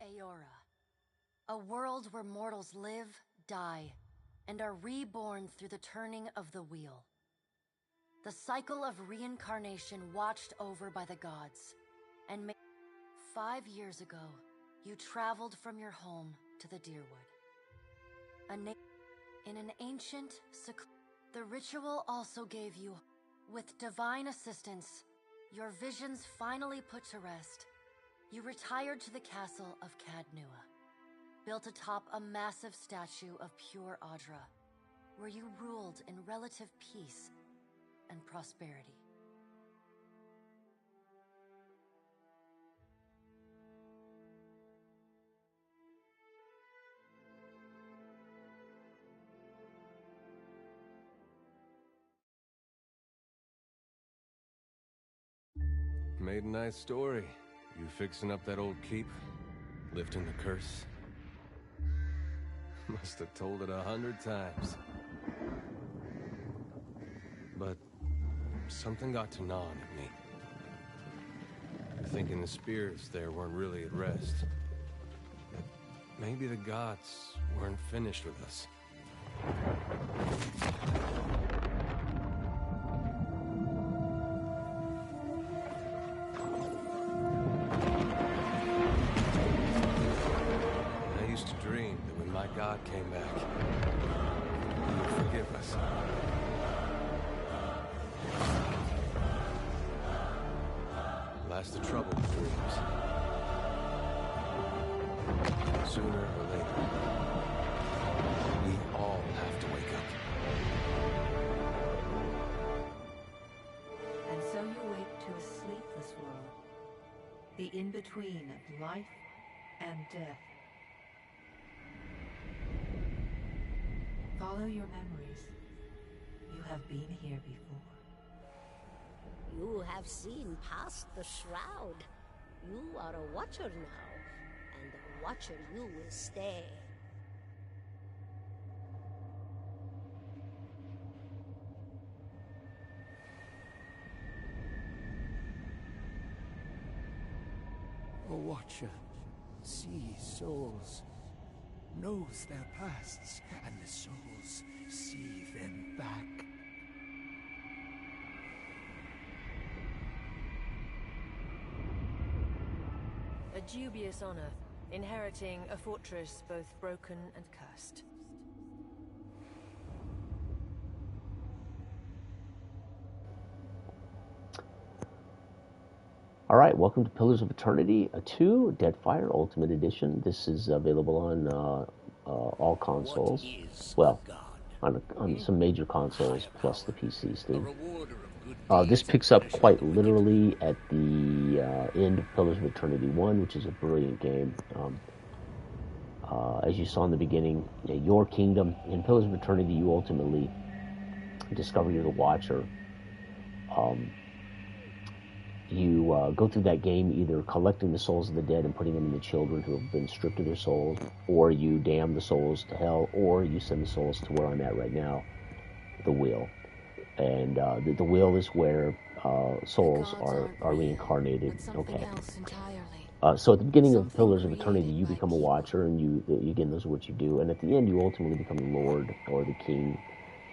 Aora, a world where mortals live, die, and are reborn through the turning of the wheel. The cycle of reincarnation watched over by the gods, and 5 years ago, you traveled from your home to the Deerwood. In an ancient the ritual also gave you, with divine assistance, your visions finally put to rest. You retired to the castle of Cadnua, built atop a massive statue of pure Audra, where you ruled in relative peace and prosperity. Made a nice story. You fixing up that old keep? Lifting the curse? Must have told it 100 times. But something got to gnawing at me. Thinking the spirits there weren't really at rest. That maybe the gods weren't finished with us. God came back. He would forgive us. Last the trouble with dreams. Sooner or later, we all have to wake up. And so you wake to a sleepless world. The in-between of life and death. Follow your memories. You have been here before. You have seen past the shroud. You are a watcher now, and a watcher you will stay. A watcher sees souls, knows their pasts, and the souls see them back. A dubious honor, inheriting a fortress both broken and cursed. All right, welcome to Pillars of Eternity 2, Deadfire Ultimate Edition. This is available on all consoles. Well, on some major consoles plus the PC Steam. This picks up quite literally at the end of Pillars of Eternity 1, which is a brilliant game. As you saw in the beginning, your kingdom. In Pillars of Eternity, you ultimately discover you're the Watcher. You go through that game either collecting the souls of the dead and putting them in the children who have been stripped of their souls, or you damn the souls to hell, or you send the souls to where I'm at right now, the Wheel. And the Wheel is where souls are reincarnated. Okay. So at the beginning of Pillars of Eternity, you become a Watcher, and you again, those are what you do. And at the end, you ultimately become the Lord or the King.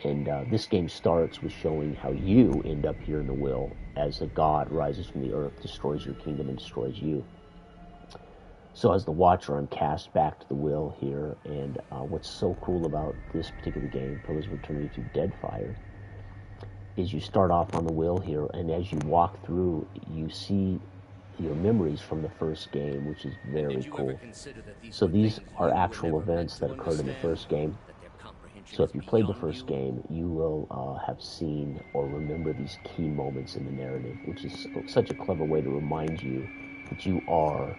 And this game starts with showing how you end up here in the Will as a god rises from the earth, destroys your kingdom, and destroys you. So as the Watcher, I'm cast back to the Will here. And what's so cool about this particular game, Pillars of Eternity 2 Deadfire, is you start off on the Will here, and as you walk through, you see your memories from the first game, which is very cool. So these are actual events that occurred in the first game. So if you played the first game, you will have seen or remember these key moments in the narrative, which is such a clever way to remind you that you are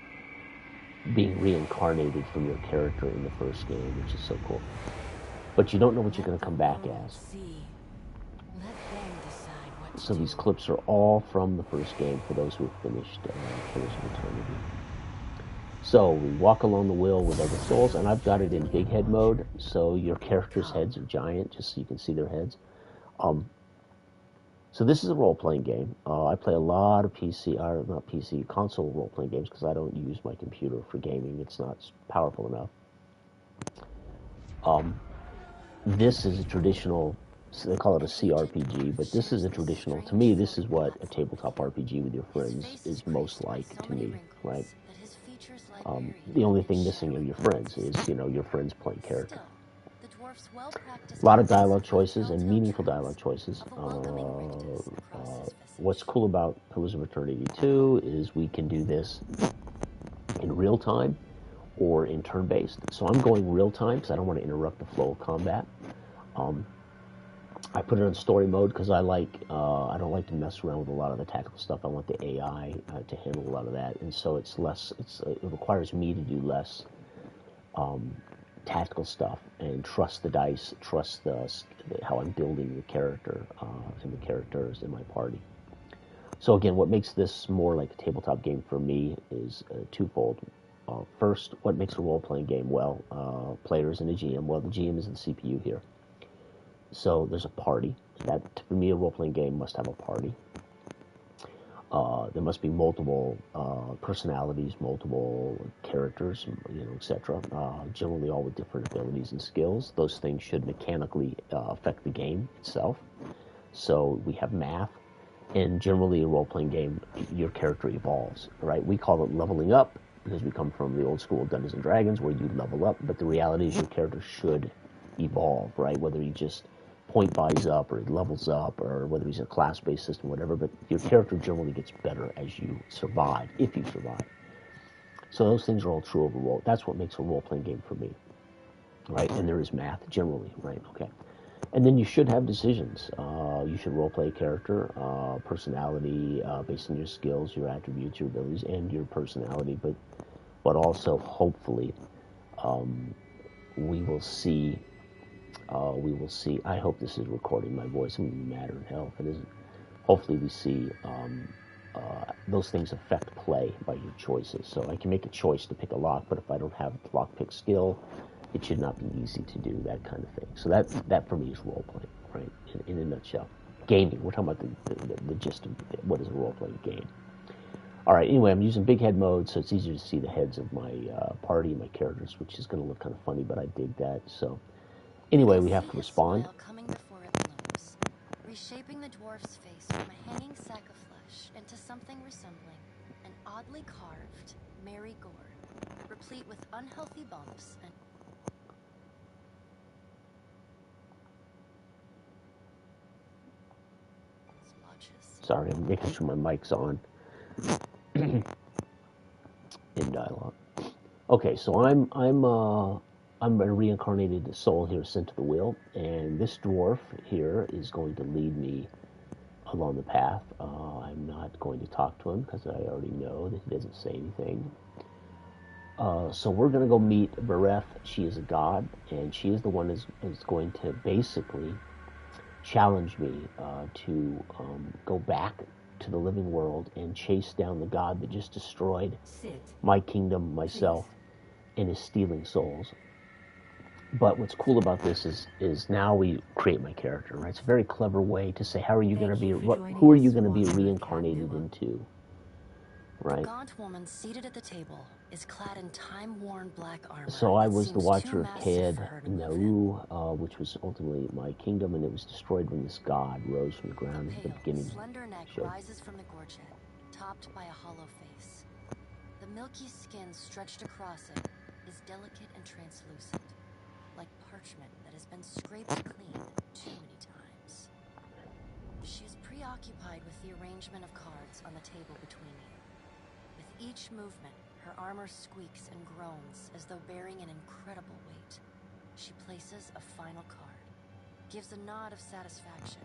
being reincarnated from your character in the first game, which is so cool. But you don't know what you're going to come back as. So these clips are all from the first game for those who have finished Pillars of Eternity. So we walk along the Will with other souls, and I've got it in big head mode, so your characters' heads are giant, just so you can see their heads. So this is a role-playing game. I play a lot of not PC, console role-playing games because I don't use my computer for gaming. It's not powerful enough. This is a traditional, so they call it a CRPG, but this is a traditional, to me, this is what a tabletop RPG with your friends is most like to me, right? The only thing missing are your friends, is, your friends playing character. A lot of dialogue choices and meaningful dialogue choices. What's cool about Pillars of Eternity 2 is we can do this in real time or in turn-based. So I'm going real time because I don't want to interrupt the flow of combat. I put it on story mode because I don't like to mess around with a lot of the tactical stuff. I want the AI to handle a lot of that, and so it requires me to do less tactical stuff and trust the dice, trust how I'm building the character and the characters in my party. So again, what makes this more like a tabletop game for me is twofold. First, what makes a role-playing game? Well, players and a GM. Well, the GM is the CPU here. So there's a party. That, for me, a role-playing game must have a party. There must be multiple personalities, multiple characters, etc. Generally all with different abilities and skills. Those things should mechanically affect the game itself. So we have math. And generally, a role-playing game, your character evolves, right? We call it leveling up because we come from the old school Dungeons & Dragons where you level up, but the reality is your character should evolve, right? Whether he just point buys up or he levels up or whether he's a class-based system, whatever, but your character generally gets better as you survive, if you survive. So those things are all true of a role. That's what makes a role-playing game for me, right? And there is math generally, right? Okay. And then you should have decisions. You should role-play a character, personality based on your skills, your attributes, your abilities, and your personality. But also, hopefully, we will see. I hope this is recording my voice. I'm going to be madder in hell if it isn't. Hopefully, we see those things affect play by your choices. So I can make a choice to pick a lock, but if I don't have the lock pick skill, it should not be easy to do, that kind of thing. So that for me is role-playing, right, in a nutshell. Gaming, we're talking about the gist of what is a role-playing game. All right, anyway, I'm using big head mode, so it's easier to see the heads of my party, my characters, which is going to look kind of funny, but I dig that. So anyway, we have to respond. Reshaping the dwarf's face from a hanging sack of flesh into something resembling an oddly carved merry gourd, replete with unhealthy bumps and splotches. Sorry, I'm making sure my mic's on. In dialogue. Okay, so I'm a reincarnated soul here sent to the wheel, and this dwarf here is going to lead me along the path. I'm not going to talk to him because I already know that he doesn't say anything. So we're going to go meet Bereth. She is a god, and she is the one is going to basically challenge me to go back to the living world and chase down the god that just destroyed my kingdom, myself, and is stealing souls. But what's cool about this is now we create my character, right? It's a very clever way to say, how are you going to be, who are you going to be reincarnated into, right? The gaunt woman seated at the table is clad in time-worn black armor. So I was the Watcher of Caed Naru, which was ultimately my kingdom, and it was destroyed when this god rose from the ground at the beginning. Slender neck rises from the gorget, topped by a hollow face. The milky skin stretched across it is delicate and translucent, like parchment that has been scraped clean too many times. She is preoccupied with the arrangement of cards on the table between you. With each movement, her armor squeaks and groans as though bearing an incredible weight. She places a final card, gives a nod of satisfaction,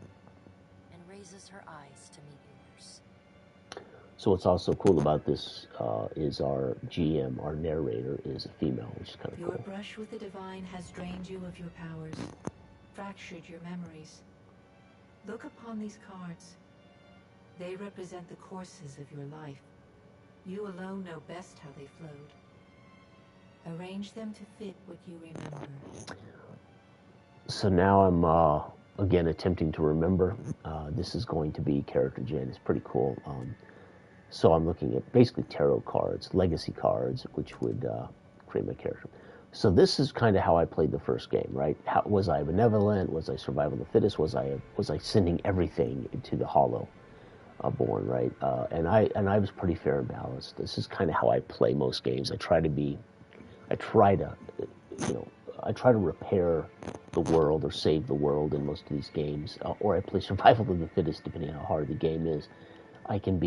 and raises her eyes to meet yours. So what's also cool about this is our GM, our narrator, is a female, which is kind of cool. Your brush with the divine has drained you of your powers, fractured your memories. Look upon these cards. They represent the courses of your life. You alone know best how they flowed. Arrange them to fit what you remember. So now I'm again, attempting to remember. This is going to be character gen. It's pretty cool. So I'm looking at basically tarot cards, legacy cards, which would create my character. So this is kind of how I played the first game, right? Was I benevolent? Was I survival of the fittest? Was I sending everything into the hollow born, right? And I was pretty fair and balanced. This is kind of how I play most games. I try to repair the world or save the world in most of these games, or I play survival of the fittest, depending on how hard the game is. I can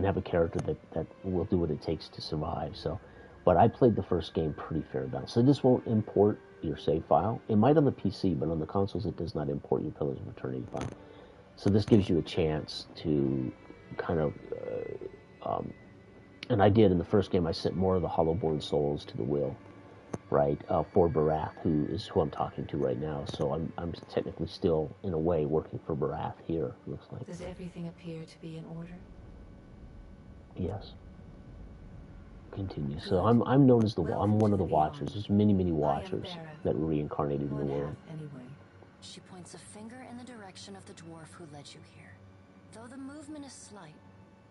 have a character that will do what it takes to survive. So, but I played the first game pretty fair and balanced. So this won't import your save file. It might on the PC, but on the consoles it does not import your Pillars of Eternity file. So this gives you a chance to kind of, and I did in the first game. I sent more of the Hollowborn souls to the Will, right, for Barath, who I'm talking to right now. So I'm technically still, in a way, working for Barath here. Looks like. Does everything appear to be in order? Yes. Continue. So I'm known as I'm one of the Watchers. There's many Watchers that were reincarnated in the world. Anyway. She points a finger in the direction of the dwarf who led you here. Though the movement is slight,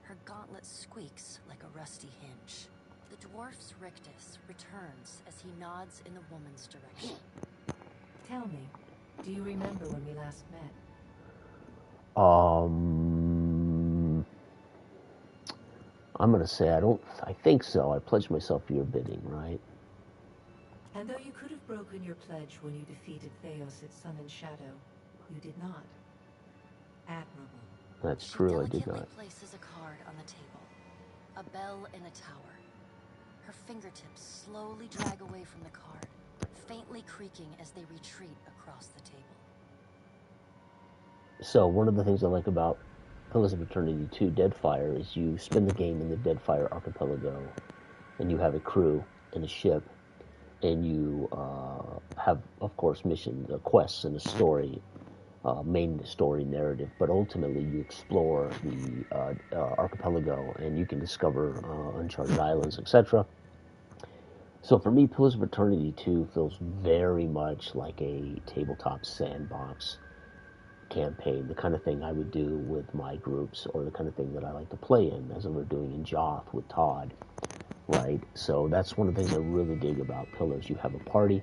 her gauntlet squeaks like a rusty hinge. The dwarf's rictus returns as he nods in the woman's direction. Tell me, do you remember when we last met? I'm going to say I think so. I pledged myself to your bidding, right? And though you could have broken your pledge when you defeated Theos at Sun and Shadow, you did not. Admirable. That's true, I did not. She places a card on the table. A bell in a tower. Her fingertips slowly drag away from the card, faintly creaking as they retreat across the table. So one of the things I like about Pillars of Eternity 2 Deadfire is you spend the game in the Deadfire archipelago, and you have a crew and a ship, and you have, of course, missions, quests, and a story, main story narrative. But ultimately, you explore the archipelago, and you can discover uncharted islands, etc. So for me, Pillars of Eternity 2 feels very much like a tabletop sandbox campaign, the kind of thing I would do with my groups, or the kind of thing that I like to play in, as we're doing in Joth with Todd, right? So that's one of the things I really dig about Pillars. You have a party,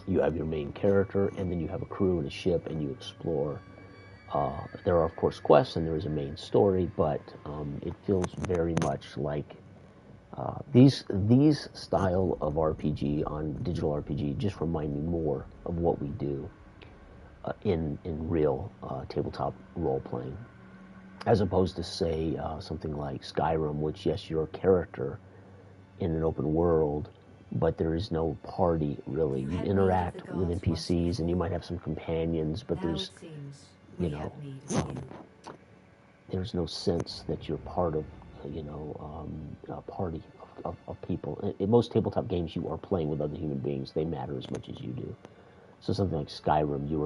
you have your main character, and then you have a crew and a ship, and you explore. There are, of course, quests, and there is a main story, but it feels very much like these style of RPG on digital RPG just remind me more of what we do in real tabletop role-playing, as opposed to, say, something like Skyrim, which, yes, you're a character in an open world, but there is no party, really. You interact with NPCs, and you might have some companions, but there's, there's no sense that you're part of, a party of people. In most tabletop games, you are playing with other human beings. They matter as much as you do. So something like Skyrim, you're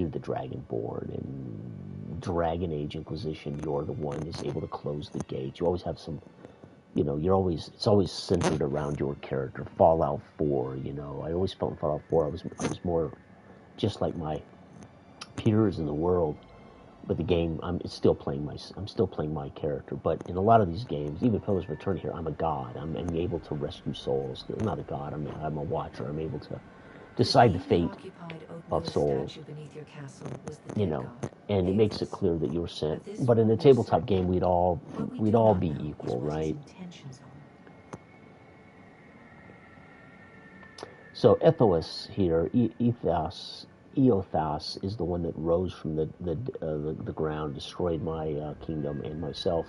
the Dragonborn, and Dragon Age Inquisition, you're the one who's able to close the gate. You always have some, it's always centered around your character. Fallout 4, I always felt in Fallout 4 I was more just like my peers in the world, but the game, I'm still playing my character. But in a lot of these games, even Pillars of Eternity here, I'm a god. I'm able to rescue souls. I'm not a god. I'm a watcher. I'm able to decide the fate of souls, and it makes it clear that you're sent. But in a tabletop game, we'd all be equal, right? So Ethos here, Eothas is the one that rose from the ground, destroyed my kingdom and myself,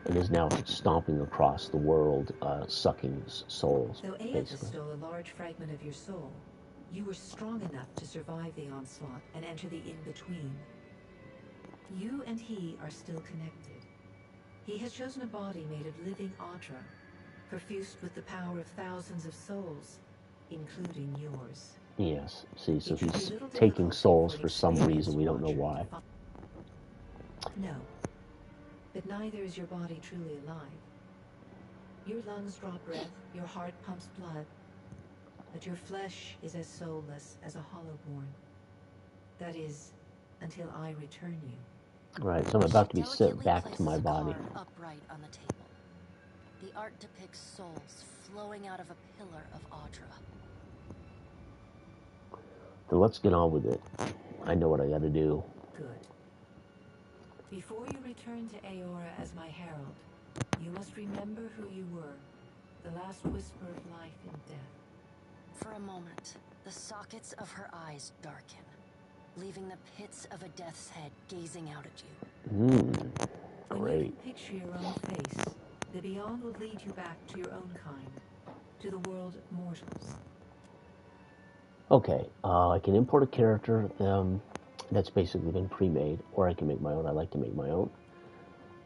and is now stomping across the world, sucking souls. Though Aethys stole a large fragment of your soul, you were strong enough to survive the onslaught and enter the in-between. You and he are still connected. He has chosen a body made of living Audra, perfused with the power of thousands of souls, including yours. Yes, see, so he's taking souls for some reason, we don't know why. No, but neither is your body truly alive. Your lungs draw breath, your heart pumps blood, but your flesh is as soulless as a hollowborn. That is, until I return you. Right, so I'm about to be sent Delicately back to places my a body. card upright on the table. The art depicts souls flowing out of a pillar of Audra. So let's get on with it. I know what I gotta do. Good. Before you return to Aora as my herald, you must remember who you were. The last whisper of life and death. For a moment, the sockets of her eyes darken, leaving the pits of a death's head gazing out at you. When you Great. can picture your own face, the beyond will lead you back to your own kind, to the world of mortals. Okay, I can import a character that's basically been pre-made, or I can make my own. I like to make my own.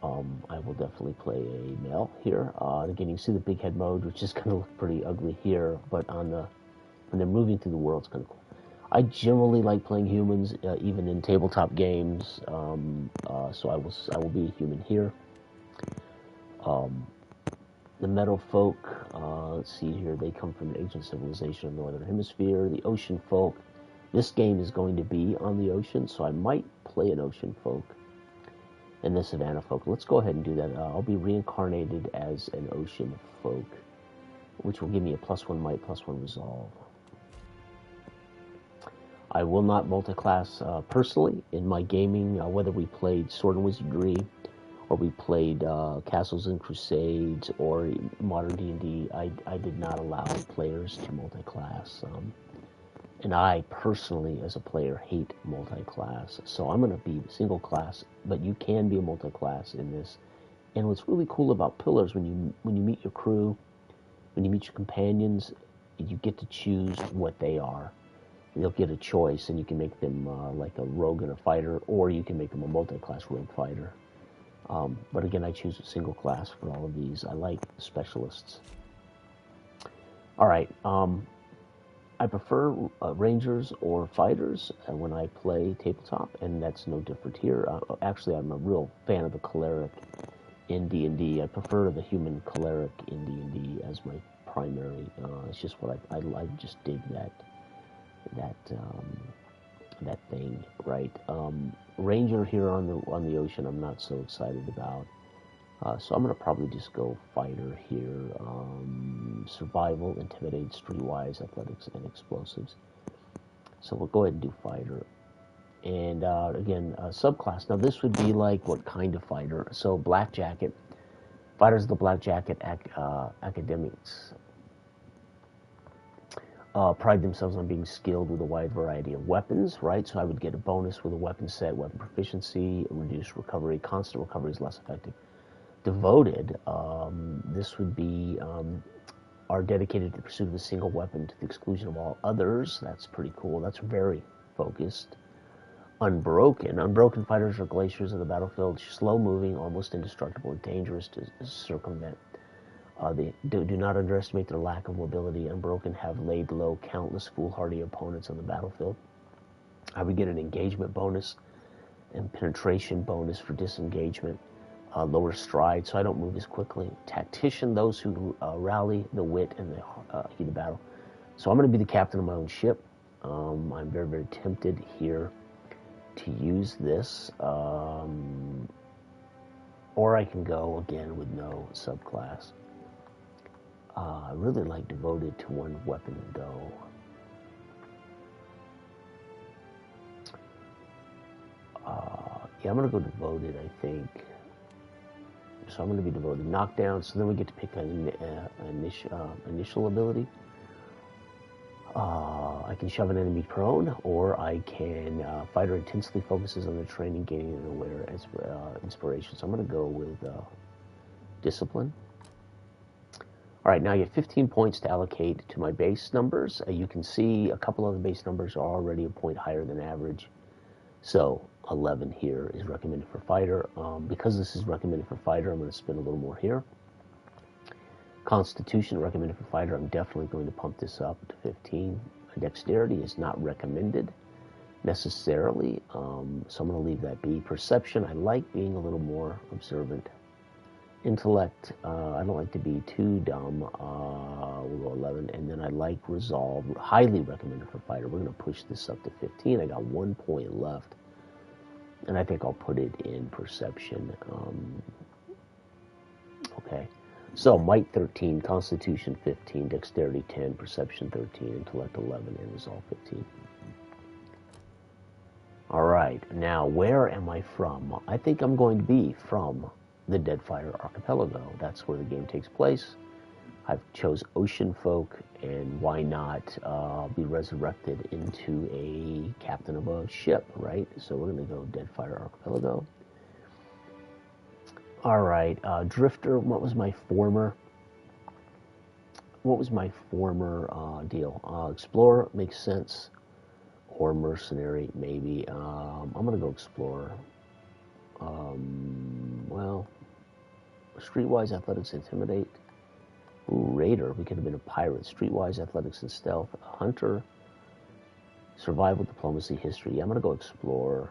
I will definitely play a male here. Again, you can see the big head mode, which is going to look pretty ugly here, but when they're moving through the world, it's kind of cool. I generally like playing humans, even in tabletop games, so I will be a human here. The meadow folk, let's see here, they come from an ancient civilization of the Northern Hemisphere. The ocean folk, this game is going to be on the ocean, so I might play an ocean folk. And the savannah folk. Let's go ahead and do that. I'll be reincarnated as an ocean folk, which will give me a +1 might, +1 resolve. I will not multi-class personally in my gaming, whether we played Sword and Wizardry, or we played Castles and Crusades, or modern D&D. I did not allow players to multi-class. And I personally, as a player, hate multi-class. So I'm going to be single class, but you can be a multi-class in this. And what's really cool about Pillars, when you meet your crew, when you meet your companions, you get to choose what they are. You'll get a choice, and you can make them like a rogue and a fighter, or you can make them a multi-class rogue fighter. But again, I choose a single class for all of these. I like specialists. All right. I prefer rangers or fighters when I play tabletop, and that's no different here. Actually, I'm a real fan of the cleric in D&D. I prefer the human cleric in D&D as my primary. It's just what I just dig that thing, right? Ranger here on the ocean, I'm not so excited about. So I'm going to probably just go fighter here. Survival, intimidate, streetwise, athletics, and explosives. So we'll go ahead and do fighter. And again, subclass. Now this would be like what kind of fighter? So black jacket. Fighters of the black jacket academics pride themselves on being skilled with a wide variety of weapons, right? So I would get a bonus with a weapon set, weapon proficiency, reduced recovery, constant recovery is less effective. Devoted, this would be are dedicated to the pursuit of a single weapon to the exclusion of all others. That's pretty cool. That's very focused. Unbroken fighters are glaciers of the battlefield, slow-moving, almost indestructible, and dangerous to circumvent. They do not underestimate their lack of mobility. Unbroken have laid low countless foolhardy opponents on the battlefield. I would get an engagement bonus and penetration bonus for disengagement. Lower stride, so I don't move as quickly. Tactician, those who rally the wit and the heat of battle. So I'm going to be the captain of my own ship. I'm very, very tempted here to use this. Or I can go, again, with no subclass. I really like devoted to one weapon and go. Yeah, I'm going to go devoted, I think. So I'm going to be devoted. Knockdown, so then we get to pick an initial ability. I can shove an enemy prone, or I can fighter intensely focuses on their training, gaining an aware as inspiration. So I'm going to go with discipline. All right, now I get 15 points to allocate to my base numbers. You can see a couple of the base numbers are already a point higher than average. So 11 here is recommended for fighter. Because this is recommended for fighter, I'm going to spend a little more here. Constitution, recommended for fighter. I'm definitely going to pump this up to 15. Dexterity is not recommended necessarily, so I'm going to leave that be. Perception, I like being a little more observant Intellect, I don't like to be too dumb. We'll go 11. And then I like resolve. Highly recommended for fighter. We're going to push this up to 15. I got 1 point left. And I think I'll put it in perception. Okay. So, might 13, constitution 15, dexterity 10, perception 13, intellect 11, and resolve 15. All right. Now, where am I from? I think I'm going to be from the Deadfire Archipelago. That's where the game takes place. I've chose ocean folk, and why not be resurrected into a captain of a ship, right? So we're going to go Deadfire Archipelago. All right, Drifter. What was my former deal? Explorer makes sense, or mercenary maybe. I'm going to go Explorer. Well, streetwise athletics, intimidate. Ooh, Raider. We could have been a pirate. Streetwise athletics and stealth. Hunter. Survival, diplomacy, history. Yeah, I'm gonna go Explorer.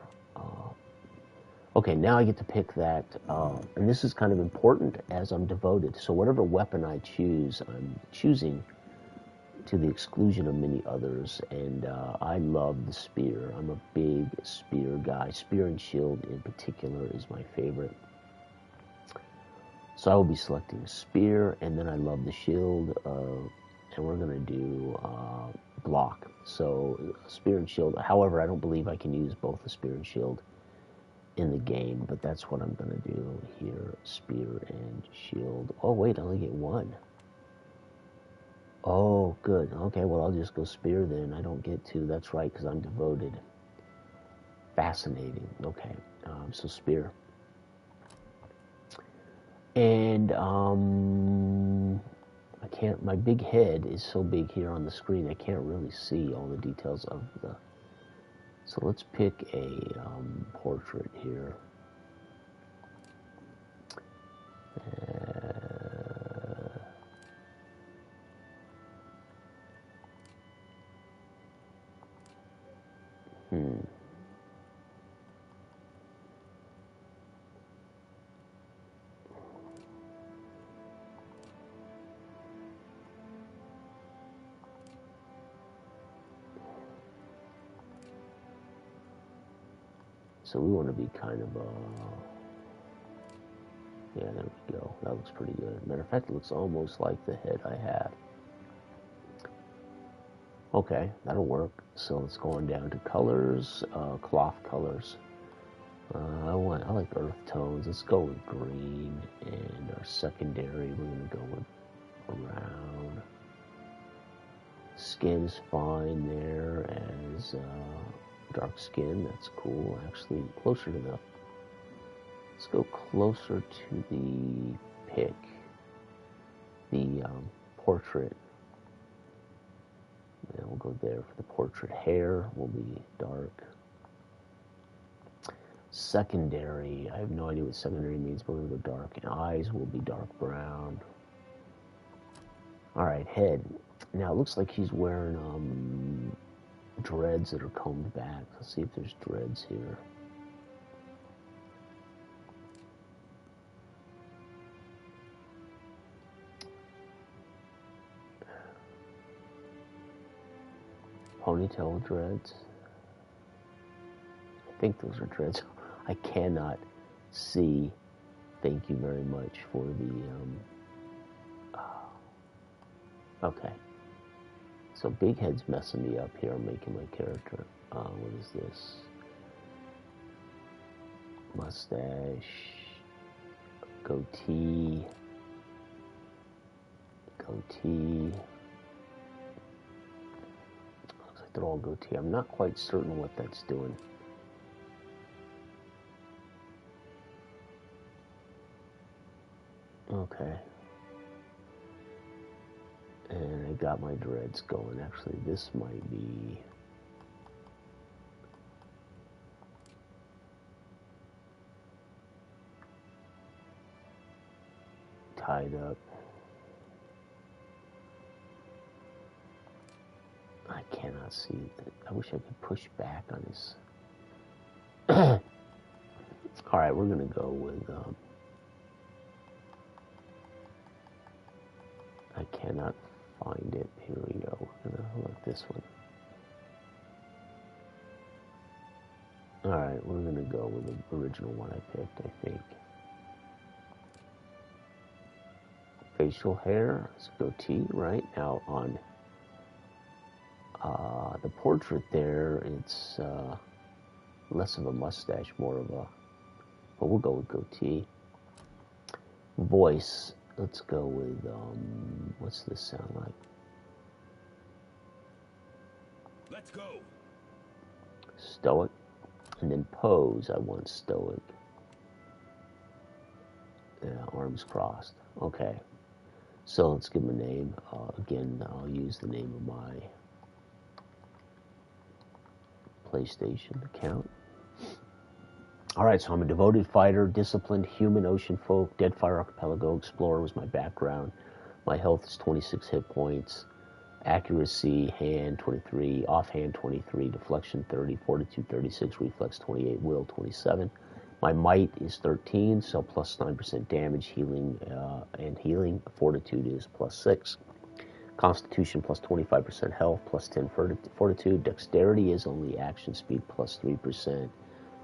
Okay, now I get to pick that, and this is kind of important as I'm devoted. So whatever weapon I choose, I'm choosing to the exclusion of many others, and I love the spear. I'm a big spear guy. Spear and shield in particular is my favorite. So I will be selecting spear, and then I love the shield, and we're going to do block. So spear and shield. However, I don't believe I can use both the spear and shield in the game, but that's what I'm going to do here, spear and shield. Oh, wait, I only get one. Oh, good. Okay, well, I'll just go spear then. I don't get two. That's right, because I'm devoted. Fascinating. Okay, so spear. And I can't, my big head is so big here on the screen, I can't really see all the details of the, so let's pick a portrait here. So we want to be kind of yeah, there we go. That looks pretty good. Matter of fact, it looks almost like the head I have. Okay, that'll work. So let's go on down to colors, cloth colors. I like earth tones. Let's go with green, and our secondary we're gonna go with brown. Skin's fine there as dark skin. That's cool. Actually, closer to the. Let's go closer to the pick. The portrait. And we'll go there for the portrait. Hair will be dark. Secondary. I have no idea what secondary means, but we're going to go dark. And eyes will be dark brown. Alright, head. Now, it looks like he's wearing dreads that are combed back. Let's see if there's dreads here. Ponytail with dreads. I think those are dreads. I cannot see. Thank you very much for the okay. So big head's messing me up here. I'm making my character. What is this? Mustache. Goatee. Goatee. Looks like they're all goatee. I'm not quite certain what that's doing. Okay. And I got my dreads going. Actually, this might be tied up. I cannot see it. I wish I could push back on this. Alright, we're going to go with cannot find it. Here we go. We're gonna look this one. Alright, we're gonna go with the original one I picked, I think. Facial hair, it's goatee, right? Now on the portrait there, it's less of a mustache, more of a, but we'll go with goatee. Voice, let's go with, what's this sound like? Let's go. Stoic. And then pose, I want stoic. Yeah, arms crossed. Okay. So let's give him a name. Again, I'll use the name of my PlayStation account. Alright, so I'm a devoted fighter, disciplined human ocean folk, Deadfire archipelago explorer was my background. My health is 26 hit points. Accuracy, hand 23, offhand 23, deflection 30, fortitude 36, reflex 28, will 27. My might is 13, so plus 9% damage, healing, and healing. Fortitude is plus 6. Constitution plus 25% health, plus 10 fortitude. Dexterity is only action speed plus 3%.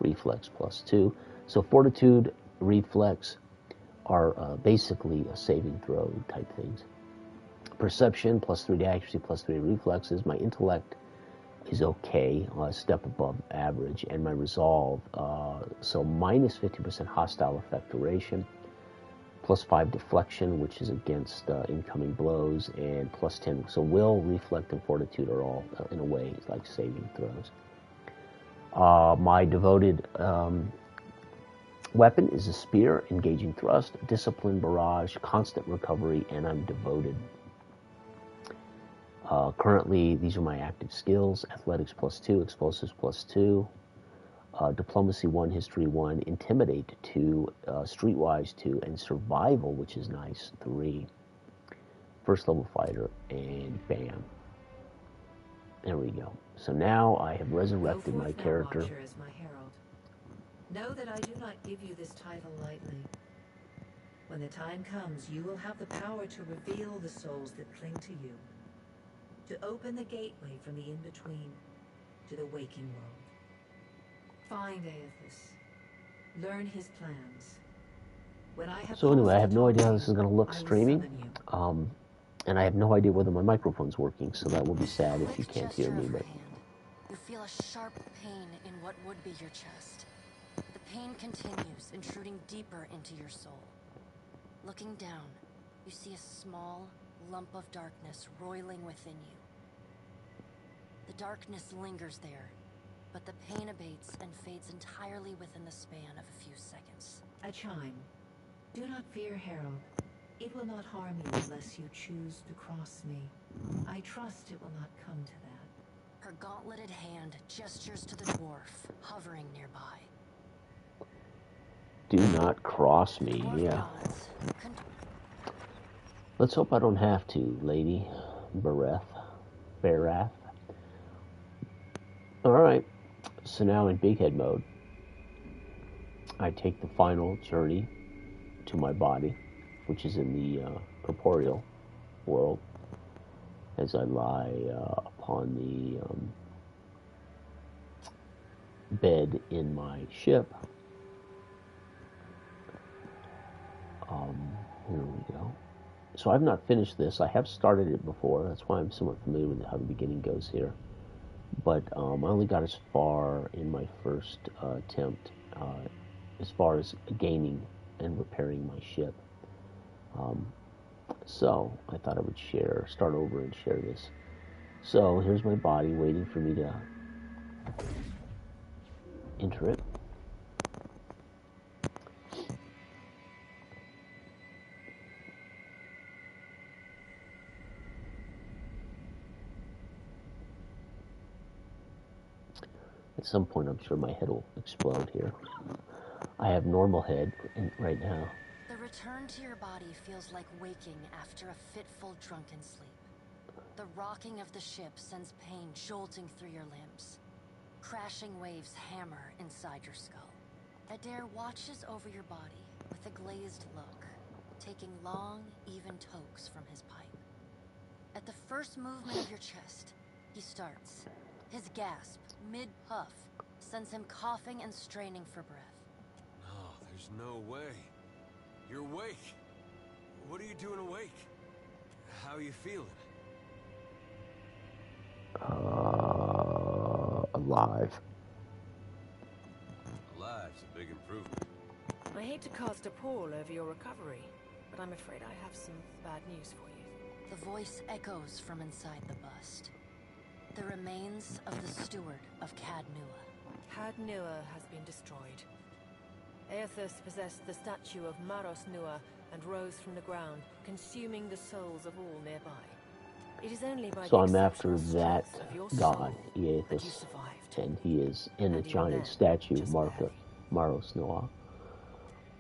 Reflex plus 2. So fortitude, reflex are basically a saving throw type things. Perception plus 3 to accuracy plus 3 reflexes. My intellect is okay, a step above average, and my resolve, so minus 50% hostile effect duration, plus 5 deflection, which is against incoming blows, and plus 10. So will, reflect, and fortitude are all, in a way, like saving throws. My devoted weapon is a spear, engaging thrust, discipline, barrage, constant recovery, and I'm devoted. Currently, these are my active skills: athletics plus 2, explosives plus 2, diplomacy 1, history 1, intimidate 2, streetwise 2, and survival, which is nice, 3. First level fighter, and bam. There we go. So now I have resurrected my character. Watcher as my herald. Know that I do not give you this title lightly. When the time comes, you will have the power to reveal the souls that cling to you, to open the gateway from the in-between to the waking world. Find Aethys. Learn his plans. When I have So anyway, I have no idea how this is going to look streaming. And I have no idea whether my microphone's working, so that will be sad if you can't hear me. But you feel a sharp pain in what would be your chest. The pain continues, intruding deeper into your soul. Looking down, you see a small lump of darkness roiling within you. The darkness lingers there, but the pain abates and fades entirely within the span of a few seconds. A chime. Do not fear, Herald. It will not harm you unless you choose to cross me. I trust it will not come to that. Her gauntleted hand gestures to the dwarf, hovering nearby. do not cross me, yeah. Let's hope I don't have to, Lady Barath. Alright, so now in big head mode, I take the final journey to my body, which is in the corporeal world, as I lie upon the bed in my ship. Here we go. So I've not finished this. I have started it before. That's why I'm somewhat familiar with how the beginning goes here. But I only got as far in my first attempt, as far as gaining and repairing my ship. So I thought I would start over and share this. So here's my body waiting for me to enter it. At some point, I'm sure my head will explode here. I have normal head right now. The return to your body feels like waking after a fitful drunken sleep. The rocking of the ship sends pain jolting through your limbs. Crashing waves hammer inside your skull. Adair watches over your body with a glazed look, taking long, even tokes from his pipe. At the first movement of your chest, he starts. His gasp, mid-puff, sends him coughing and straining for breath. Oh, there's no way. You're awake. What are you doing awake? How are you feeling? Alive. Alive's a big improvement. I hate to cast a pall over your recovery, but I'm afraid I have some bad news for you. The voice echoes from inside the bust. The remains of the steward of Cad Nua. Cad Nua has been destroyed. Aethus possessed the statue of Maros Nua and rose from the ground, consuming the souls of all nearby. It is only by So the I'm after exceptional that strength of your god, soul that you Aethys, survived. and he is in a And even giant then, statue, just Maros Noah.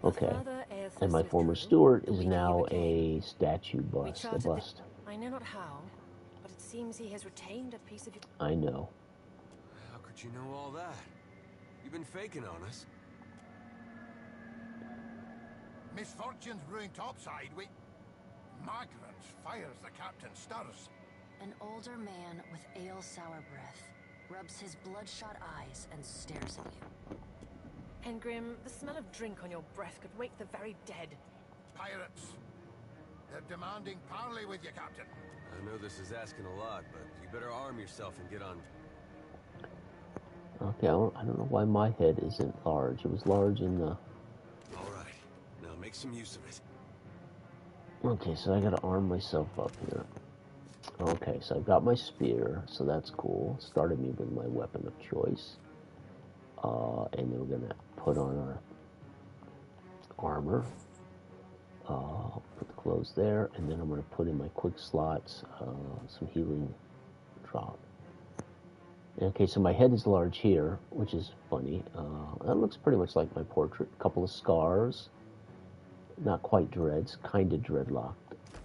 The Okay. further Aethys And my former withdrew, steward the is weaker now you became. a statue We bust, a charted the- bust. I know not how, but it seems he has retained a piece of your... I know. How could you know all that? You've been faking on us. Misfortunes brewing topside. Migrants fires the captain stirs. An older man with ale-sour breath rubs his bloodshot eyes and stares at you. Engrim, the smell of drink on your breath could wake the very dead. Pirates. They're demanding parley with you, Captain. I know this is asking a lot, but you better arm yourself and get on. Okay, I don't know why my head isn't large. It was large in the... All right, now make some use of it. Okay, so I gotta arm myself up here. Okay, so I've got my spear, so that's cool. Started me with my weapon of choice. And then we're gonna put on our armor. Put the clothes there, and then I'm gonna put in my quick slots, some healing drop. Okay, so my head is large here, which is funny. That looks pretty much like my portrait. A couple of scars. Not quite dreads, kind of dreadlocked.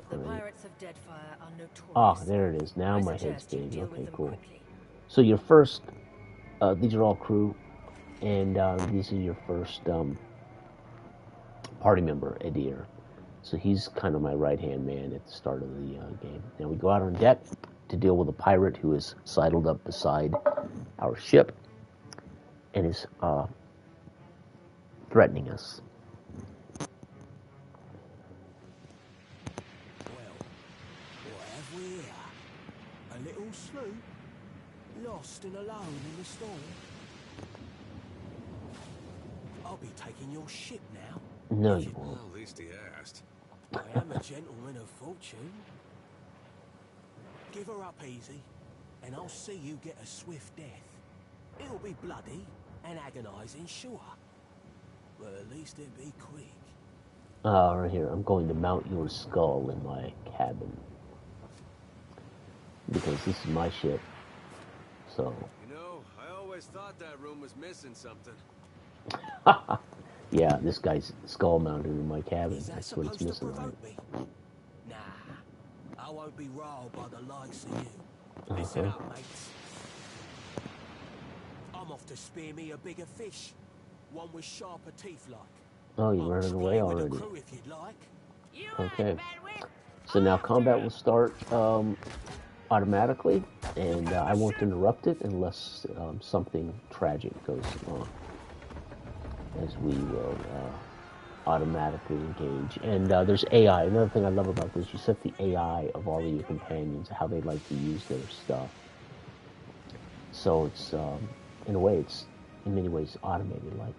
The Right. pirates of Deadfire are notorious. Ah, there it is. Now I my head's suggest you big. deal with Okay, them cool. quickly. So your first, these are all crew, and these are your first party member, Edir. So he's kind of my right-hand man at the start of the game. Now we go out on deck to deal with a pirate who is sidled up beside our ship and is threatening us. Well, what have we here? A little sloop? Lost and alone in the storm? I'll be taking your ship now. No, you Well, won't. at least he asked. I am a gentleman of fortune. Give her up easy, and I'll see you get a swift death. It'll be bloody and agonizing, sure. But at least it'll be quick. Right here, I'm going to mount your skull in my cabin. Because this is my ship. So, You know, I always thought that room was missing something. yeah, this guy's skull mounted in my cabin. Is that That's what it's supposed to missing, right? provoke me? Nah, I won't be riled by the likes of you. Listen up, mates. I'm off to spear me a bigger fish. One with sharper teeth like. Oh, you're I'll running away split with the already. crew if you'd like. Okay. So now combat will start automatically, and I won't interrupt it unless something tragic goes on, as we will automatically engage. And there's AI. Another thing I love about this, you set the AI of all of your companions, how they like to use their stuff. So it's, in a way, it's in many ways automated like.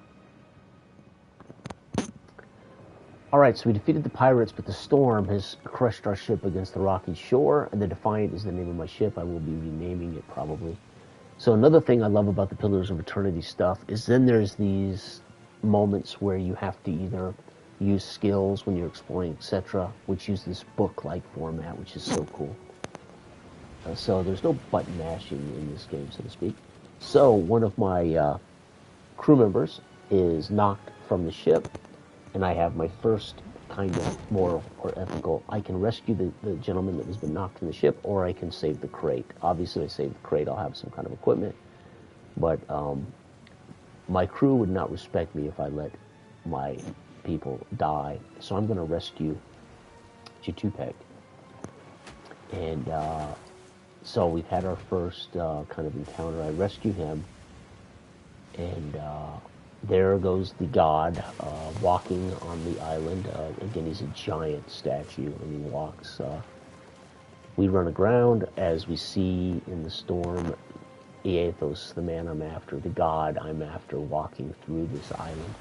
Alright, so we defeated the pirates, but the storm has crushed our ship against the rocky shore, and the Defiant is the name of my ship. I will be renaming it probably. So another thing I love about the Pillars of Eternity stuff is then there's these moments where you have to either use skills when you're exploring, etc., which use this book-like format, which is so cool. So there's no button mashing in this game, so to speak. So one of my crew members is knocked from the ship, and I have my first kind of moral or ethical. I can rescue the gentleman that has been knocked from the ship, or I can save the crate. Obviously, I save the crate, I'll have some kind of equipment. But my crew would not respect me if I let my people die. So I'm going to rescue Chitupek. And so we've had our first kind of encounter. I rescue him, and there goes the god walking on the island. Again, he's a giant statue, and he walks. We run aground as we see in the storm Aethos, the man I'm after, the god I'm after, walking through this island.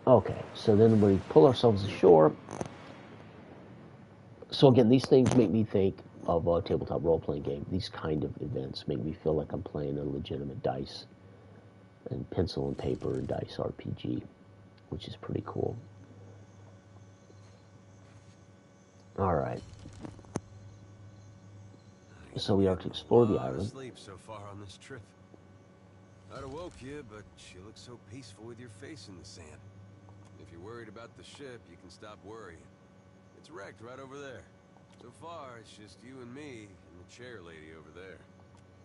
Okay, so then we pull ourselves ashore. So again, these things make me think of a tabletop role-playing game. These kind of events make me feel like I'm playing a legitimate dice and pencil and paper and dice RPG, which is pretty cool. All right. So we are to explore the island. Sleep so far on this trip. I'd awoke you, but you look so peaceful with your face in the sand. If you're worried about the ship, you can stop worrying. It's wrecked right over there. So far, it's just you and me and the chair lady over there.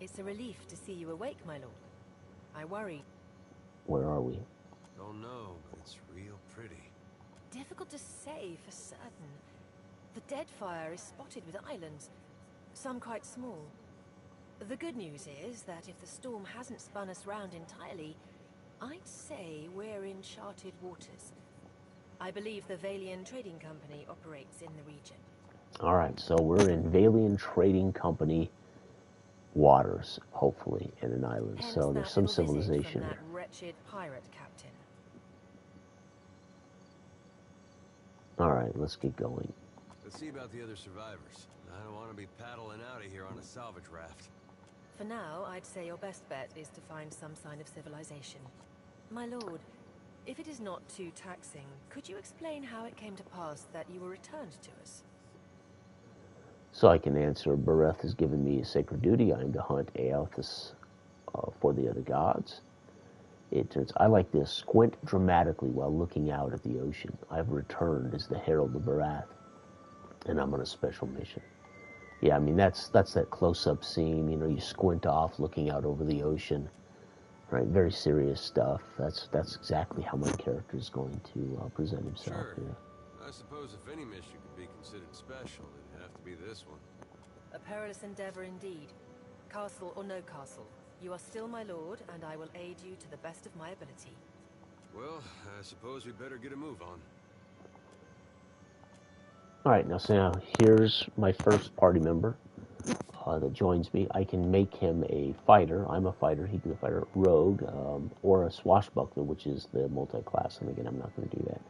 It's a relief to see you awake, my lord. I worry. Where are we? Don't know, but it's real pretty. Difficult to say for certain. The Deadfire is spotted with islands, some quite small. The good news is that if the storm hasn't spun us round entirely, I'd say we're in charted waters. I believe the Valian Trading Company operates in the region. All right, so we're in Valian Trading Company waters, hopefully, in an island. Hence so there's some civilization from that here. wretched pirate captain. All right, let's get going. Let's see about the other survivors. I don't want to be paddling out of here on a salvage raft. For now, I'd say your best bet is to find some sign of civilization. My lord, if it is not too taxing, could you explain how it came to pass that you were returned to us? So I can answer. Bereth has given me a sacred duty. I am to hunt Aethys for the other gods. It turns I like this. Squint dramatically while looking out at the ocean. I've returned as the herald of Barath, and I'm on a special mission. Yeah, I mean that's that close-up scene. You know, you squint off, looking out over the ocean. Right, very serious stuff. That's exactly how my character is going to present himself here. I suppose if any mission could be considered special, it'd have to be this one. A perilous endeavor indeed. Castle or no castle, you are still my lord, and I will aid you to the best of my ability. Well, I suppose we better get a move on. All right, so now here's my first party member that joins me. I can make him a fighter. I'm a fighter. He can be a fighter, rogue, or a swashbuckler, which is the multi-class. And again, I'm not going to do that.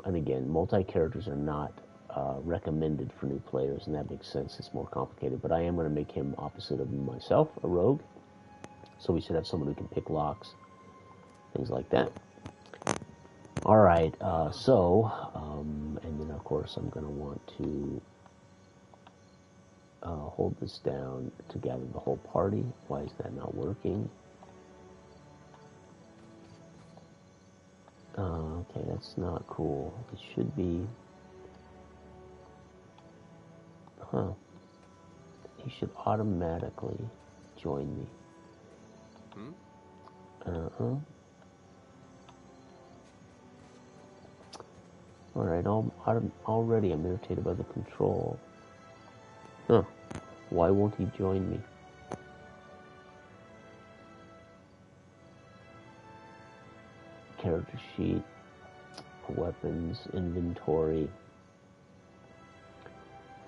And again, multi-characters are not recommended for new players, and that makes sense. It's more complicated. But I am going to make him opposite of myself, a rogue. So we should have someone who can pick locks, things like that. All right, and then of course I'm going to want to hold this down to gather the whole party. Why is that not working? Okay, that's not cool. It should be... Huh. He should automatically join me. Alright, already I'm irritated by the control. Huh. Why won't he join me? Character sheet, weapons, inventory,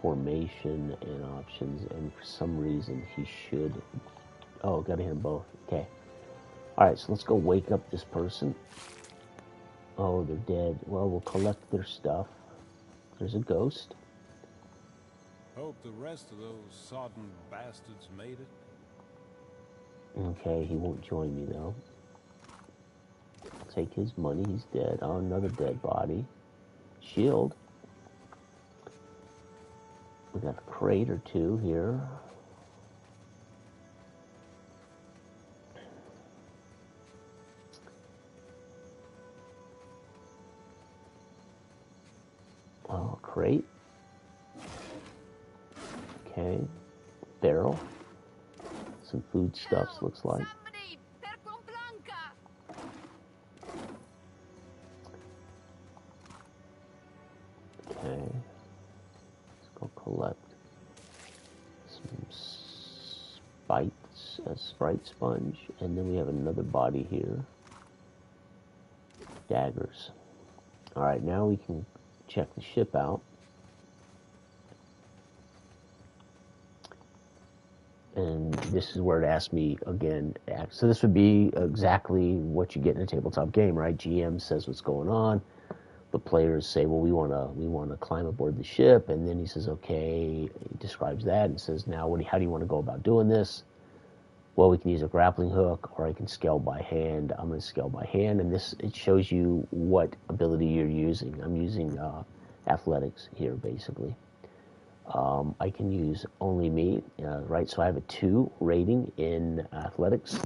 formation, and options, and for some reason he should... Oh, gotta hit them both. Okay. Alright, so let's go wake up this person. Oh, they're dead. Well, we'll collect their stuff. There's a ghost. Hope the rest of those sodden bastards made it. Okay, he won't join me, though. Take his money. He's dead. Oh, another dead body. Shield. We got a crate or two here. Oh, crate. Okay. Barrel. Some foodstuffs, looks like. fights a sprite sponge, and then we have another body here. Daggers. Alright, now we can check the ship out. And this is where it asks me again. So this would be exactly what you get in a tabletop game, right? GM says what's going on. The players say, well, we want to climb aboard the ship, and then he says, okay, he describes that and says, now how do you want to go about doing this? Well, we can use a grappling hook, or I can scale by hand. I'm going to scale by hand, and it shows you what ability you're using. I'm using athletics here, basically. I can use only me, right? So I have a 2 rating in athletics,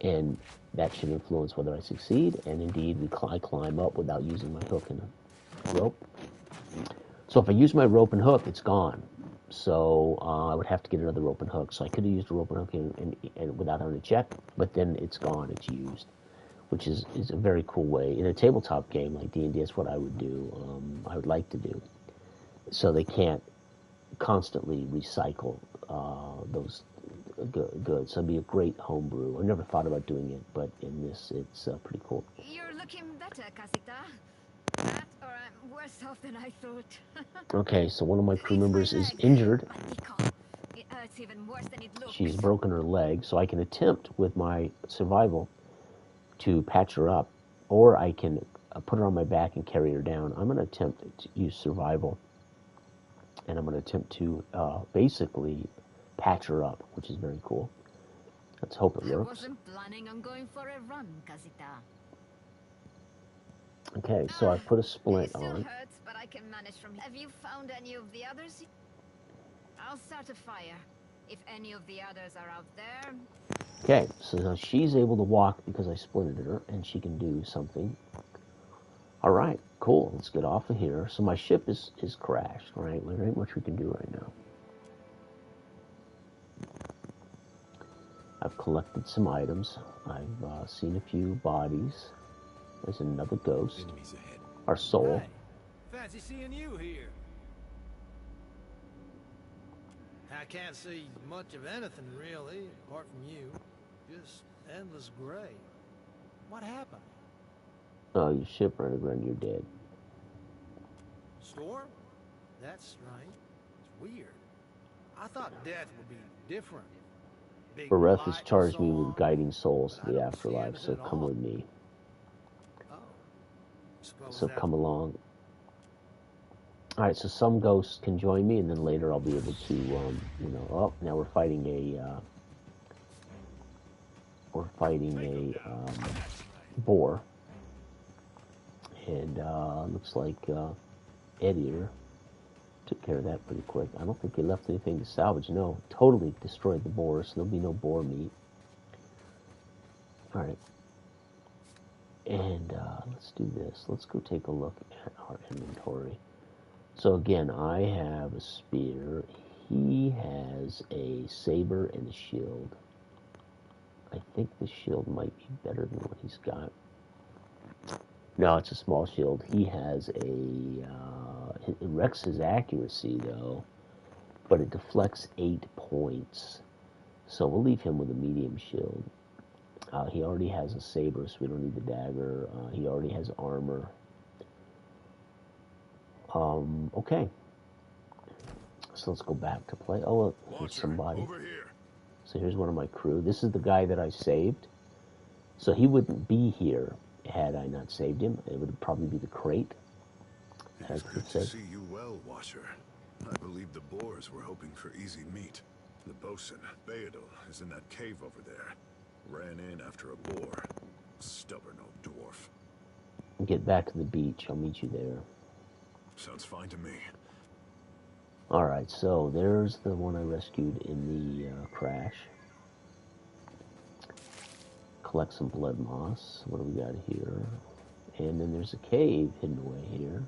and that should influence whether I succeed. And indeed, I climb up without using my hook and rope. So if I use my rope and hook, it's gone. So I would have to get another rope and hook. So I could have used a rope and hook and without having to check, but then it's gone, it's used, which is a very cool way. In a tabletop game like D&D, that's what I would do, I would like to do. So they can't constantly recycle those goods. So it'd be a great homebrew. I never thought about doing it, but in this, it's pretty cool. You're looking better, Casita. That, or I'm worse off than I thought. Okay, so one of my crew members is injured. It hurts even worse than it looks. She's broken her leg, so I can attempt with my survival to patch her up, or I can put her on my back and carry her down. I'm going to attempt to use survival, and I'm going to attempt to basically patch her up, which is very cool. Let's hope it works. I wasn't planning on going for a run, Casita. Okay, so I put a splint It still on. hurts, but I can manage from here. Have you found any of the others? I'll start a fire. If any of the others are out there. Okay, so now she's able to walk because I splinted her, and she can do something. All right, cool. Let's get off of here. So my ship is crashed, right? There ain't much we can do right now. I've collected some items. I've seen a few bodies. There's another ghost. Enemies ahead. Our soul. Hey, fancy seeing you here. I can't see much of anything, really, apart from you. Just endless gray. What happened? Oh, your ship ran aground. You're dead. Storm? That's strange. It's weird. I thought death would be different. Big Bereth has light charged and me so with on, guiding souls but to I the don't see afterlife, so anything come on. with me. Oh. Suppose So that- come along. All right, so some ghosts can join me, and then later I'll be able to, oh, now we're fighting a boar, and looks like Ed here took care of that pretty quick. I don't think he left anything to salvage. No, totally destroyed the boar, so there'll be no boar meat. All right, and let's do this. Let's go take a look at our inventory. So again, I have a spear. He has a saber and a shield. I think the shield might be better than what he's got. No, it's a small shield. He has it wrecks his accuracy, though, but it deflects 8 points. So we'll leave him with a medium shield. He already has a saber, so we don't need the dagger. He already has armor. Okay. So let's go back to play. Oh, look, here's somebody. Over here. So here's one of my crew. This is the guy that I saved. So he wouldn't be here had I not saved him. It would probably be the crate. It's good to see you well, Washer. I believe the Boers were hoping for easy meat. The bosun, Beadle, is in that cave over there. Ran in after a boar. Stubborn old dwarf. Get back to the beach. I'll meet you there. Sounds fine to me. Alright, so there's the one I rescued in the crash. Collect some blood moss. What do we got here? And then there's a cave hidden away here.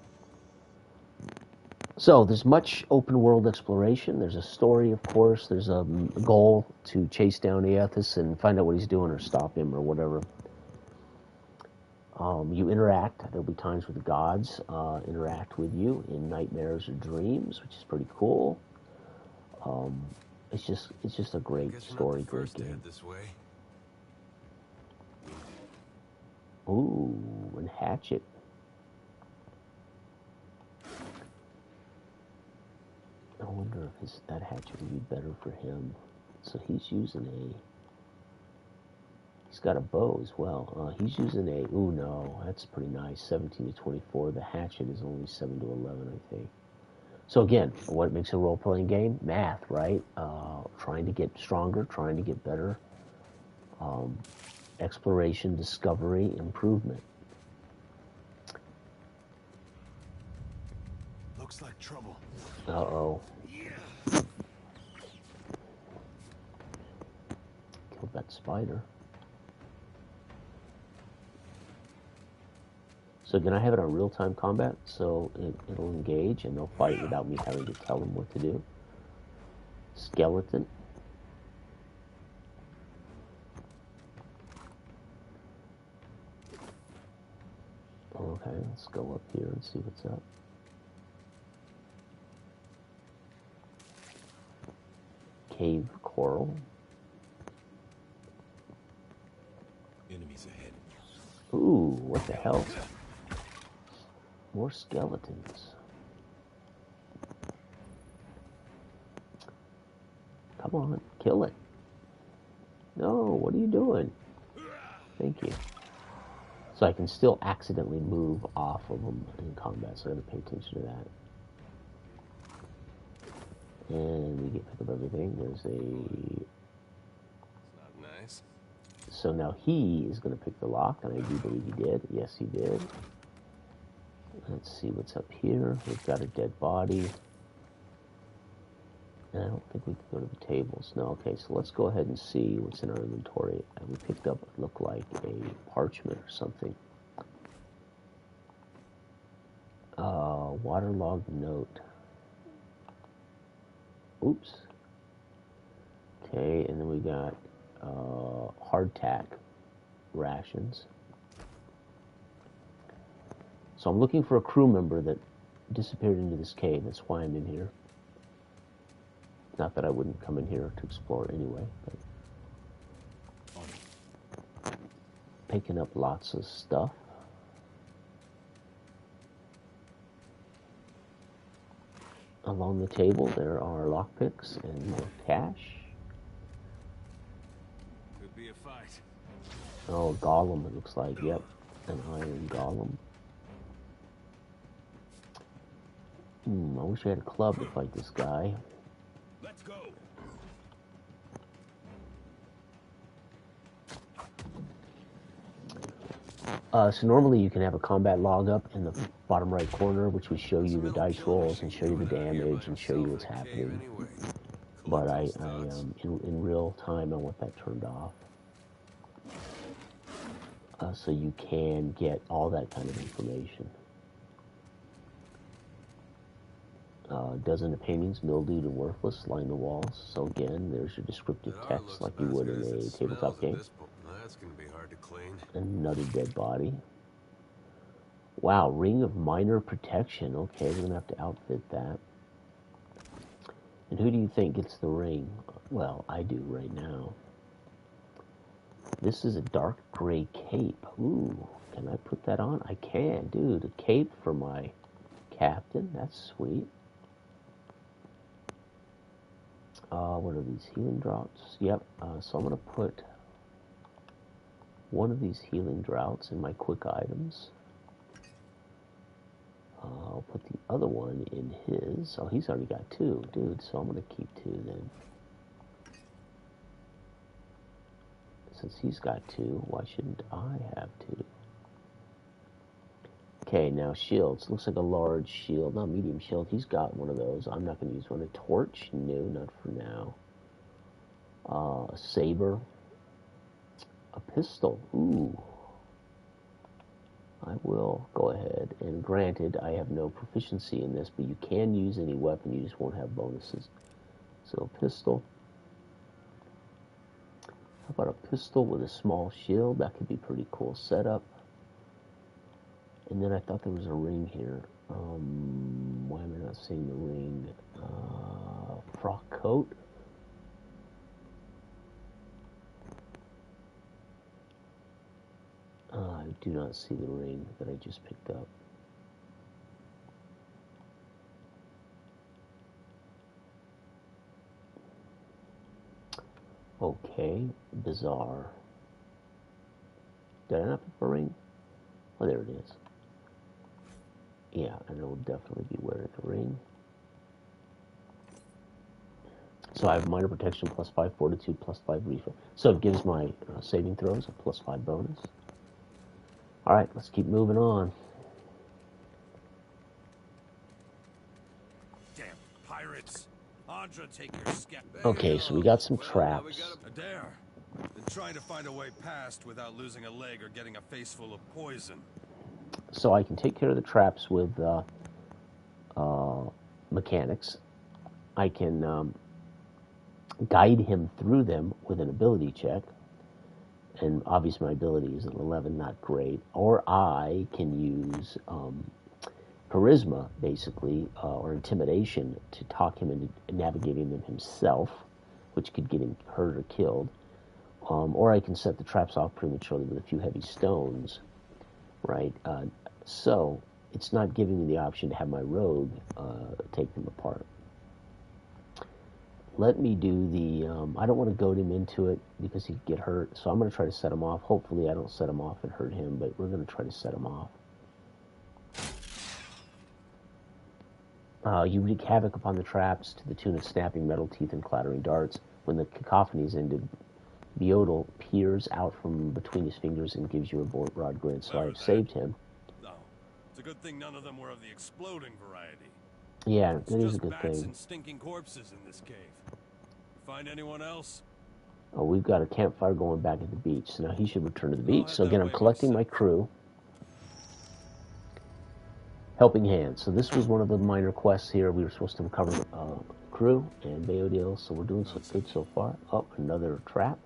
So there's much open world exploration. There's a story, of course. There's a goal to chase down Aethys and find out what he's doing or stop him or whatever. You interact. There'll be times where the gods interact with you in nightmares or dreams, which is pretty cool. It's just a great story, great game. This way. Ooh, and Hatchet. I wonder if that hatchet would be better for him. So he's got a bow as well. He's using a, ooh no, that's pretty nice, 17 to 24. The hatchet is only 7 to 11, I think. So again, what makes a role-playing game? Math, right? Trying to get stronger, trying to get better. Exploration, discovery, improvement. Looks like trouble. Uh-oh. Killed that spider. So again, I have it on real-time combat, so it'll engage and they'll fight without me having to tell them what to do. Skeleton. Okay, let's go up here and see what's up. Cave coral. Enemies ahead. Ooh, what the hell? More skeletons. Come on, kill it. No, what are you doing? Thank you. So I can still accidentally move off of them in combat, so I gotta pay attention to that. And we get pick up everything. There's a... It's not nice. So now he is gonna pick the lock, and I do believe he did. Yes, he did. Let's see what's up here. We've got a dead body. And I don't think we can go to the tables. No, okay, so let's go ahead and see what's in our inventory. And we picked up what looked like a parchment or something. Waterlogged note. Oops. Okay, and then we got hardtack rations. So I'm looking for a crew member that disappeared into this cave. That's why I'm in here. Not that I wouldn't come in here to explore anyway, but picking up lots of stuff. Along the table there are lockpicks and more cash. Could be a fight. Oh, golem, it looks like. Yep, an iron golem. I wish I had a club to fight this guy. Let's go. So normally you can have a combat log up in the bottom right corner, which would show you the dice rolls and show you the damage and show you what's happening. But in real time, I want that turned off. So you can get all that kind of information. Dozen of paintings, mildewed and worthless, line the walls. So again, there's your descriptive text like you would in a tabletop game. That's gonna be hard to clean. Another dead body. Wow, ring of minor protection. Okay, we're gonna have to outfit that. And who do you think gets the ring? Well, I do right now. This is a dark gray cape. Ooh, can I put that on? I can, dude. A cape for my captain. That's sweet. What are these healing drops? Yep. So I'm gonna put one of these healing draughts in my quick items. I'll put the other one in his. Oh, he's already got two, dude. So I'm gonna keep two then. Since he's got two, why shouldn't I have two? Okay, now shields. Looks like a large shield, not medium shield. He's got one of those. I'm not going to use one. A torch? No, not for now. A saber. A pistol. Ooh. I will go ahead. And granted, I have no proficiency in this, but you can use any weapon. You just won't have bonuses. So a pistol. How about a pistol with a small shield? That could be pretty cool setup. And then I thought there was a ring here. Why am I not seeing the ring? Frock coat. not see the ring that I just picked up. Okay, bizarre. Did I not pick a ring? Oh, there it is. Yeah, and I will definitely be wearing the ring. So I have minor protection +5 fortitude +5 reflex. So it gives my saving throws a +5 bonus. Alright, let's keep moving on. Damn pirates. Andra, take your scat. Okay, so we got some traps. Adair, been trying to find a way past without losing a leg or getting a face full of poison. So I can take care of the traps with mechanics. I can guide him through them with an ability check. And obviously my ability is at 11, not great. Or I can use charisma, basically, or intimidation to talk him into navigating them himself, which could get him hurt or killed. Or I can set the traps off prematurely with a few heavy stones, right? So it's not giving me the option to have my rogue take them apart. Let me do the, I don't want to goad him into it because he could get hurt, so I'm going to try to set him off. Hopefully I don't set him off and hurt him, but we're going to try to set him off. You wreak havoc upon the traps to the tune of snapping metal teeth and clattering darts. When the cacophony is ended, Beodal peers out from between his fingers and gives you a broad grin, so I've saved him. No, it's a good thing none of them were of the exploding variety. Yeah, It's that is a just good bats thing. and stinking corpses in this cave. Find anyone else? Oh, we've got a campfire going back at the beach, so now he should return to the beach. So again, I'm collecting my crew. Helping Hand. So this was one of the minor quests here. We were supposed to recover crew and Beodil, so we're doing so good so far. Oh, another trap.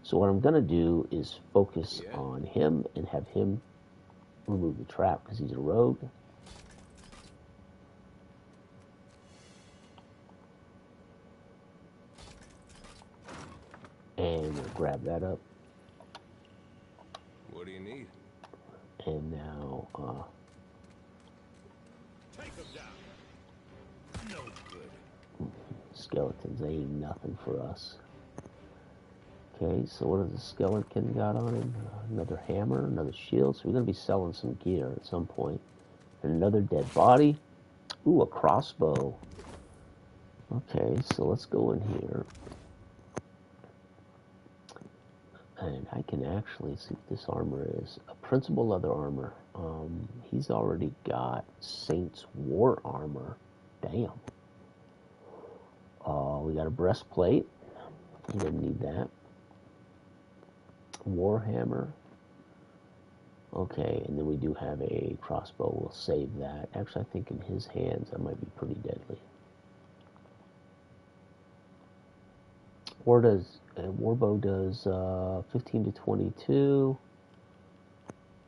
So what I'm going to do is focus on him and have him remove the trap because he's a rogue. And we'll grab that up. What do you need? And now, Take them down. No good. Skeletons, they ain't nothing for us. Okay, so what does the skeleton got on him? Another hammer, another shield. So we're going to be selling some gear at some point. And another dead body. Ooh, a crossbow. Okay, so let's go in here. And I can actually see what this armor is. A principal leather armor. He's already got Saint's War armor. Damn. We got a breastplate. He doesn't need that. Warhammer. Okay, and then we do have a crossbow. We'll save that. Actually, I think in his hands that might be pretty deadly. Warbow does 15 to 22.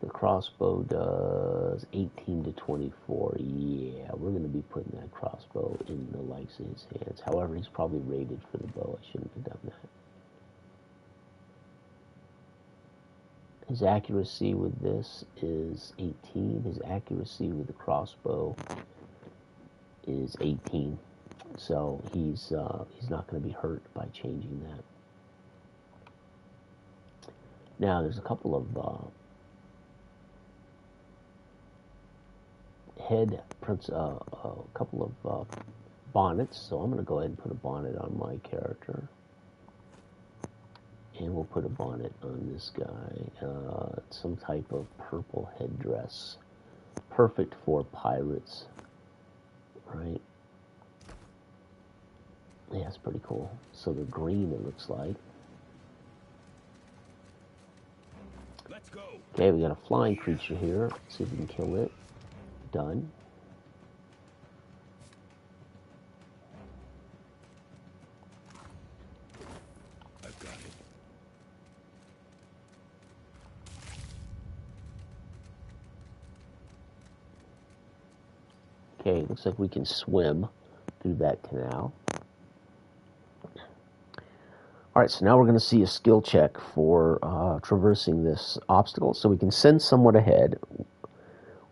The crossbow does 18 to 24. Yeah, we're going to be putting that crossbow in the likes of his hands. However, he's probably rated for the bow. I shouldn't have done that. His accuracy with this is 18. His accuracy with the crossbow is 18. So he's not going to be hurt by changing that. Now there's a couple of couple of bonnets. So I'm going to go ahead and put a bonnet on my character. And we'll put a bonnet on this guy. Some type of purple headdress. Perfect for pirates. Right? Yeah, it's pretty cool. So the green, it looks like. Let's go. Okay, we got a flying creature here. Let's see if we can kill it. Done. I've got it. Okay, looks like we can swim through that canal. Alright, so now we're going to see a skill check for traversing this obstacle. So we can send someone ahead,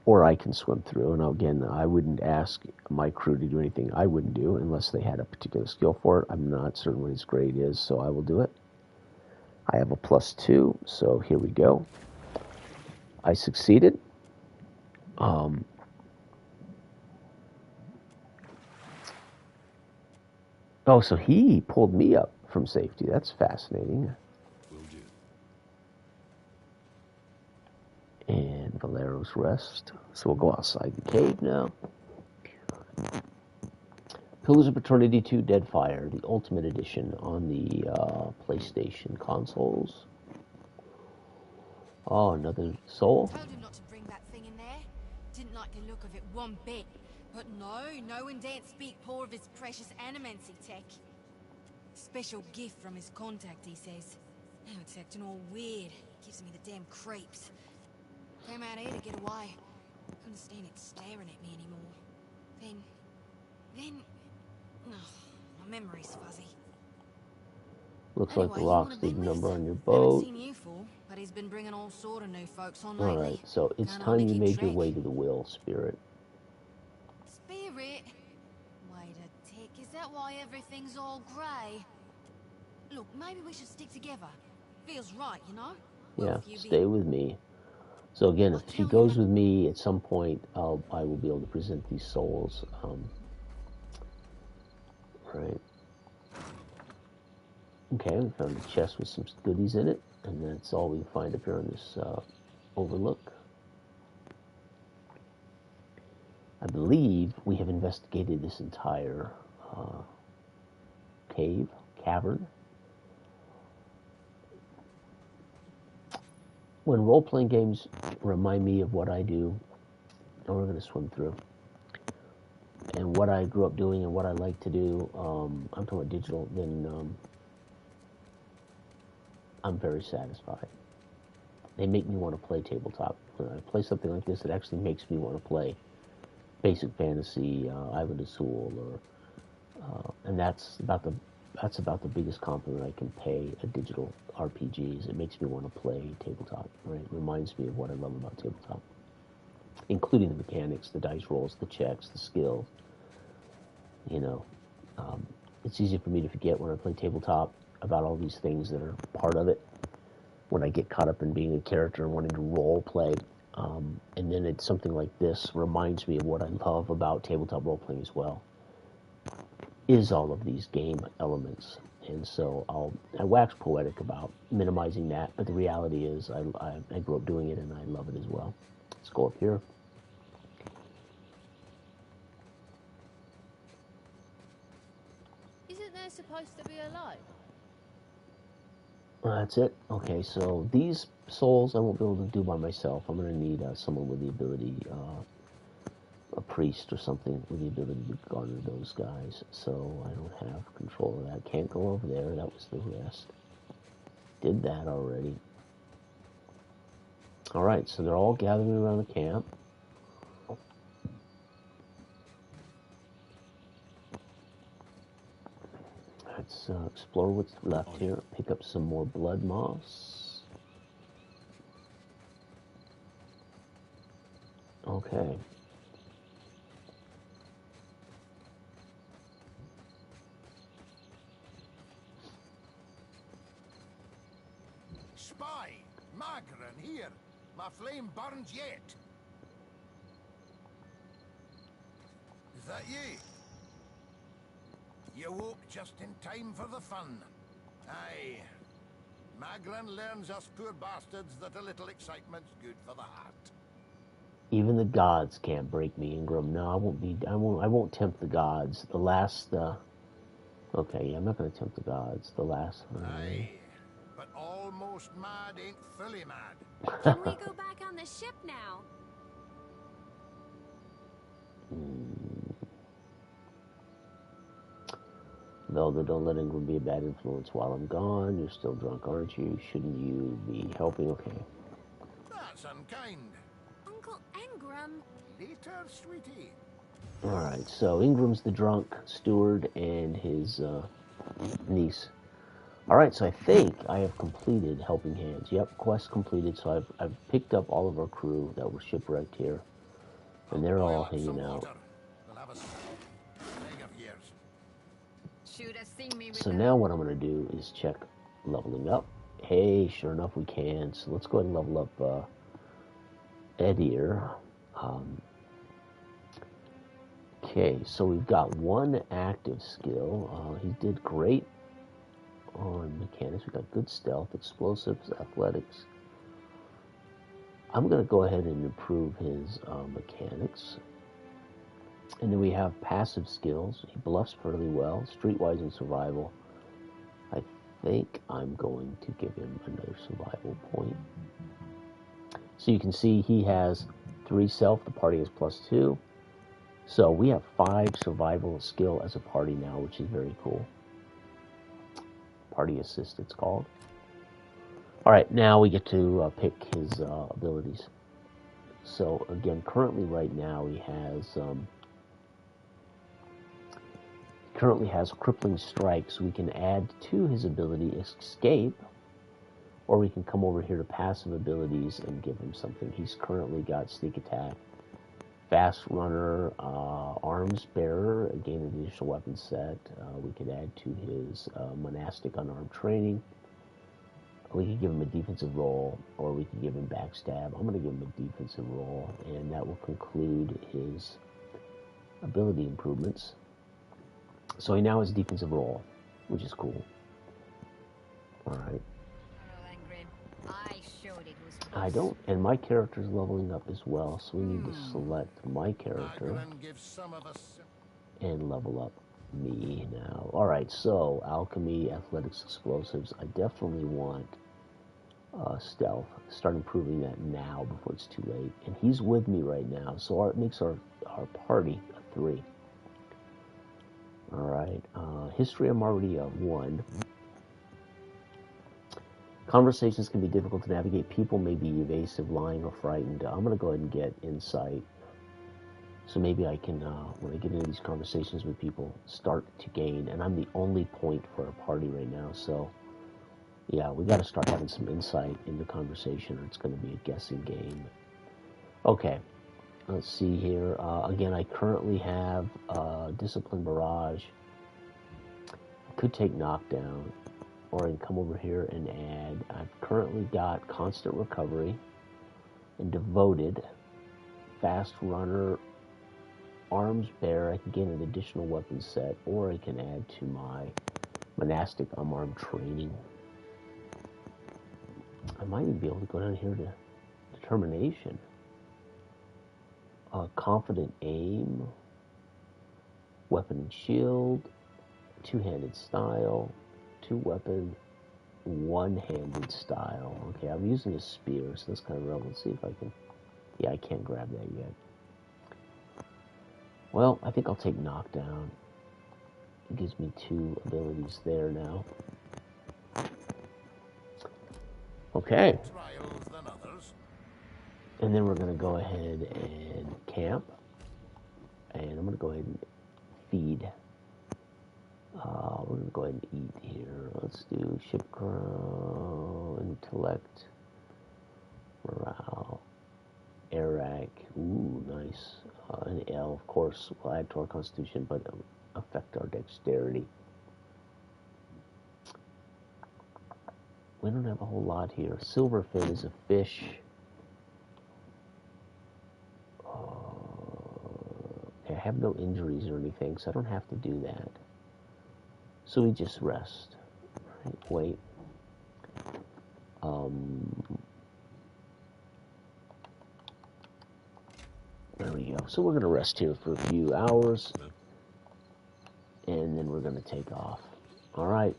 or I can swim through. And again, I wouldn't ask my crew to do anything I wouldn't do unless they had a particular skill for it. I'm not certain what his grade is, so I will do it. I have a +2, so here we go. I succeeded. Oh, so he pulled me up from safety. That's fascinating. And Valero's Rest. So we'll go outside the cave now. Pillars of Eternity 2 Deadfire, the Ultimate Edition on the PlayStation consoles. Oh, another soul? Told him not to bring that thing in there. Didn't like the look of it one bit. But no one daren't speak poor of his precious animancy tech. Special gift from his contact, he says. Now it's acting all weird. Gives me the damn creeps. Came out here to get away. Couldn't stand it staring at me anymore. Then... Oh, my memory's fuzzy. Looks anyway, like the rocks leave a number on your boat. Haven't seen you for, but he's been bringing all sort of new folks on lately. lately. Alright, so it's Can't time you made trick. your way to the Will, Spirit. Spirit? Wait a tick, is that why everything's all grey? Look, maybe we should stick together. Feels right, you know? Yeah, stay with me. So again, if he goes with me, at some point, I will be able to present these souls. Right. Okay, we found a chest with some goodies in it, and that's all we can find up here on this overlook. I believe we have investigated this entire cavern. When role-playing games remind me of what I do, and we're going to swim through, and what I grew up doing and what I like to do, I'm talking about digital, then I'm very satisfied. They make me want to play tabletop. When I play something like this, it actually makes me want to play Basic Fantasy, Island of Seoul, or and that's about the biggest compliment I can pay a digital RPG. Is it makes me want to play tabletop. Right, it reminds me of what I love about tabletop, including the mechanics, the dice rolls, the checks, the skill. You know, it's easy for me to forget when I play tabletop about all these things that are part of it. When I get caught up in being a character and wanting to role play, and then it's something like this reminds me of what I love about tabletop role playing as well. Is all of these game elements, and so I wax poetic about minimizing that, but the reality is I grew up doing it and I love it as well. Let's go up here. Isn't there supposed to be a light? That's it. Okay, so these souls I won't be able to do by myself. I'm going to need someone with the ability, a priest or something with the ability to garner those guys. So I don't have control of that. Can't go over there. That was the rest. Did that already. Alright, so they're all gathering around the camp. Let's explore what's left here. Pick up some more blood moss. Okay. Spy! Magran, here! My flame burns yet! Is that ye? You woke just in time for the fun. Aye. Magran learns us poor bastards that a little excitement's good for the heart. Even the gods can't break me, Ingram. No, I won't tempt the gods. The last, okay, yeah, I'm not going to tempt the gods. The last one. Aye. But almost mad ain't fully mad. Can we go back on the ship now? Velda, don't let Ingram be a bad influence while I'm gone. You're still drunk, aren't you? Shouldn't you be helping? Okay. That's unkind. Uncle Ingram. Later, sweetie. Alright, so Ingram's the drunk steward and his niece Alright, so I think I have completed Helping Hands. Yep, quest completed, so I've picked up all of our crew that were shipwrecked here. And they're all hanging out. We'll have a leg of years. Should have seen me with So now what I'm going to do is check leveling up. Hey, sure enough we can. So let's go ahead and level up Ed here. Okay, so we've got one active skill. He did great on mechanics. We got good stealth, explosives, athletics. I'm going to go ahead and improve his mechanics. And then we have passive skills. He bluffs fairly well, streetwise and survival. I think I'm going to give him another survival point. So you can see he has 3 self, the party has +2. So we have 5 survival skill as a party now, which is very cool. Party assist, it's called. Alright, now we get to pick his abilities. So again, currently right now he has crippling strikes. We can add to his ability escape, or we can come over here to passive abilities and give him something. He's currently got sneak attack, fast runner, arms bearer, again an additional weapon set. We could add to his monastic unarmed training. We could give him a defensive role, or we could give him backstab. I'm going to give him a defensive role, and that will conclude his ability improvements. So he now has defensive role, which is cool. Alright. I don't, and my character's leveling up as well, so we need to select my character and level up me now. Alright, so alchemy, athletics, explosives. I definitely want stealth. Start improving that now before it's too late. And he's with me right now, so it makes our party a 3. Alright, history I'm already a 1. Conversations can be difficult to navigate. People may be evasive, lying, or frightened. I'm going to go ahead and get insight. So maybe I can, when I get into these conversations with people, start to gain. And I'm the only point for a party right now, so yeah, we got to start having some insight in the conversation, or it's going to be a guessing game. Okay, let's see here. Again, I currently have Discipline Barrage. I could take Knockdown, or I can come over here and add. I've currently got Constant Recovery and Devoted, Fast Runner, Arms Bearer. I can get an additional weapon set, or I can add to my Monastic Unarmed Training. I might even be able to go down here to Determination. Confident Aim, Weapon and Shield, Two-Handed Style, 2-weapon, one-handed style. Okay, I'm using a spear, so that's kind of relevant. Let's see if I can... Yeah, I can't grab that yet. Well, I think I'll take Knockdown. It gives me 2 abilities there now. Okay. And then we're going to go ahead and camp. And I'm going to go ahead and feed. We're going to go ahead and eat here. Let's do ship grow, intellect, morale, Eric. Ooh, nice. An L, of course, will add to our constitution, but affect our dexterity. We don't have a whole lot here. Silverfin is a fish. Okay, I have no injuries or anything, so I don't have to do that. So we just rest. Right, wait. There we go. So we're going to rest here for a few hours, and then we're going to take off. All right.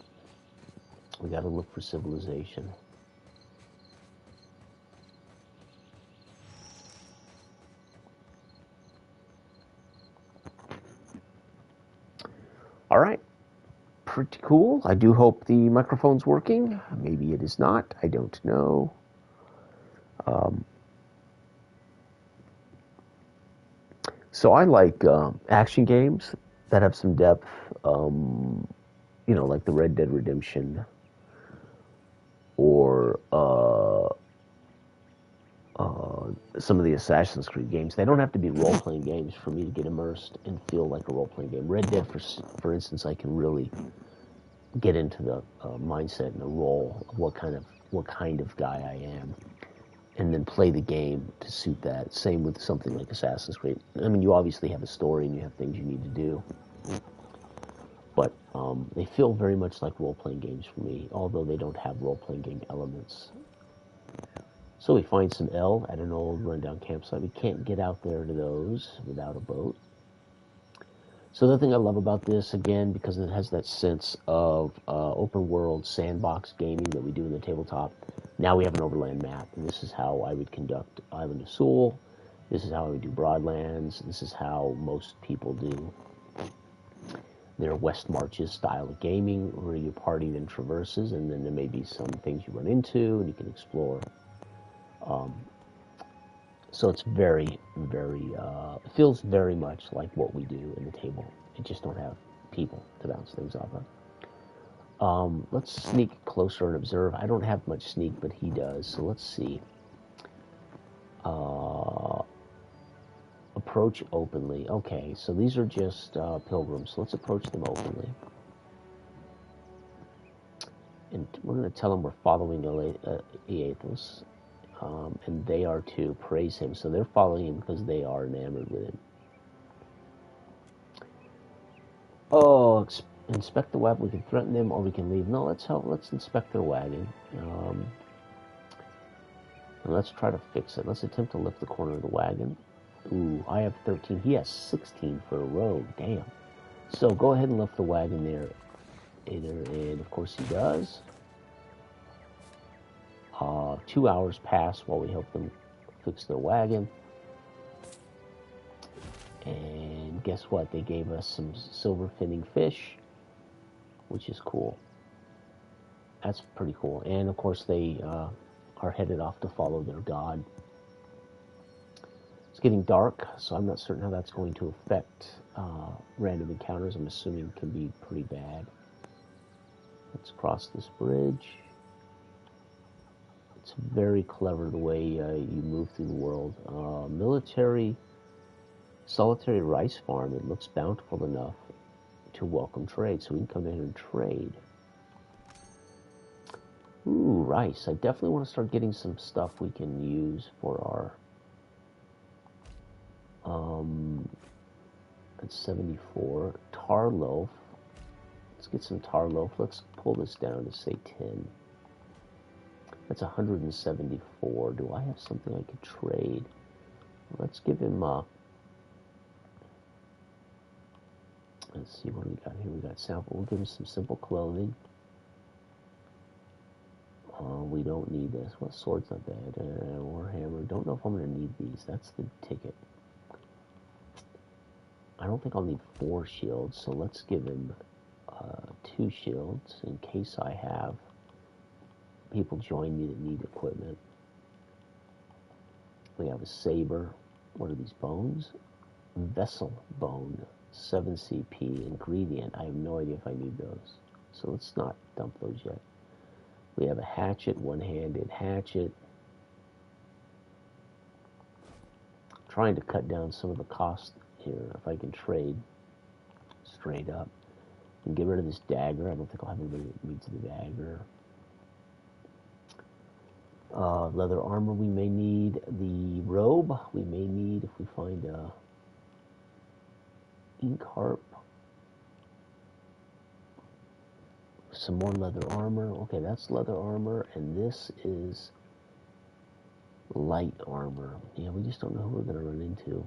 We got to look for civilization. All right. Pretty cool. I do hope the microphone's working. Maybe it is not. I don't know. So I like action games that have some depth. You know, like the Red Dead Redemption for some of the Assassin's Creed games. They don't have to be role-playing games for me to get immersed and feel like a role-playing game. Red Dead, for instance, I can really get into the mindset and the role of what kind of guy I am, and then play the game to suit that. Same with something like Assassin's Creed. I mean, you obviously have a story and you have things you need to do, but they feel very much like role-playing games for me, although they don't have role-playing game elements. So we find some L at an old rundown campsite. We can't get out there to those without a boat. So the thing I love about this, again, because it has that sense of open world sandbox gaming that we do in the tabletop, now we have an overland map, and this is how I would conduct Island of Seoul. This is how I would do Broadlands. This is how most people do their West Marches style of gaming, where your party then traverses, and then there may be some things you run into, and you can explore. So it's very, very, it feels very much like what we do in the table. It just don't have people to bounce things off of. Let's sneak closer and observe. I don't have much sneak, but he does. So let's see. Approach openly. Okay, so these are just pilgrims. So let's approach them openly. And we're going to tell them we're following Aethos. And they are to praise him. So they're following him because they are enamored with him. Oh, inspect the wagon. We can threaten them or we can leave. No, let's inspect their wagon. And let's try to fix it. Let's attempt to lift the corner of the wagon. Ooh, I have 13. He has 16 for a road. Damn. So go ahead and lift the wagon there. And of course he does. 2 hours pass while we help them fix their wagon. And guess what? They gave us some silver finning fish, which is cool. That's pretty cool. And of course they are headed off to follow their god. It's getting dark, so I'm not certain how that's going to affect random encounters. I'm assuming it can be pretty bad. Let's cross this bridge. It's very clever the way you move through the world. Solitary rice farm. It looks bountiful enough to welcome trade, so we can come in and trade. Ooh, rice. I definitely want to start getting some stuff we can use for our... That's 74. Tar loaf. Let's get some tar loaf. Let's pull this down to, say, 10. That's 174. Do I have something I could trade? Let's give him, let's see what we got here. We got sample. We'll give him some simple clothing. We don't need this. Well, sword's not bad. Warhammer. Don't know if I'm going to need these. That's the ticket. I don't think I'll need 4 shields, so let's give him 2 shields in case I have people join me that need equipment. We have a saber. What are these bones? Vessel bone. 7 CP. Ingredient. I have no idea if I need those. So let's not dump those yet. We have a hatchet, one-handed hatchet. Trying to cut down some of the cost here. If I can trade straight up. And get rid of this dagger. I don't think I'll have anybody that needs the dagger. Leather armor we may need. The robe we may need if we find a ink harp. Some more leather armor. Okay, that's leather armor, and this is light armor. Yeah, we just don't know who we're going to run into.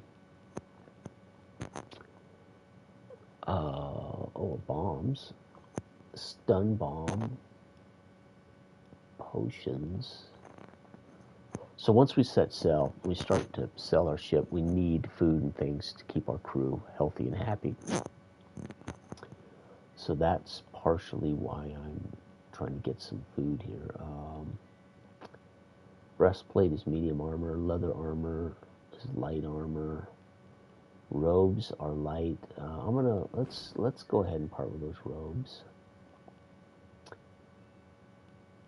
Bombs. Stun bomb. Potions. So once we set sail, we start to sell our ship. We need food and things to keep our crew healthy and happy. So that's partially why I'm trying to get some food here. Breastplate is medium armor. Leather armor is light armor. Robes are light. Let's go ahead and part with those robes.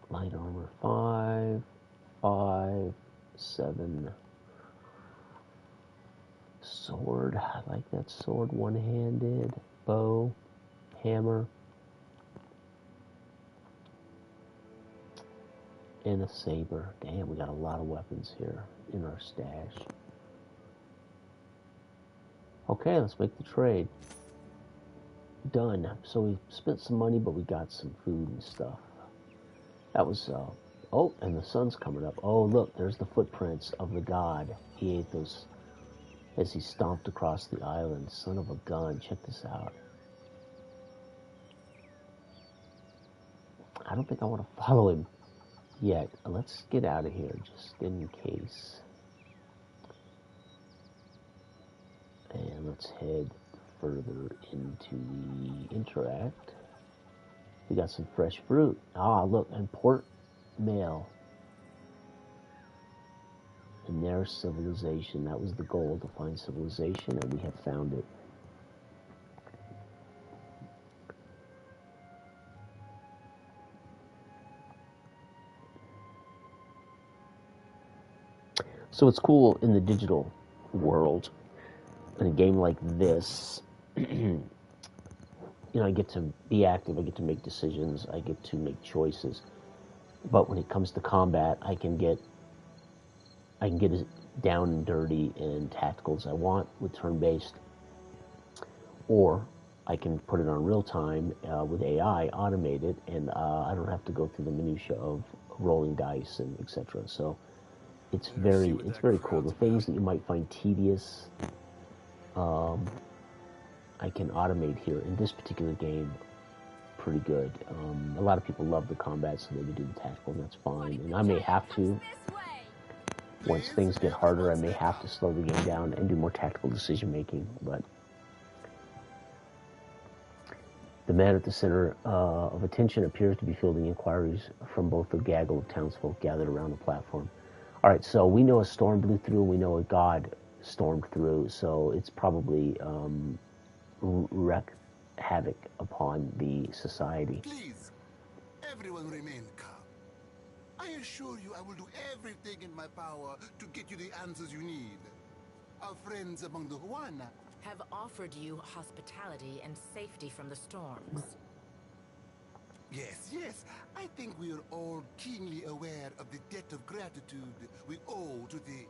Light armor 5, 5, 7. Sword. I like that sword. One-handed. Bow. Hammer. And a saber. Damn, we got a lot of weapons here in our stash. Okay, let's make the trade. Done. So we spent some money, but we got some food and stuff. That was, oh, and the sun's coming up. Oh, look, there's the footprints of the god. He ate those as he stomped across the island. Son of a gun. Check this out. I don't think I want to follow him yet. Let's get out of here, just in case. And let's head further into the interact. We got some fresh fruit. Ah, look, and port mail. And there's civilization. That was the goal, to find civilization, and we have found it. So it's cool in the digital world. In a game like this, you know, I get to be active, I get to make decisions, I get to make choices. But when it comes to combat, I can get as down and dirty and tactical as I want with turn-based, or I can put it on real time with AI, automated, and I don't have to go through the minutia of rolling dice and etc. So it's very cool. The things that you might find tedious, I can automate here in this particular game pretty good. A lot of people love the combat, so they can do the tactical, and that's fine. And I may have to, once things get harder, I may have to slow the game down and do more tactical decision making. But the man at the center of attention appears to be fielding inquiries from both the gaggle of townsfolk gathered around the platform. All right, so we know a storm blew through, we know a god stormed through, so it's probably wreak havoc upon the society. Please, everyone remain calm. I assure you I will do everything in my power to get you the answers you need. Our friends among the Huana have offered you hospitality and safety from the storms. Yes, yes. I think we are all keenly aware of the debt of gratitude we owe to the...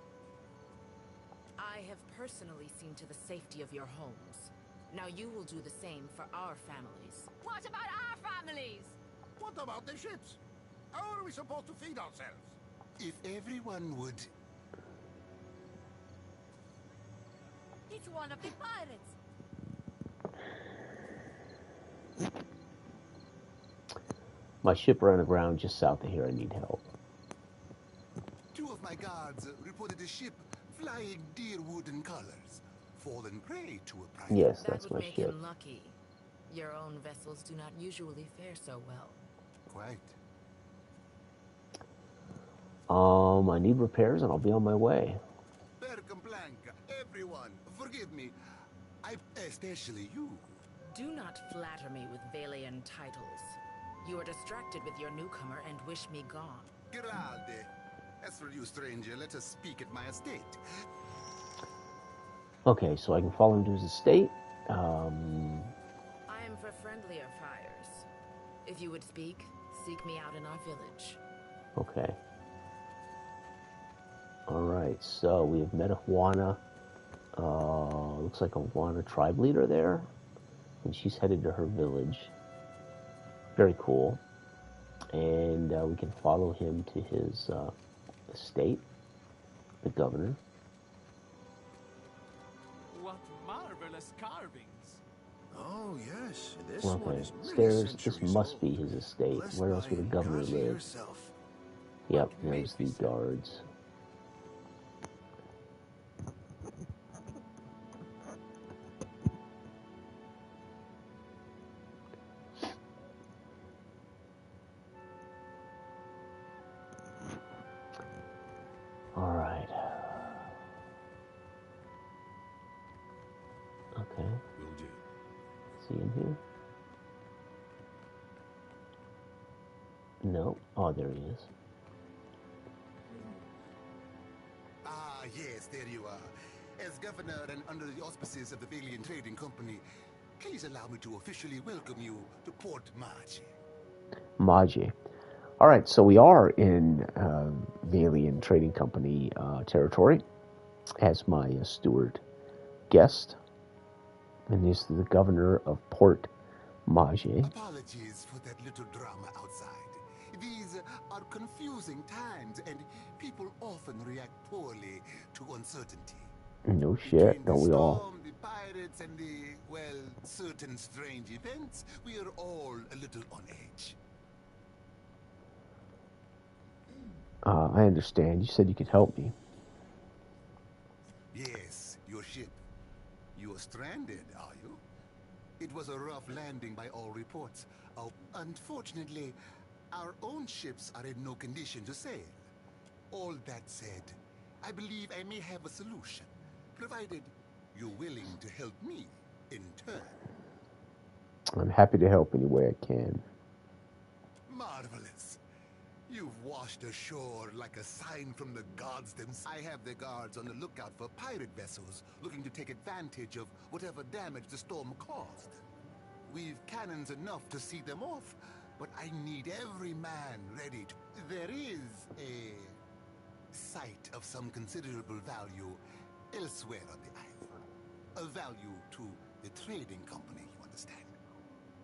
I have personally seen to the safety of your homes. Now you will do the same for our families. What about our families? What about the ships? How are we supposed to feed ourselves? If everyone would... It's one of the pirates. My ship ran aground just south of here. I need help. 2 of my guards reported a ship flying deer wooden colors, fallen prey to a pirate. Yes, that that's would my make ship. him lucky. Your own vessels do not usually fare so well. Quite. I need repairs and I'll be on my way. Percamblanca, everyone, forgive me. Especially you. Do not flatter me with Valian titles. You are distracted with your newcomer and wish me gone. Grande. As for you, stranger, let us speak at my estate. Okay, so I can follow him to his estate. I am for friendlier fires. If you would speak, seek me out in our village. Okay. Alright, so we have met a Huana. Looks like a Huana tribe leader there. And she's headed to her village. Very cool. And we can follow him to his estate, the governor. What marvelous carvings! Oh yes, this one Okay, is many stairs. This centuries must old. be his estate. Blessed Where else by would a governor Gazi live? herself. Yep, there's the guards. All right. Okay. Will do. See him here? No. Oh, there he is. Ah, yes, there you are. As governor and under the auspices of the Valiant Trading Company, please allow me to officially welcome you to Port March. Maji. All right, so we are in Valiant Trading Company territory as my steward guest. And this is the governor of Port Maji. Apologies for that little drama outside. These are confusing times, and people often react poorly to uncertainty. No shit, don't we all? Storm, the pirates, and the, well, certain strange events, we are all a little on edge. I understand. You said you could help me. Yes, your ship. You are stranded, are you? It was a rough landing by all reports. Oh, unfortunately, our own ships are in no condition to sail. All that said, I believe I may have a solution, provided you're willing to help me in turn. I'm happy to help any way I can. Marvelous. You've washed ashore like a sign from the gods themselves. I have the guards on the lookout for pirate vessels looking to take advantage of whatever damage the storm caused. We've cannons enough to see them off, but I need every man ready to... There is a site of some considerable value elsewhere on the island. A value to the trading company, you understand.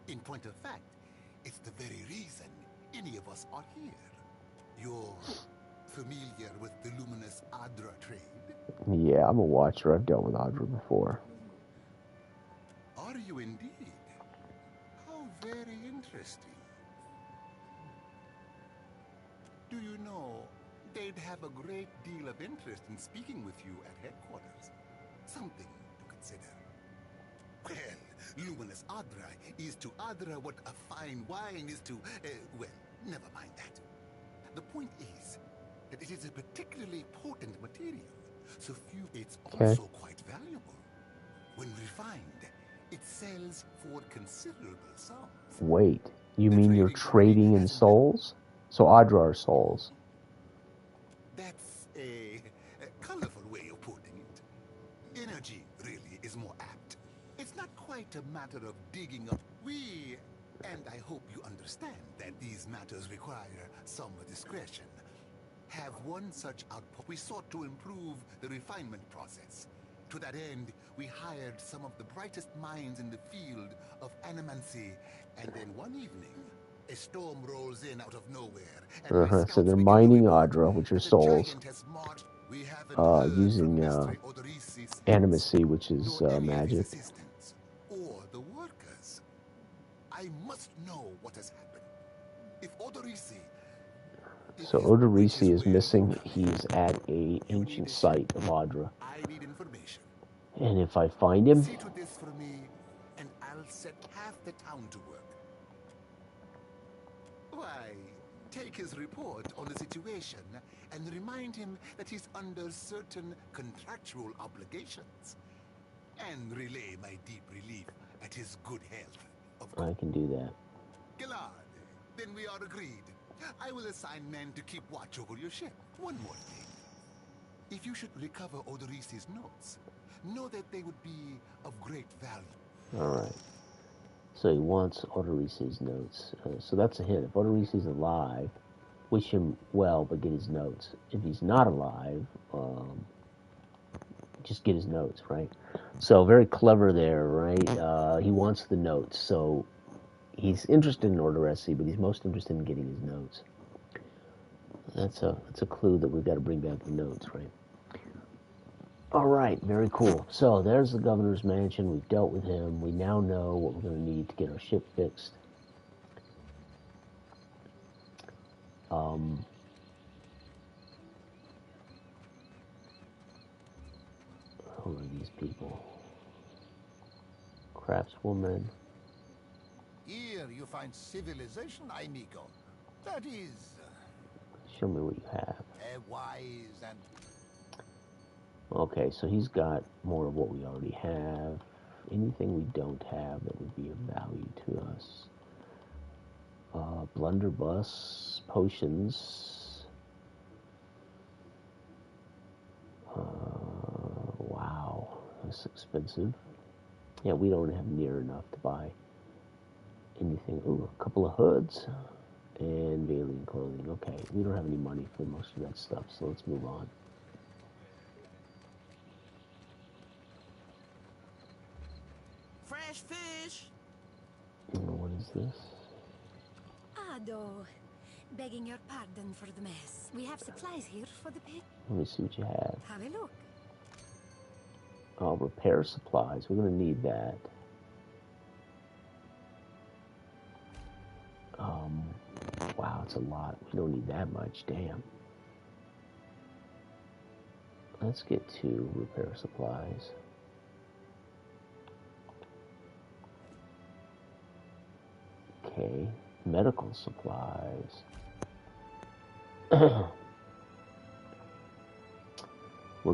In point of fact, it's the very reason any of us are here. You're familiar with the luminous Adra trade? Yeah, I'm a watcher. I've dealt with Adra before. Are you indeed? How very interesting. Do you know, they'd have a great deal of interest in speaking with you at headquarters. Something to consider. Well, luminous Adra is to Adra what a fine wine is to... well, never mind that. The point is that it is a particularly potent material, so few... It's also quite valuable. When refined, it sells for considerable sums. Wait, you mean you're trading in souls? So Adra are souls. That's a colorful way of putting it. Energy, really, is more apt. It's not quite a matter of digging up. We, and I hope you understand that these matters require some discretion, have one such output. We sought to improve the refinement process. To that end, we hired some of the brightest minds in the field of animancy, and then one evening, a storm rolls in out of nowhere. So they're mining Adra, which are souls, using animacy, which is magic. Or the workers. I must know what has happened. If Odorisi... So Odorisi is missing. He's at a ancient site of Adra. I need information. And if I find him... See to this for me, and I'll set half the town to work. Why, take his report on the situation and remind him that he's under certain contractual obligations. And relay my deep relief at his good health. I can do that. Gilad, then we are agreed. I will assign men to keep watch over your ship. One more thing. If you should recover Odorisi's notes, know that they would be of great value. Alright. So he wants Odorisi's notes. So that's a hint. If Odorisi's alive, wish him well, but get his notes. If he's not alive, just get his notes, right? So very clever there, right? He wants the notes. So he's interested in Odorisi, but he's most interested in getting his notes. That's a clue that we've got to bring back the notes, right? All right, very cool. So there's the governor's mansion. We've dealt with him. We now know what we're going to need to get our ship fixed. Who are these people? Craftswoman. Here you find civilization, amigo. That is... Show me what you have. wise and... Okay, so he's got more of what we already have. Anything we don't have that would be of value to us. Blunderbuss, potions. Wow, that's expensive. Yeah, we don't have near enough to buy anything. Ooh, a couple of hoods and alien clothing. Okay, we don't have any money for most of that stuff, so let's move on. Fresh fish! What is this? Ado, begging your pardon for the mess. We have supplies here for the pig. Let me see what you have. Have a look. Oh, repair supplies. We're going to need that. Wow, it's a lot. We don't need that much. Damn. Let's get 2 repair supplies. Okay. Medical supplies. We're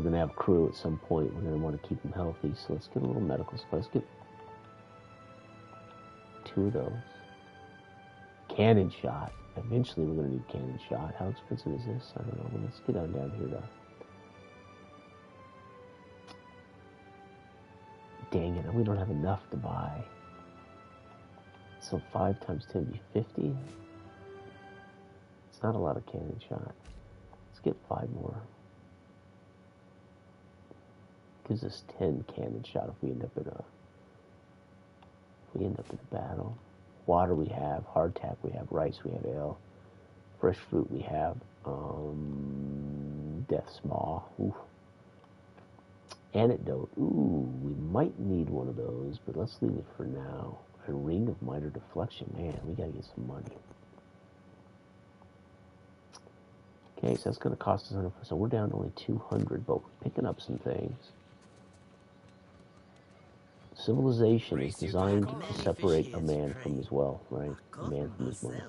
going to have crew at some point. We're going to want to keep them healthy. So let's get a little medical supplies. Let's get 2 of those. Cannon shot. Eventually we're going to need cannon shot. How expensive is this? I don't know. Well, let's get on down here to... Dang it. We don't have enough to buy. So 5 times 10 would be 50. It's not a lot of cannon shot. Let's get 5 more. Gives us 10 cannon shot if we end up in a battle. Water we have, hardtack we have, rice we have, ale, fresh fruit we have, death's maw. Ooh. Antidote. Ooh, we might need one of those, but let's leave it for now. A ring of minor deflection. Man, we gotta get some money. Okay, so that's gonna cost us 100. So we're down to only 200, but we're picking up some things. Civilization is designed to separate a man from his wealth, right? A man from his money.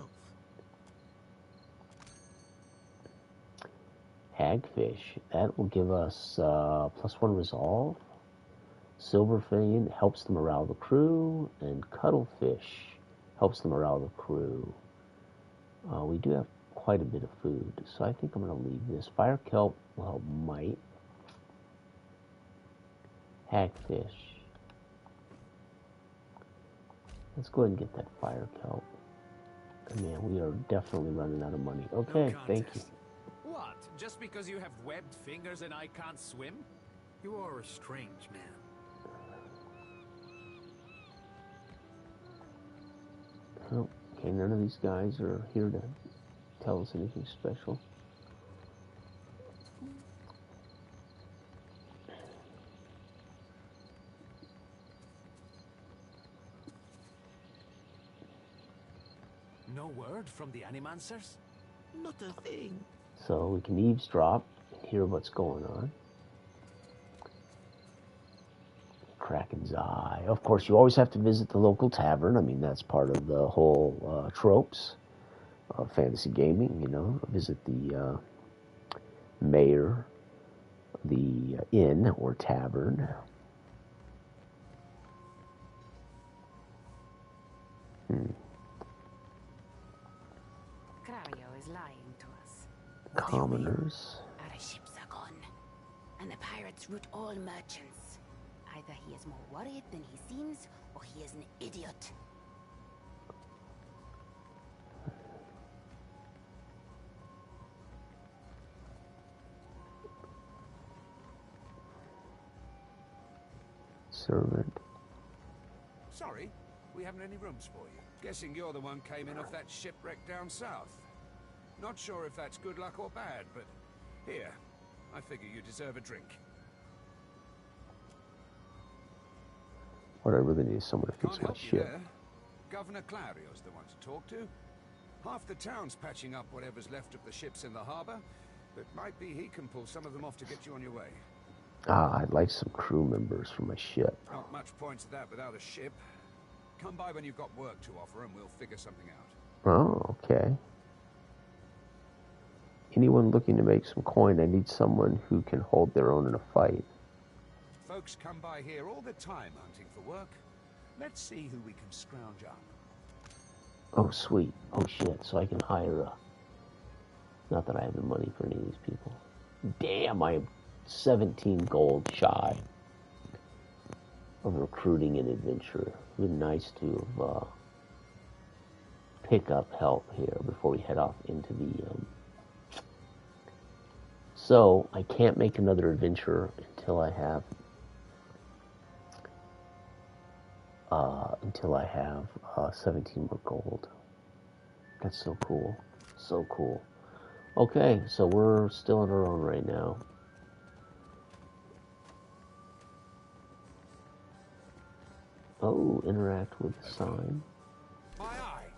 Hagfish, that will give us +1 resolve. Silverfin helps the morale of the crew, and Cuttlefish helps the morale of the crew. We do have quite a bit of food, so I think I'm going to leave this. Fire kelp will help might. Hagfish. Let's go ahead and get that fire kelp. Man, we are definitely running out of money. Okay, thank you. What? Just because you have webbed fingers and I can't swim? You are a strange man. Oh, okay, none of these guys are here to tell us anything special. No word from the Animancers? Not a thing. So we can eavesdrop and hear what's going on. Kraken's Eye. Of course, you always have to visit the local tavern. I mean, that's part of the whole tropes of fantasy gaming, you know. Visit the mayor, the inn or tavern. Is lying to us. Commoners. Our ships are gone, and the pirates root all merchants. Either he is more worried than he seems, or he is an idiot. Servant. Sorry, we haven't any rooms for you. Guessing you're the one came in off that shipwreck down south. Not sure if that's good luck or bad, but here, I figure you deserve a drink. What I really need is someone to fix Can't my help you ship. there. Governor Clario's the one to talk to. Half the town's patching up whatever's left of the ships in the harbor, but might be he can pull some of them off to get you on your way. Ah, I'd like some crew members for my ship. Not much point to that without a ship. Come by when you've got work to offer and we'll figure something out. Oh, okay. Anyone looking to make some coin, I need someone who can hold their own in a fight. Folks come by here all the time hunting for work. Let's see who we can scrounge up. Oh, sweet. Oh, shit. So I can hire a... Not that I have the money for any of these people. Damn, I am 17 gold shy of recruiting an adventurer. It would be nice to pick up help here before we head off into the... So, I can't make another adventurer until I have... 17 more gold. That's so cool. So cool. Okay, so we're still on our own right now. Oh, interact with the sign. My eye,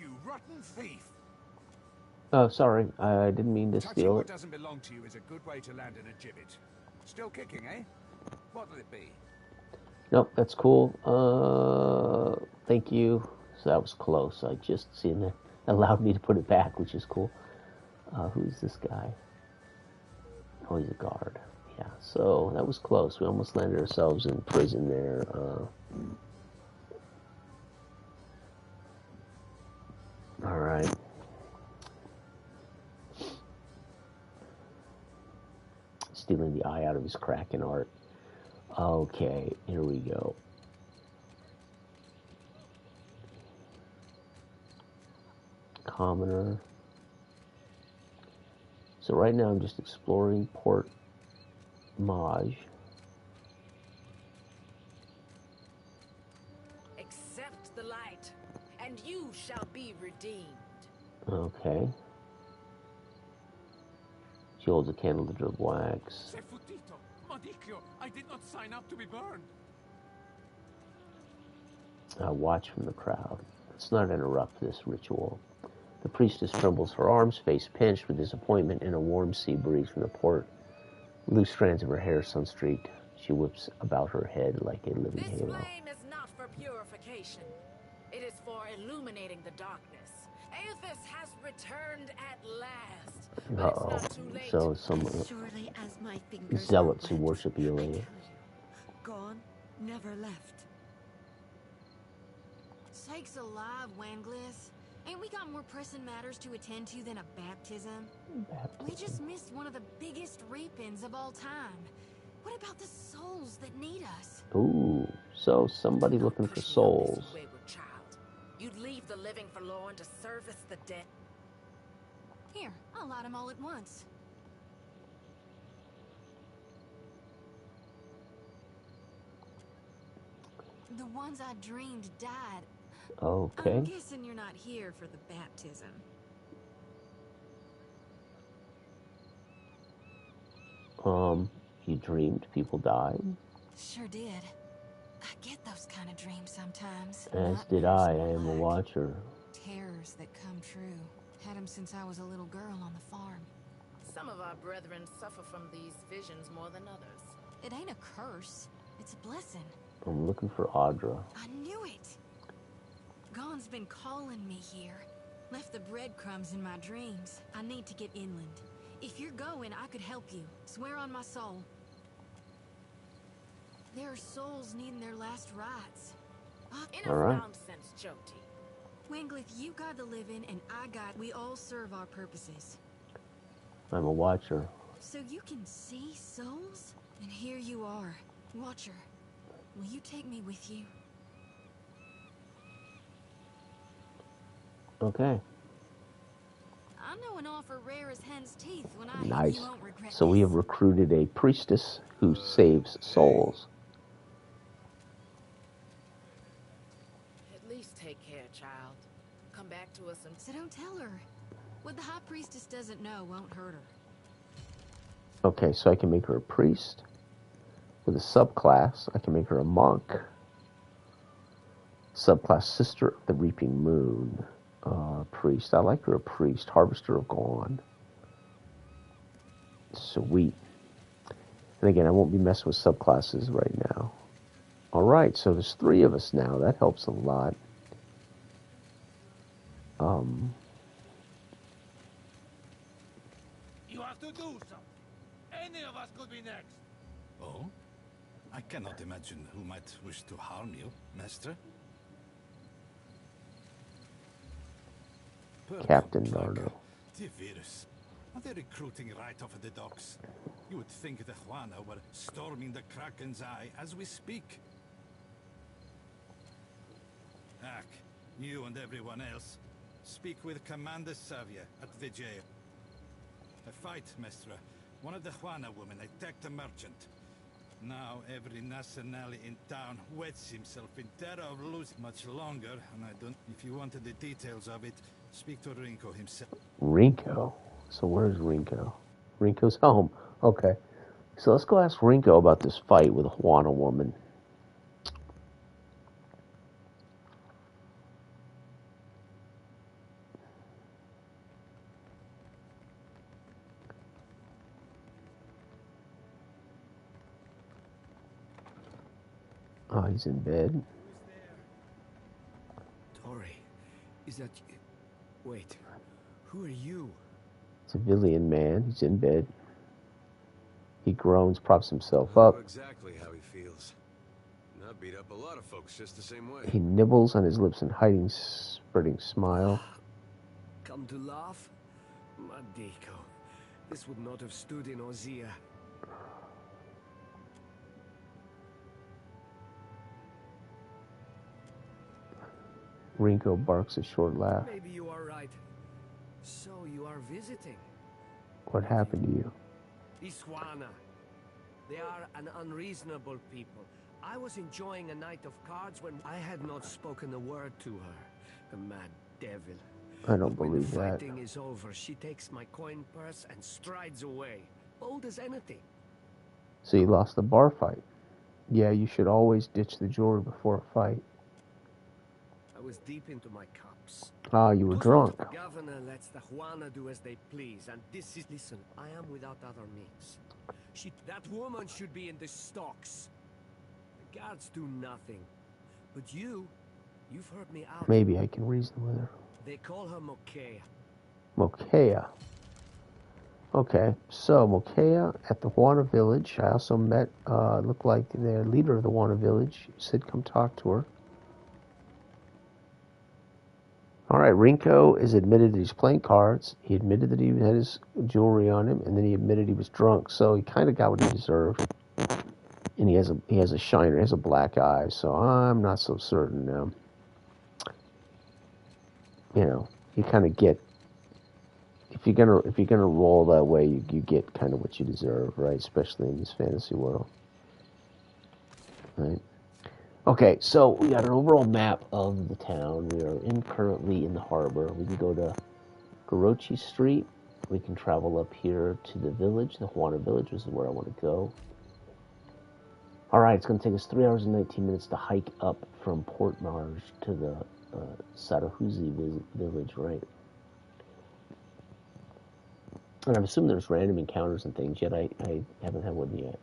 you rotten thief! Oh, sorry, I didn't mean to Touching steal what it. doesn't belong to you is a good way to land in a gibbet. Still kicking, eh? What'll it be? Nope, that's cool. Thank you. So that was close. I just seen it allowed me to put it back, which is cool. Who's this guy? Oh, he's a guard. Yeah, so that was close. We almost landed ourselves in prison there. All right. Stealing the eye out of his Kraken art. Okay, here we go. Commoner. So right now I'm just exploring Port Maj. Accept the light, and you shall be redeemed. Okay. She holds a candle to drip wax. I did not sign up to be burned. Watch from the crowd. Let's not interrupt this ritual. The priestess trembles her arms, face pinched with disappointment in a warm sea breeze from the port. Loose strands of her hair sun-streaked. She whips about her head like a living This halo. flame is not for purification. It is for illuminating the darkness. Aethys has returned at last. But it's not too late. So some Surely as my fingers zealots who worship Elaine. gone, never left. Sakes alive, Wanglis. Ain't we got more pressing matters to attend to than a baptism? We just missed one of the biggest reapings of all time. What about the souls that need us? Ooh, so somebody looking for souls. Wayward child. You'd leave the living forlorn to service the dead. Here, I'll light them all at once. The ones I dreamed died. Okay. I'm guessing you're not here for the baptism. You dreamed people died? Sure did. I get those kind of dreams sometimes. As did I am a watcher. Terrors that come true. Had them since I was a little girl on the farm. Some of our brethren suffer from these visions more than others. It ain't a curse. It's a blessing. I'm looking for Audra. I knew it! Gon's been calling me here. Left the breadcrumbs in my dreams. I need to get inland. If you're going, I could help you. Swear on my soul. There are souls needing their last rites. In a round sense, Joti. Wenglith, you got the living, and we all serve our purposes. I'm a watcher. So you can see souls? And here you are, Watcher. Will you take me with you? Okay. I know an offer rare as hen's teeth when I Nice. you won't regret So we have recruited a priestess who saves souls. At least take care, child. Come back to us and... So don't tell her. What the High Priestess doesn't know won't hurt her. Okay, so I can make her a priest. With a subclass, I can make her a monk. Subclass Sister of the Reaping Moon. Priest. I like her a priest. Harvester of Gone. Sweet. And again, I won't be messing with subclasses right now. Alright, so there's 3 of us now. That helps a lot. You have to do something. Any of us could be next. Oh? I cannot imagine who might wish to harm you, Master. Captain Darno. The virus. Are they recruiting right off of the docks? You would think the Juana were storming the Kraken's Eye as we speak. Ak, you and everyone else, speak with Commander Savia at the jail. A fight, Mestra. One of the Juana women attacked a merchant. Now every nationale in town wets himself in terror of losing much longer, and I don't... If you wanted the details of it, speak to Rinko himself. Rinko? So where's Rinko? Rinko's home. Okay. So let's go ask Rinko about this fight with a Juana woman. Oh, he's in bed. Tori, is that you? Wait, who are you? Civilian man. He's in bed. He groans, props himself I up. know exactly how he feels. And I beat up a lot of folks just the same way. He nibbles on his lips and hiding, spreading smile. Come to laugh? Madiko, this would not have stood in Ozia. Rinko barks a short laugh. Maybe you are right. So you are visiting. What happened to you? Iswana. They are an unreasonable people. I was enjoying a night of cards when I had not spoken a word to her. The mad devil. I don't When believe the that. fighting is over, she takes my coin purse and strides away. Bold as anything. So you lost the bar fight. Yeah, you should always ditch the jewelry before a fight. I was deep into my cups. Ah, you were drunk. The governor lets the Juana do as they please, and this is... Listen, I am without other means. That woman should be in the stocks. The guards do nothing. But you've heard me out. Maybe I can reason with her. They call her Mokea. Mokea. Okay, so Mokea at the Juana village. I also met, looked like the leader of the Juana village. Said come talk to her. All right, Rinko has admitted that he's playing cards. He admitted that he had his jewelry on him, and then he admitted he was drunk. So he kind of got what he deserved. And he has a shiner, he has a black eye. So I'm not so certain now. You know, you kind of get, if you're gonna roll that way, you get kind of what you deserve, right? Especially in this fantasy world, right? Okay, so we got an overall map of the town. We are currently in the harbor. We can go to Garochi Street. We can travel up here to the village, the Juana village, which is where I want to go. All right, it's going to take us 3 hours and 19 minutes to hike up from Port Marge to the Sarahuzi village, right? And I'm assuming there's random encounters and things, yet I haven't had one yet.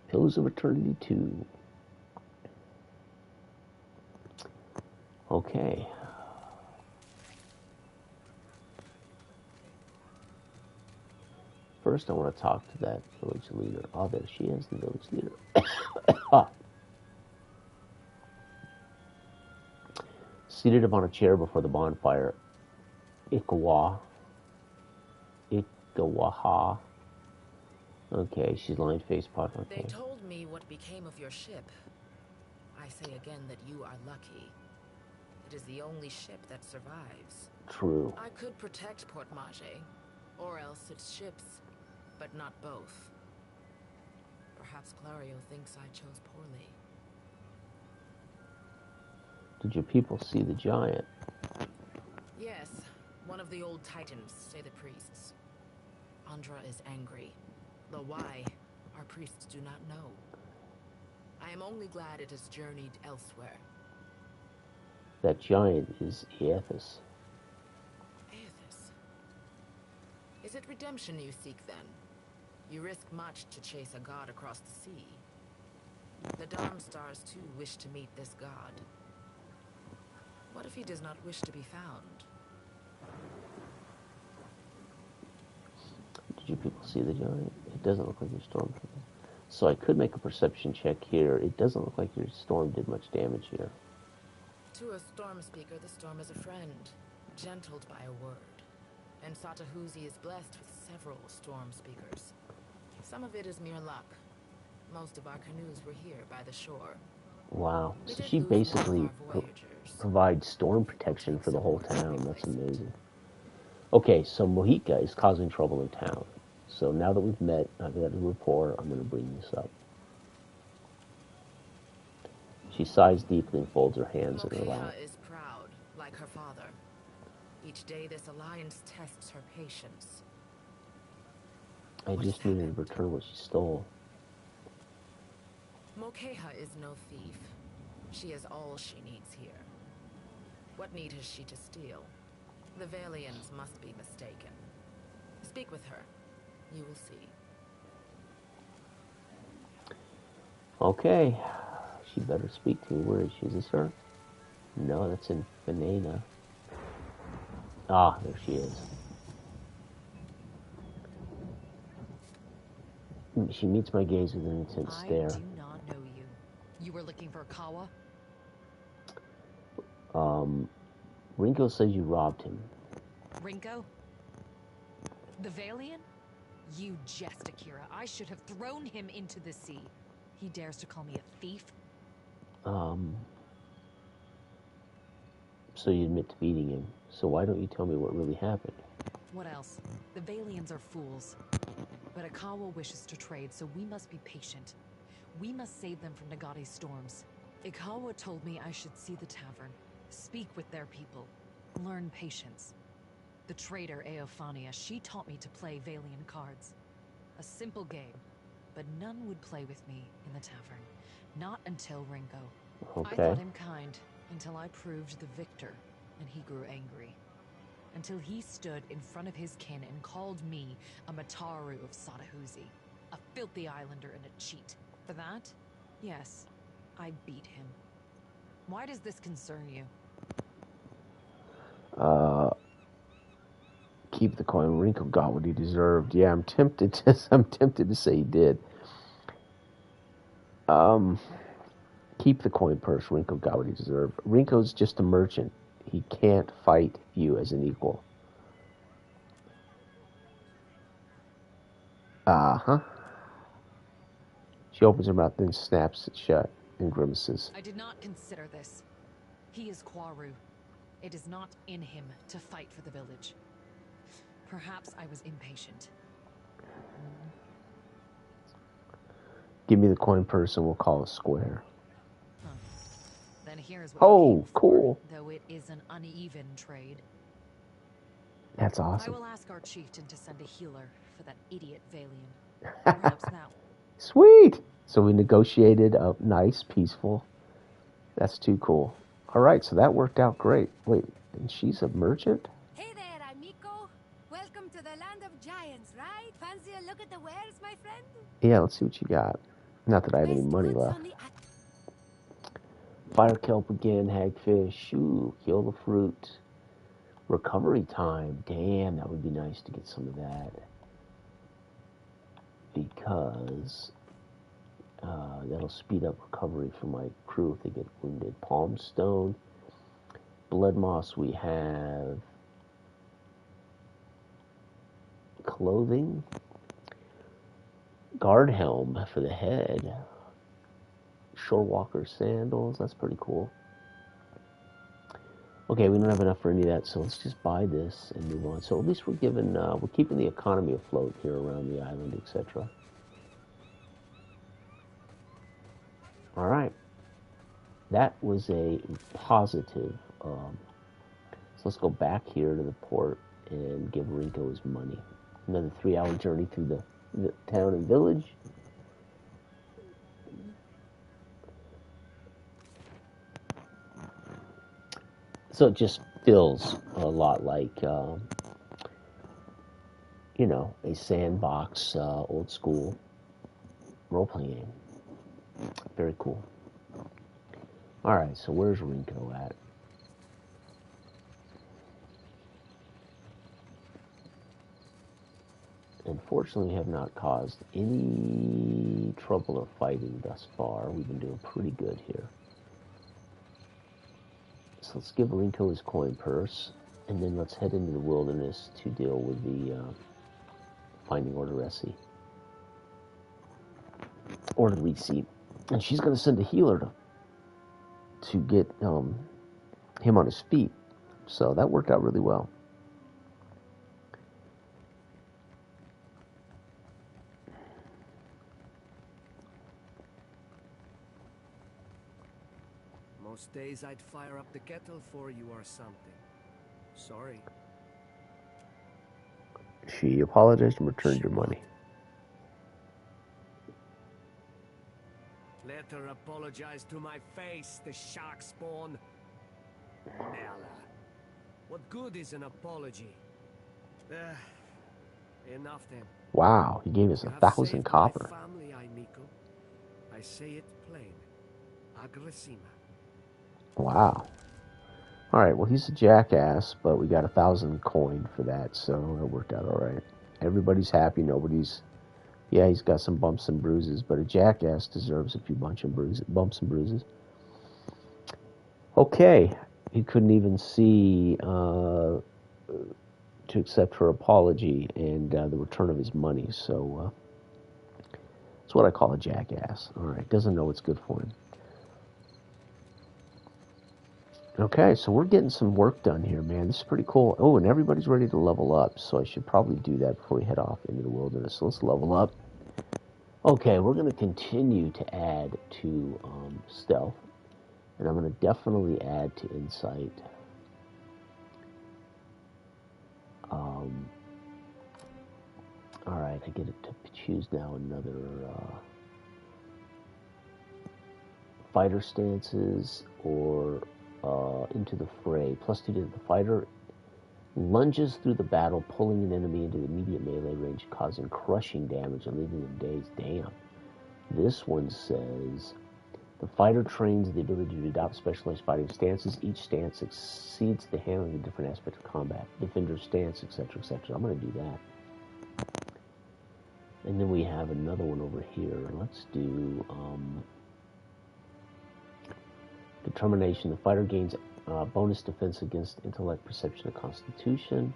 Pillars of Eternity 2. Okay. First, I want to talk to that village leader. Oh, there she is, the village leader. Ah. Seated upon a chair before the bonfire, Ikawaha. Okay, she's lying face pot. Okay. They told me what became of your ship. I say again that you are lucky. It is the only ship that survives. True. I could protect Port Mage, or else its ships, but not both. Perhaps Clario thinks I chose poorly. Did your people see the giant? Yes, one of the old titans, say the priests. Andra is angry. Though why, our priests do not know. I am only glad it has journeyed elsewhere. That giant is Aethys. Aethys. Is it redemption you seek then? You risk much to chase a god across the sea. The Darmstars too wish to meet this god. What if he does not wish to be found? Did you people see the giant? It doesn't look like a stormtrooper. So I could make a perception check here. It doesn't look like your storm did much damage here. To a storm speaker, the storm is a friend, gentled by a word. And Satahuzi is blessed with several storm speakers. Some of it is mere luck. Most of our canoes were here by the shore. Wow. So she basically provides storm protection for the whole town. That's amazing. Okay, so Mojica is causing trouble in town. So now that we've met, I've got a rapport, I'm going to bring this up. She sighs deeply and folds her hands in her lap. Mokeha is proud, like her father. Each day this alliance tests her patience. I just needed to return what she stole. Mokeha is no thief. She has all she needs here. What need has she to steal? The Valians must be mistaken. Speak with her. You will see. Okay. She better speak to me. Where is she? Is this her? No, that's in Venena. Ah, there she is. She meets my gaze with an intense stare. I do not know you. You were looking for Kawa? Rinko says you robbed him. Rinko? The Valian? You jest, Akira. I should have thrown him into the sea. He dares to call me a thief? So you admit to beating him. So why don't you tell me what really happened? What else? The Valians are fools. But Akawa wishes to trade, so we must be patient. We must save them from Nagate's storms. Ikawa told me I should see the tavern, speak with their people, learn patience. The trader Eophania, she taught me to play Valian cards. A simple game, but none would play with me in the tavern. Not until Rinko. Okay. I thought him kind, until I proved the victor, and he grew angry. Until he stood in front of his kin and called me a Mataru of Satahuzi, a filthy islander and a cheat. For that, yes, I beat him. Why does this concern you? Keep the coin. Rinko got what he deserved. Yeah, I'm tempted to say he did. Keep the coin purse. Rinko got what he deserved. Rinko's just a merchant. He can't fight you as an equal. Uh-huh. She opens her mouth, then snaps it shut and grimaces. I did not consider this. He is Kwaru. It is not in him to fight for the village. Perhaps I was impatient. Give me the coin purse and we'll call it square. Huh. Then here's what you came for, cool. Though it is an uneven trade. That's awesome. I will ask our chieftain to send a healer for that idiot Valian. Perhaps that. Sweet! So we negotiated a nice, peaceful. That's too cool. All right, so that worked out great. Wait, and she's a merchant? Hey there, amigo. Welcome to the land of giants, right? Fancy a look at the wares, my friend? Yeah, let's see what you got. Not that I have any money left. Fire kelp again, hagfish. Ooh, kill the fruit. Recovery time. Damn, that would be nice to get some of that. Because that'll speed up recovery for my crew if they get wounded. Palm stone. Blood moss we have. Clothing. Guard helm for the head. Shorewalker sandals. That's pretty cool. Okay, we don't have enough for any of that, so let's just buy this and move on. So at least we're given, we're keeping the economy afloat here around the island, etc. All right, that was a positive. So let's go back here to the port and give Rinko his money. Another 3-hour journey through the town and village. So it just feels a lot like, you know, a sandbox, old school role-playing game. Very cool. All right, so where's Rinko at? Unfortunately, we have not caused any trouble or fighting thus far. We've been doing pretty good here. So let's give Rinko his coin purse, and then let's head into the wilderness to deal with the finding Orderesi. Or Lisi. And she's going to send a healer to get him on his feet. So that worked out really well. Most days I'd fire up the kettle for you or something. Sorry. She apologized and returned your money. Let her apologize to my face, the shark spawn. Nella. What good is an apology? Enough then. Wow, he gave us 1,000 copper. Family, Miko. I say it plain. Aggressima. Wow. Alright, well, he's a jackass, but we got 1,000 coin for that, so it worked out alright. Everybody's happy, nobody's... Yeah, he's got some bumps and bruises, but a jackass deserves a few bumps and bruises. Okay, he couldn't even see to accept her apology and the return of his money, so that's what I call a jackass. Alright, doesn't know what's good for him. Okay, so we're getting some work done here, man. This is pretty cool. Oh, and everybody's ready to level up, so I should probably do that before we head off into the wilderness. So let's level up. Okay, we're going to continue to add to stealth, and I'm going to definitely add to insight. Alright, I get to choose now another fighter stances or into the fray. +2 to the fighter lunges through the battle, pulling an enemy into the immediate melee range, causing crushing damage and leaving them dazed. Damn. This one says the fighter trains the ability to adopt specialized fighting stances. Each stance exceeds the handling of different aspects of combat. Defender's stance, etc., etc. I'm going to do that. And then we have another one over here. Let's do determination. The fighter gains bonus defense against intellect, perception, and constitution.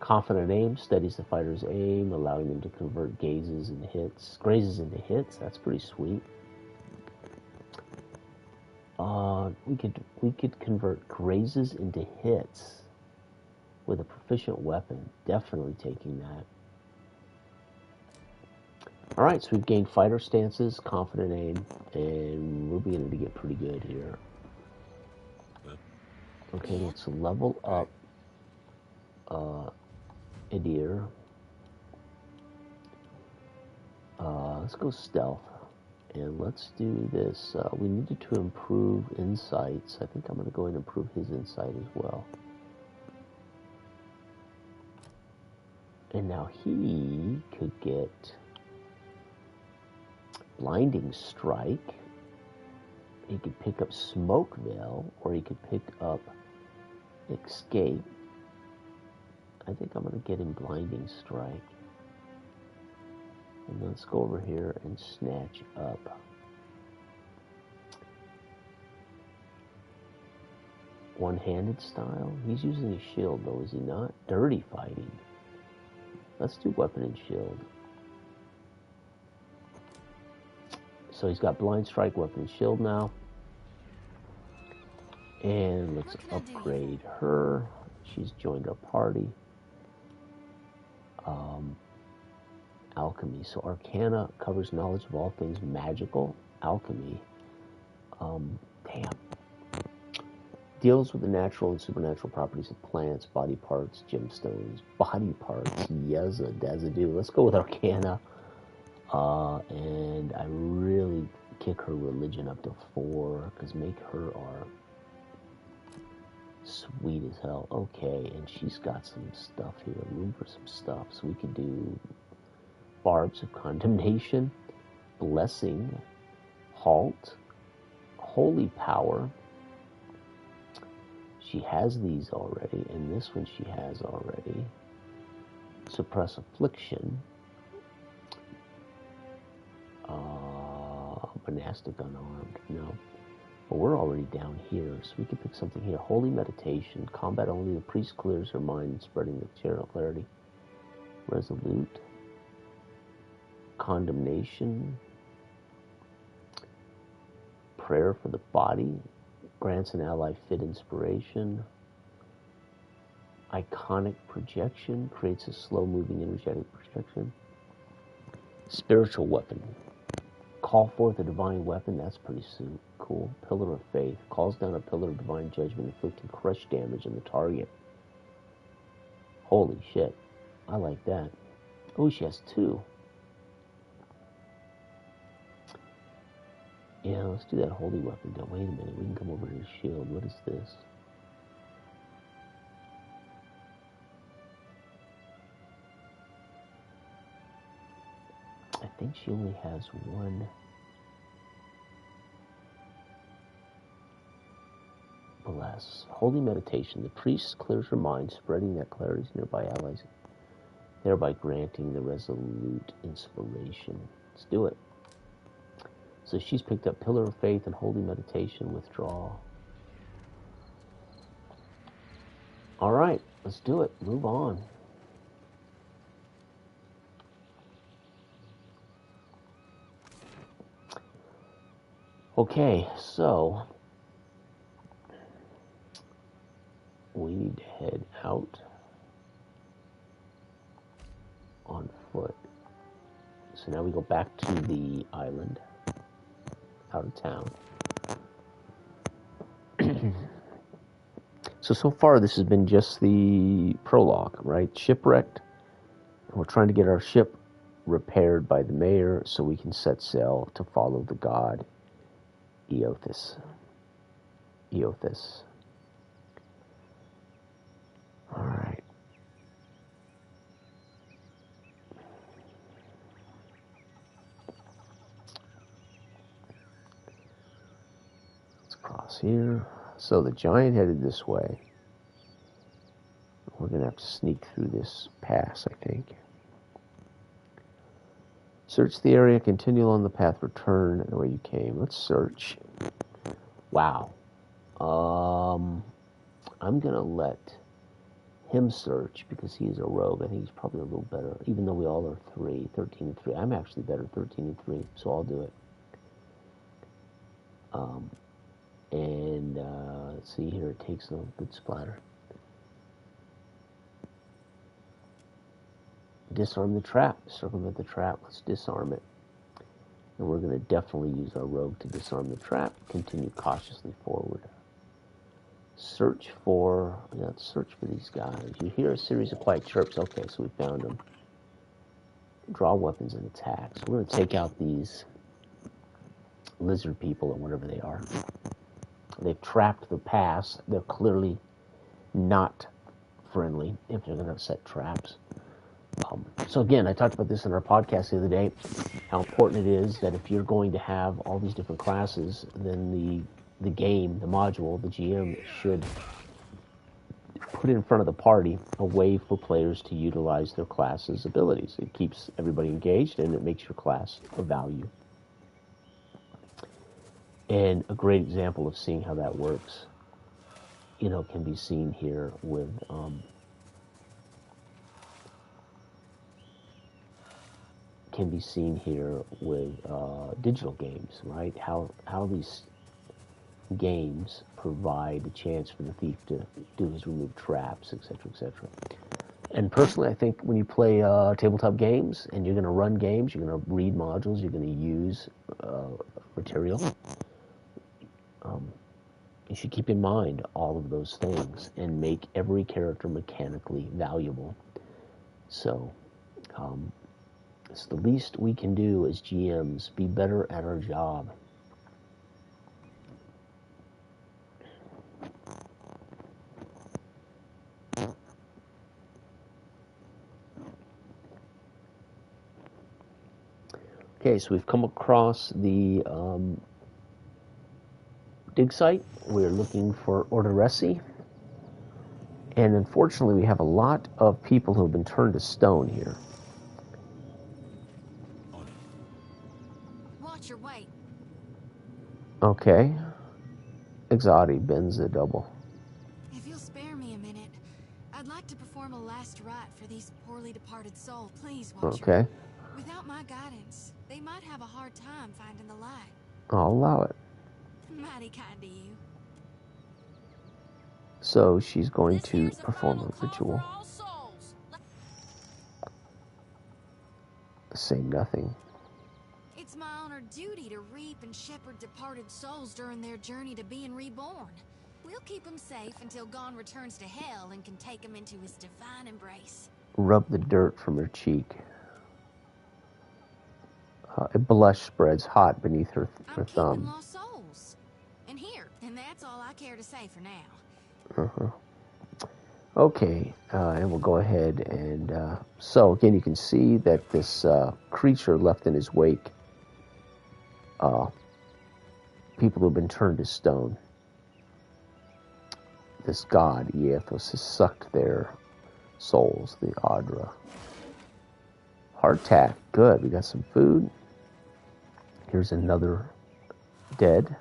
Confident aim steadies the fighter's aim, allowing them to convert grazes into hits. That's pretty sweet. We could convert grazes into hits with a proficient weapon. Definitely taking that. Alright, so we've gained fighter stances, confident aim, and we're beginning to get pretty good here. Okay, let's level up Edir. Let's go stealth. And let's do this. We needed to improve insights. I think I'm going to go and improve his insight as well. And now he could get Blinding Strike. He could pick up Smoke Veil, or he could pick up Escape. I think I'm going to get him Blinding Strike. And let's go over here and snatch up One-Handed Style. He's using a shield though, is he not? Dirty Fighting. Let's do Weapon and Shield. So he's got Blind Strike, Weapon and Shield now. And let's upgrade her. She's joined our party. Alchemy. So Arcana covers knowledge of all things magical. Alchemy. Damn. Deals with the natural and supernatural properties of plants, body parts, gemstones, body parts. Yezza, Dazadoo. Let's go with Arcana. And I really kick her religion up to 4, because make her our sweet as hell. Okay, and she's got some stuff here, room for some stuff. So we could do Barbs of Condemnation, Blessing, Halt, Holy Power. She has these already, and this one she has already. Suppress affliction. Monastic unarmed. No. But we're already down here, so we can pick something here. Holy meditation. Combat only. The priest clears her mind, spreading the channel clarity. Resolute. Condemnation. Prayer for the body. Grants an ally fit inspiration. Iconic projection. Creates a slow-moving, energetic projection. Spiritual weapon. Call forth a divine weapon. That's pretty cool. Pillar of faith. Calls down a pillar of divine judgment, inflicting crush damage on the target. Holy shit. I like that. Oh, she has 2. Yeah, let's do that holy weapon. Now, wait a minute. We can come over to the shield. What is this? I think she only has 1. Bless. Holy meditation. The priest clears her mind, spreading that clarity to nearby allies, thereby granting the resolute inspiration. Let's do it. So she's picked up Pillar of Faith and Holy Meditation. Withdraw. All right, let's do it. Move on. Okay, so we need to head out on foot. So now we go back to the island, out of town. So far this has been just the prologue, right? Shipwrecked. We're trying to get our ship repaired by the mayor so we can set sail to follow the god Eothas. All right. Let's cross here. So the giant headed this way. We're going to have to sneak through this pass, I think. Search the area, continue along the path, return the way you came. Let's search. Wow. I'm going to let him search because he's a rogue. I think he's probably a little better, even though we all are 13 and 3. I'm actually better 13 and 3, so I'll do it. Let's see here, it takes a good splatter. Disarm the trap. Circumvent the trap. Let's disarm it. And we're going to definitely use our rogue to disarm the trap. Continue cautiously forward. Search for these guys. You hear a series of quiet chirps. Okay, so we found them. Draw weapons and attack. So we're going to take out these lizard people or whatever they are. They've trapped the pass. They're clearly not friendly if they're going to set traps. So again, I talked about this in our podcast the other day, how important it is that if you're going to have all these different classes, then the game, the module, the GM should put in front of the party a way for players to utilize their class's abilities. It keeps everybody engaged and it makes your class of value. And a great example of seeing how that works, can be seen here with digital games, right? How these games provide a chance for the thief to do his remove traps, etc., etc. And personally, I think when you play tabletop games and you're going to run games, you're going to read modules, you're going to use material, you should keep in mind all of those things and make every character mechanically valuable. So, it's the least we can do as GMs, be better at our job. Okay, so we've come across the dig site. We're looking for Orderesi. And unfortunately, we have a lot of people who have been turned to stone here. Watch your weight. Okay. Exotic bends a double. If you'll spare me a minute, I'd like to perform a last rite for these poorly departed souls. Please, Watcher. Okay. Without my guidance, they might have a hard time finding the light. I'll allow it. Mighty kind of you. So she's going to perform a ritual. Say nothing. It's my honored duty to reap and shepherd departed souls during their journey to being reborn. We'll keep them safe until Gon returns to hell and can take them into his divine embrace. Rub the dirt from her cheek. A blush spreads hot beneath her thumb. Lost souls. And here, and that's all I care to say for now. Okay, and we'll go ahead and so again you can see that this creature left in his wake people who have been turned to stone. This god Iathos has sucked their souls, the Audra. Hardtack, good, we got some food. Here's another dead.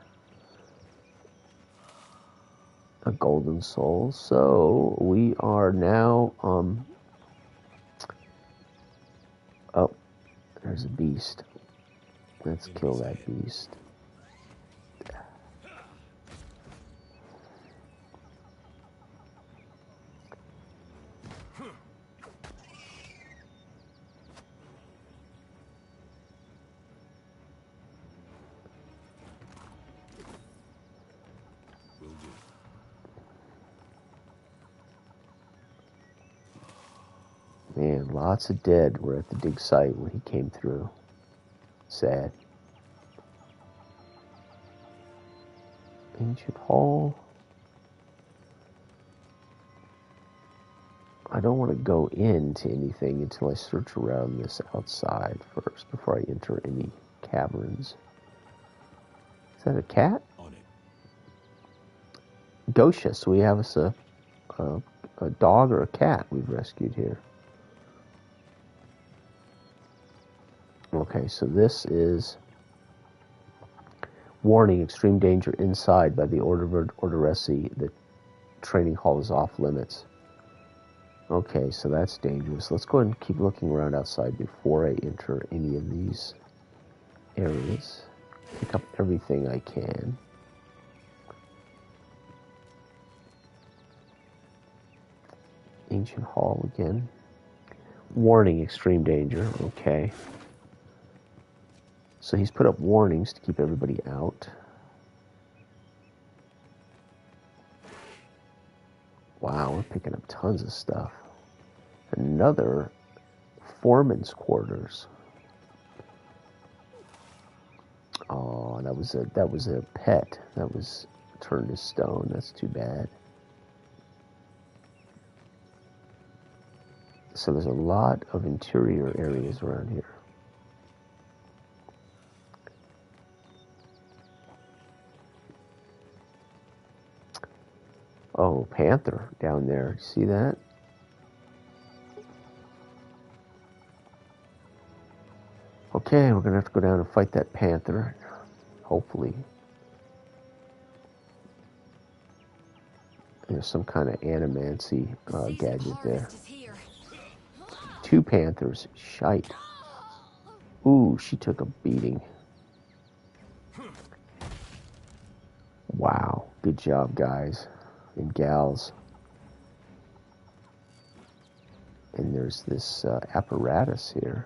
A golden soul. So we are now oh, there's a beast. Let's kill that beast. Man, lots of dead were at the dig site when he came through. Sad. Ancient hall. I don't want to go into anything until I search around this outside first before I enter any caverns. Is that a cat? Gosha, so we have us a dog or a cat we've rescued here. Okay, so this is warning, extreme danger inside by the Orderesi. The training hall is off limits. Okay, so that's dangerous. Let's go ahead and keep looking around outside before I enter any of these areas. Pick up everything I can. Ancient hall again. Warning, extreme danger. Okay. So he's put up warnings to keep everybody out. Wow, we're picking up tons of stuff. Another foreman's quarters. Oh, that was a pet that was turned to stone. That's too bad. So there's a lot of interior areas around here. Oh, panther down there. See that? Okay, we're going to have to go down and fight that panther. Hopefully. There's some kind of animancy gadget there. 2 panthers. Shite. Ooh, she took a beating. Wow. Good job, guys and gals. And there's this apparatus here.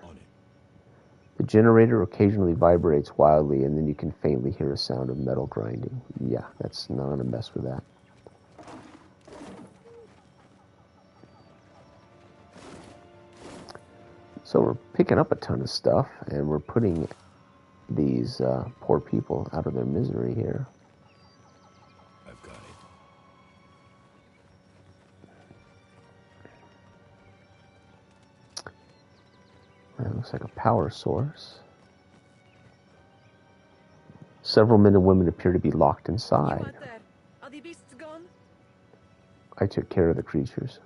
The generator occasionally vibrates wildly, and then you can faintly hear a sound of metal grinding. Yeah, that's not gonna mess with that. So we're picking up a ton of stuff, and we're putting these poor people out of their misery here. I've got it. That looks like a power source. Several men and women appear to be locked inside. Are the beasts gone? I took care of the creatures.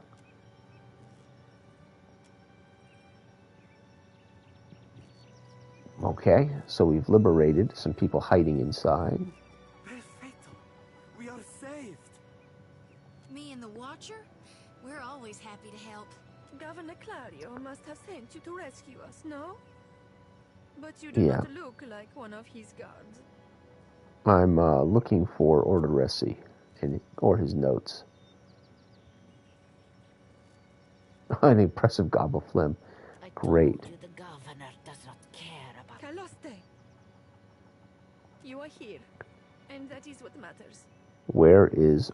Okay, so we've liberated some people hiding inside. Perfecto. We are saved. Me and the Watcher? We're always happy to help. Governor Clario must have sent you to rescue us, no? But you do Yeah. not look like one of his guards. I'm looking for Orderesi or his notes. An impressive gobble phlegm. Great. The governor does not care about... Caloste. You are here, and that is what matters. Where is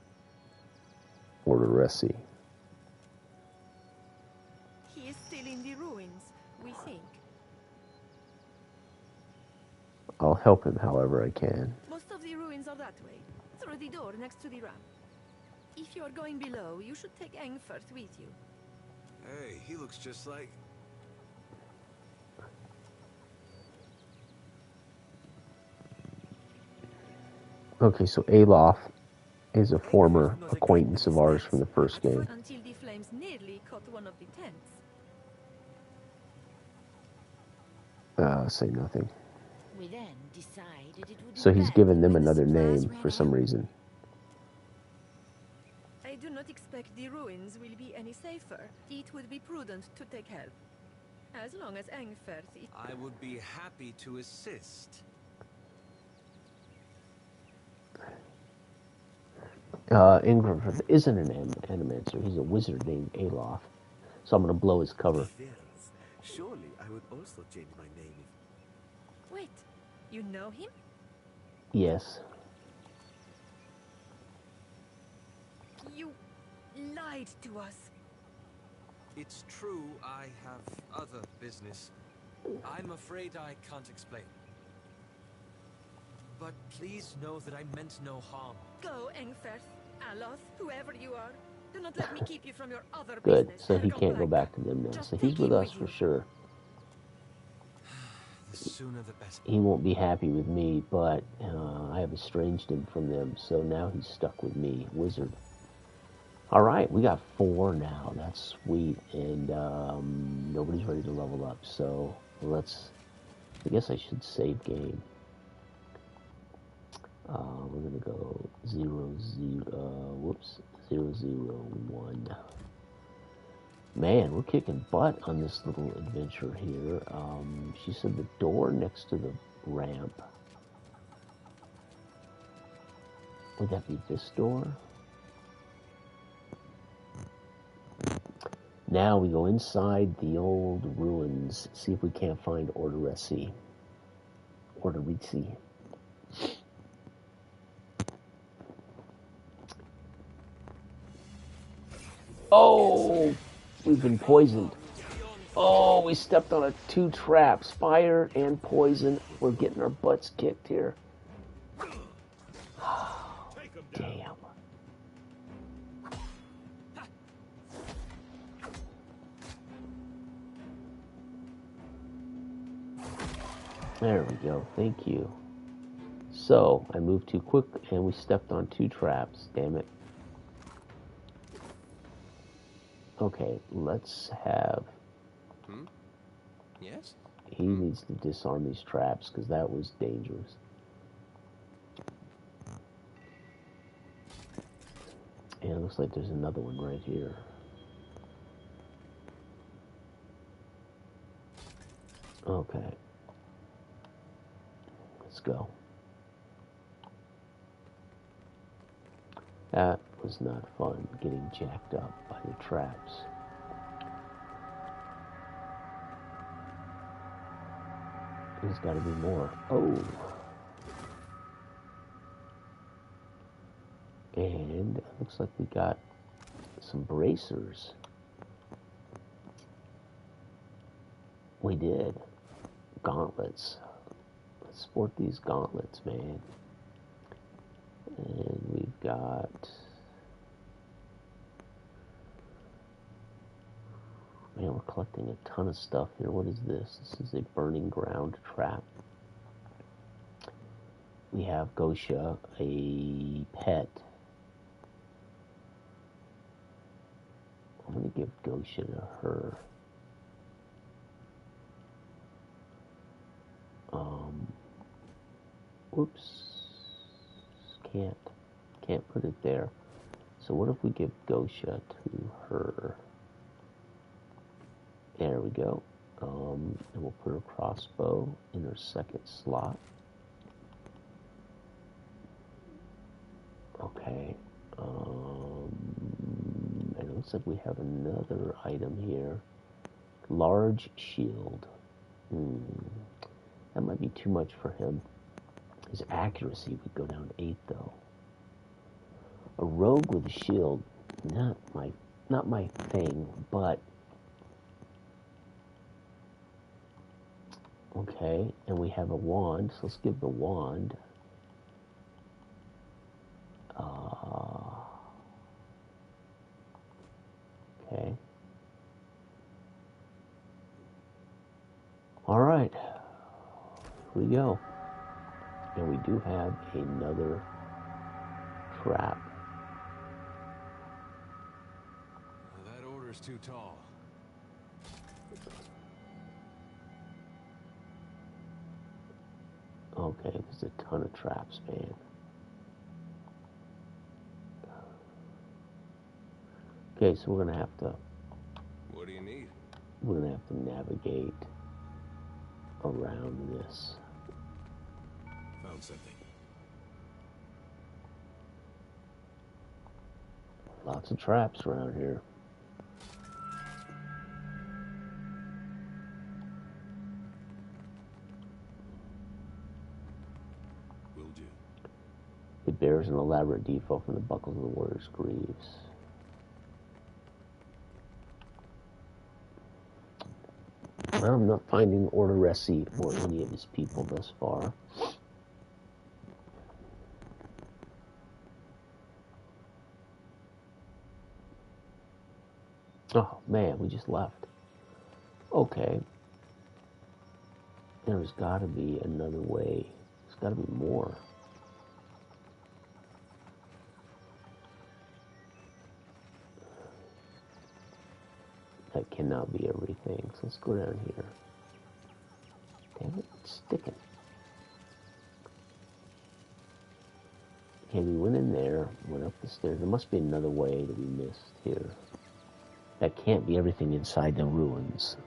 Orderesi? He is still in the ruins, we think. I'll help him however I can. Most of the ruins are that way, through the door next to the ramp. If you are going below, you should take Engfirth with you. Hey, he looks just like... Okay, so Alof is a former acquaintance of ours from the first game. Until the flames nearly caught one of the tents. Say nothing. We then decided it would So he's given them another name for some reason. I do not expect the ruins will be any safer. It would be prudent to take help. As long as Engfirth is... I would be happy to assist. Engfirth isn't an animancer. He's a wizard named Alof. So I'm going to blow his cover. Surely I would also change my name. Wait, you know him? Yes. You lied to us. It's true, I have other business. I'm afraid I can't explain. But please know that I meant no harm. Go, Engfirth, Aloth, whoever you are. Do not let me keep you from your other Good. business. So he can't go back to them now. So he's with us for sure. The sooner the better. He won't be happy with me, but I have estranged him from them. So now he's stuck with me, wizard. All right, we got 4 now. That's sweet, and nobody's ready to level up. So let's. I guess I should save game. We're gonna go 0, 1. Man, we're kicking butt on this little adventure here. She said the door next to the ramp. Would that be this door? Now we go inside the old ruins, see if we can't find Orderesi. Oh, we've been poisoned. Oh, we stepped on 2 traps, fire and poison. We're getting our butts kicked here. Oh, damn. There we go. Thank you. So, I moved too quick and we stepped on 2 traps. Damn it. Okay, let's have... Yes? He needs to disarm these traps because that was dangerous. And it looks like there's another one right here. Okay. Let's go. That was not fun, getting jacked up by the traps. There's got to be more. Oh. And it looks like we got some bracers. We did. Gauntlets. Let's sport these gauntlets, man. And we've got... Man, we're collecting a ton of stuff here. What is this? This is a burning ground trap. We have Gosha, a pet. give Gosha to her? Whoops. Can't put it there. So what if we give Gosha to her? There we go. And we'll put her crossbow in her second slot. Okay. And it looks like we have another item here. Large shield. That might be too much for him. His accuracy would go down to 8 though. A rogue with a shield, not my thing, but okay, and we have a wand, so let's give the wand. Okay. All right. Here we go. And we do have another trap. That order's too tall. Okay, there's a ton of traps, man. Okay, so we're gonna have to. What do you need? We're gonna have to navigate around this. Found something. Lots of traps around here. Will do. It bears an elaborate default from the buckles of the warrior's greaves. I'm not finding Orderesi or any of his people thus far. Oh man, we just left. Okay. There's got to be another way. There's got to be more. That cannot be everything. So let's go down here. Damn it, it's sticking. Okay, we went in there, went up the stairs. There must be another way that we missed here. That can't be everything inside the ruins.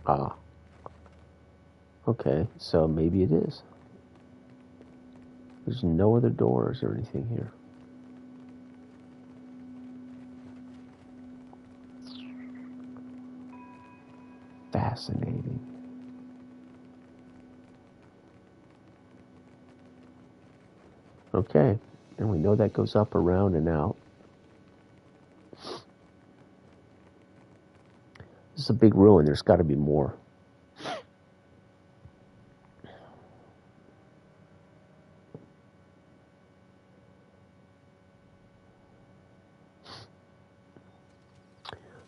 Ah. Okay, so maybe it is. There's no other doors or anything here. Fascinating. Okay, and we know that goes up, around, and out. This is a big ruin. There's got to be more.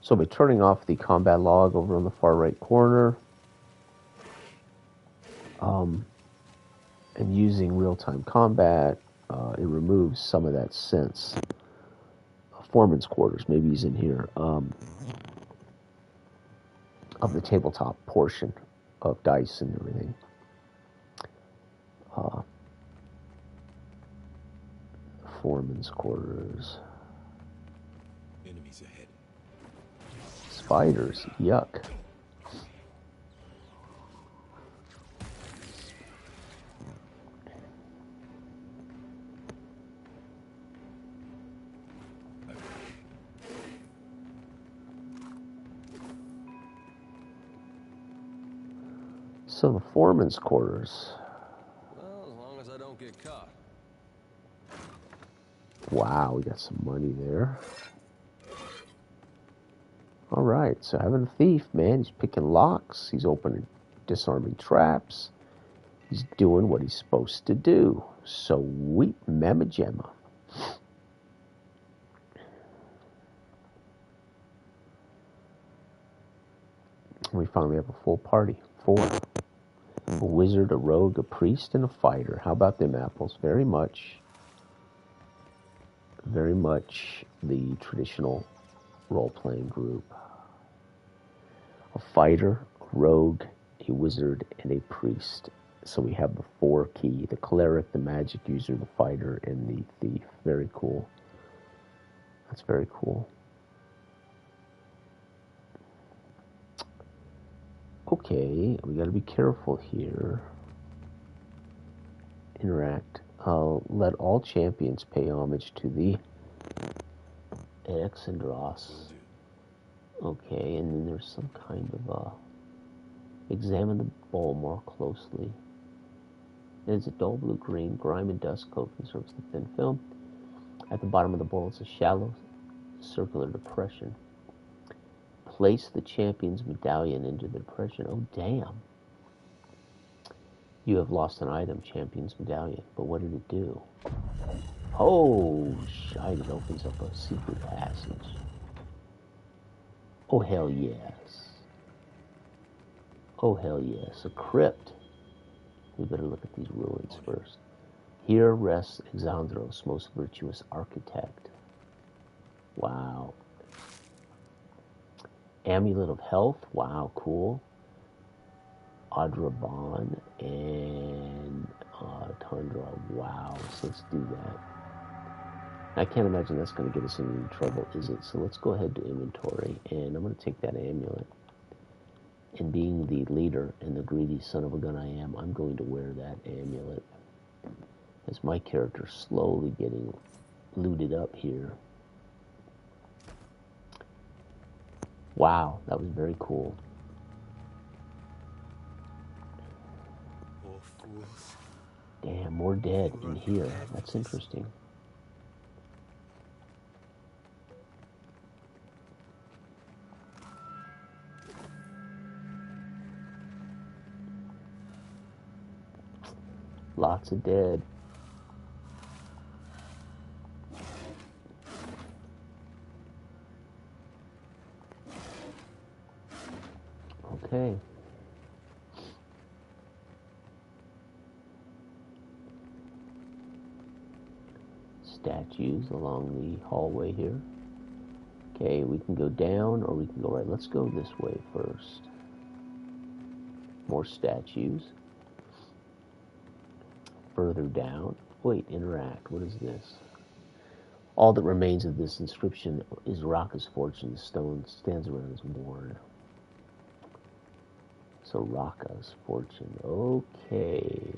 So by turning off the combat log over on the far right corner, and using real-time combat, it removes some of that sense. Foreman's quarters, maybe he's in here, of the tabletop portion of dice and everything. Foreman's quarters. Enemies ahead. Spiders, yuck. So the foreman's quarters. Well, as long as I don't get caught. Wow, we got some money there. All right, so having a thief, man, he's picking locks, he's opening, disarming traps, he's doing what he's supposed to do. Sweet mamma jamma. We finally have a full party. 4. A wizard, a rogue, a priest, and a fighter. How about them apples? Very much the traditional role-playing group. A fighter, a rogue, a wizard, and a priest. So we have the 4 key, the cleric, the magic user, the fighter, and the thief. Very cool. That's very cool. Okay, we gotta be careful here. Interact. Let all champions pay homage to the Exandros. Okay, and then there's some kind of examine the bowl more closely. It is a dull blue-green, grime and dust coat conserves the thin film. At the bottom of the bowl is a shallow, circular depression. Place the champion's medallion into the depression. Oh, damn. You have lost an item, champion's medallion. But what did it do? Oh, shite, it opens up a secret passage. Oh, hell yes. Oh, hell yes. A crypt. We better look at these ruins first. Here rests Exandros, most virtuous architect. Wow. Amulet of Health. Wow, cool. Adraban and Tundra. Wow, so let's do that. I can't imagine that's going to get us into any trouble, is it? So let's go ahead to inventory, and I'm going to take that amulet. And being the leader and the greedy son of a gun I am, I'm going to wear that amulet. As my character's slowly getting looted up here. Wow, that was very cool. Damn, more dead in here. That's interesting. Lots of dead. Okay. Statues along the hallway here. Okay, we can go down or we can go right. Let's go this way first. More statues. Further down. Wait, interact. What is this? All that remains of this inscription is Raka's fortune. The stone stands around as worn. So Raka's fortune. Okay.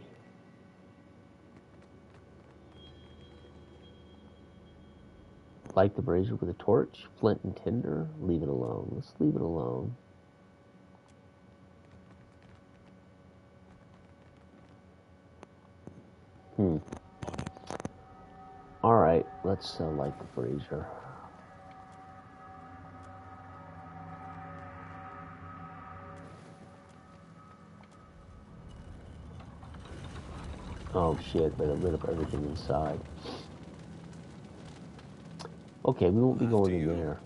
Light the brazier with a torch. Flint and tinder. Leave it alone. Let's leave it alone. Alright, let's light the brazier. Oh shit, but it lit up everything inside. Okay, we won't be going in there.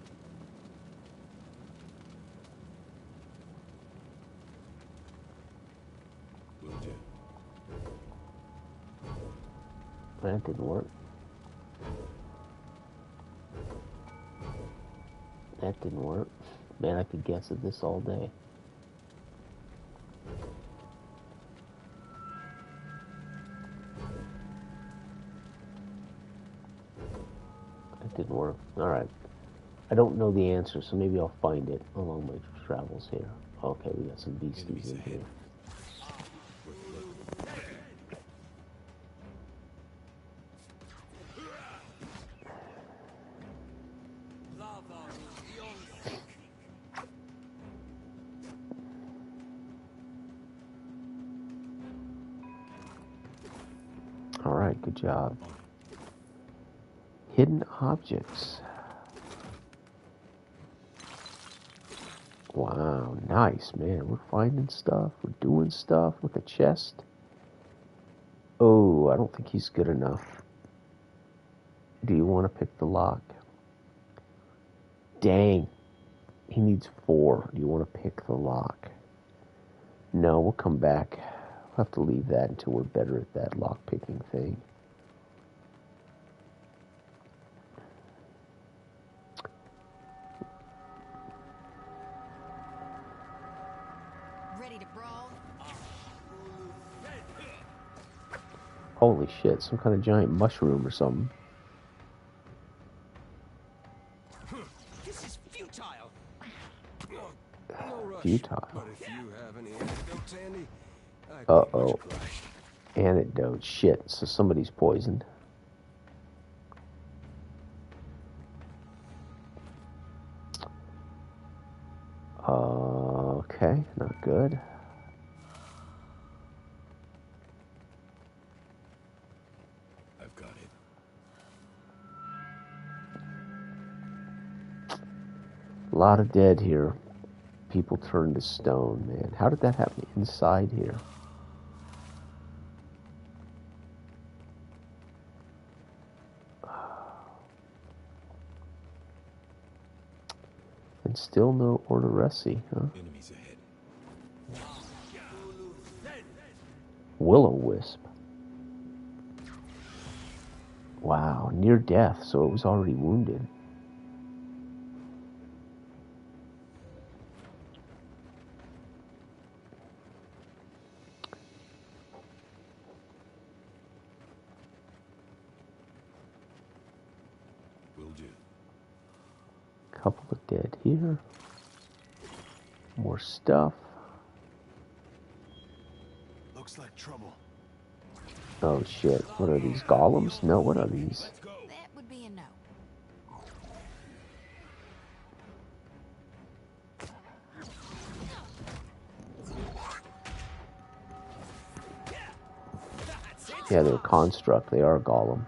That didn't work. That didn't work. Man, I could guess at this all day. That didn't work. Alright. I don't know the answer, so maybe I'll find it along my travels here. Okay, we got some beasties in here. Alright, good job. Hidden objects. Wow, nice, man. We're finding stuff. We're doing stuff with a chest. Oh, I don't think he's good enough. Do you want to pick the lock? Dang. He needs 4. Do you want to pick the lock? No, we'll come back. We'll have to leave that until we're better at that lock picking thing. Ready to brawl? Holy shit, some kind of giant mushroom or something. This is futile. Futile. But if you have any antidotes, Andy, Uh-oh. Antidote. Shit, so somebody's poisoned. Okay, not good. I've got it. A lot of dead here. People turned to stone, man. How did that happen inside here? And still no Orderesi, huh? Enemies ahead. Will-o-wisp. Wow, near death, so it was already wounded. Will do. Couple of dead here. More stuff. Looks like trouble. Oh shit, what are these, golems? No, what are these? That would be a no. Yeah, they're construct, they are a golem.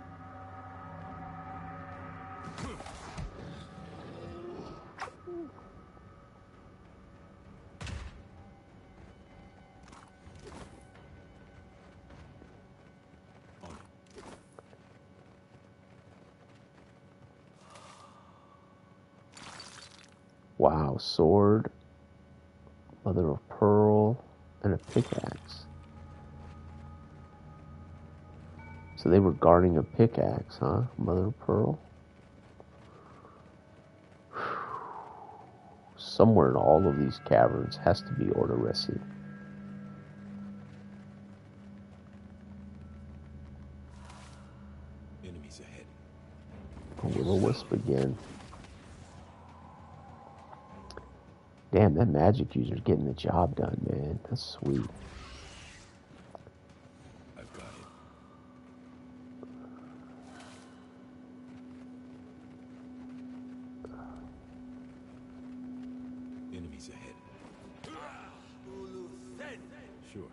Wow, sword, mother of pearl, and a pickaxe. So they were guarding a pickaxe, huh? Mother of pearl? Somewhere in all of these caverns has to be Orderesi. Enemies ahead. A will-o-wisp again. Damn, that magic user's getting the job done, man. That's sweet. I've got it. Enemies ahead. Sure.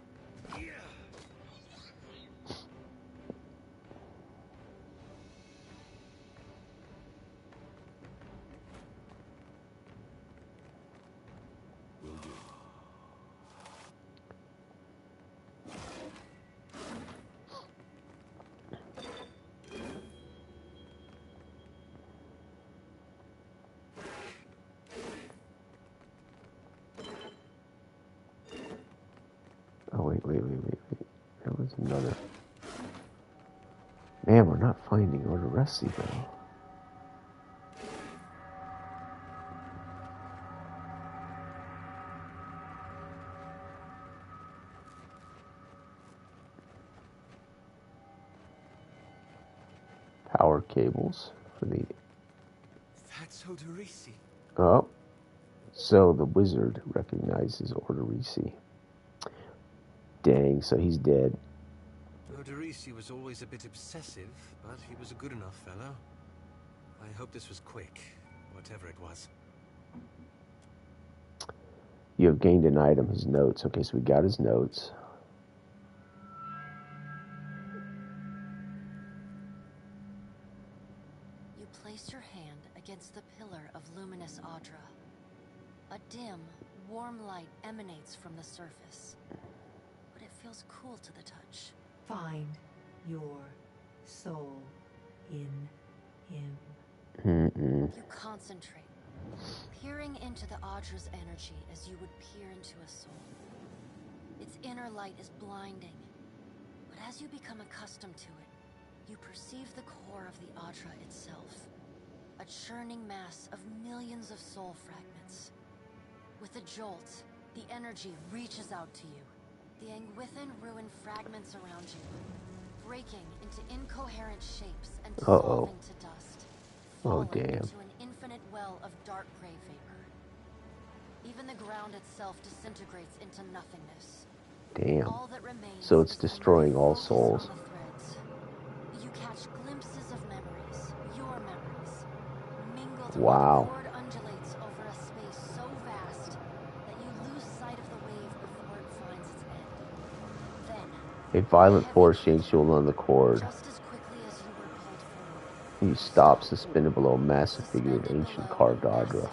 Will do. Oh, wait. There was another. Man, we're not finding Orderesi, though. Power cables for the... That's Odorisi. Oh. So the wizard recognizes Orderisi. Dang, so he's dead. Odorisi was always a bit obsessive, but he was a good enough fellow. I hope this was quick, whatever it was. You have gained an item, his notes. Okay, so we got his notes. You place your hand against the pillar of luminous Audra. A dim, warm light emanates from the surface, but it feels cool to the touch. Find your soul in him. Mm-mm. You concentrate, peering into the Audra's energy as you would peer into a soul. Its inner light is blinding, but as you become accustomed to it, you perceive the core of the Audra itself, a churning mass of millions of soul fragments. With a jolt, the energy reaches out to you. The Angwithan ruin fragments around you, breaking into incoherent shapes and dissolving to dust, falling into an infinite well of dark gray vapor. Even the ground itself disintegrates into nothingness. Damn. All that remains So it's destroying all souls. on the threads. You catch glimpses of memories, your memories, mingled while the cord undulates over a space so vast that you lose sight of the wave before it finds its end. Then, a violent force yanks you along the cord. just as quickly as you were pulled forward, You stop suspended below a massive figure of ancient carved Audra.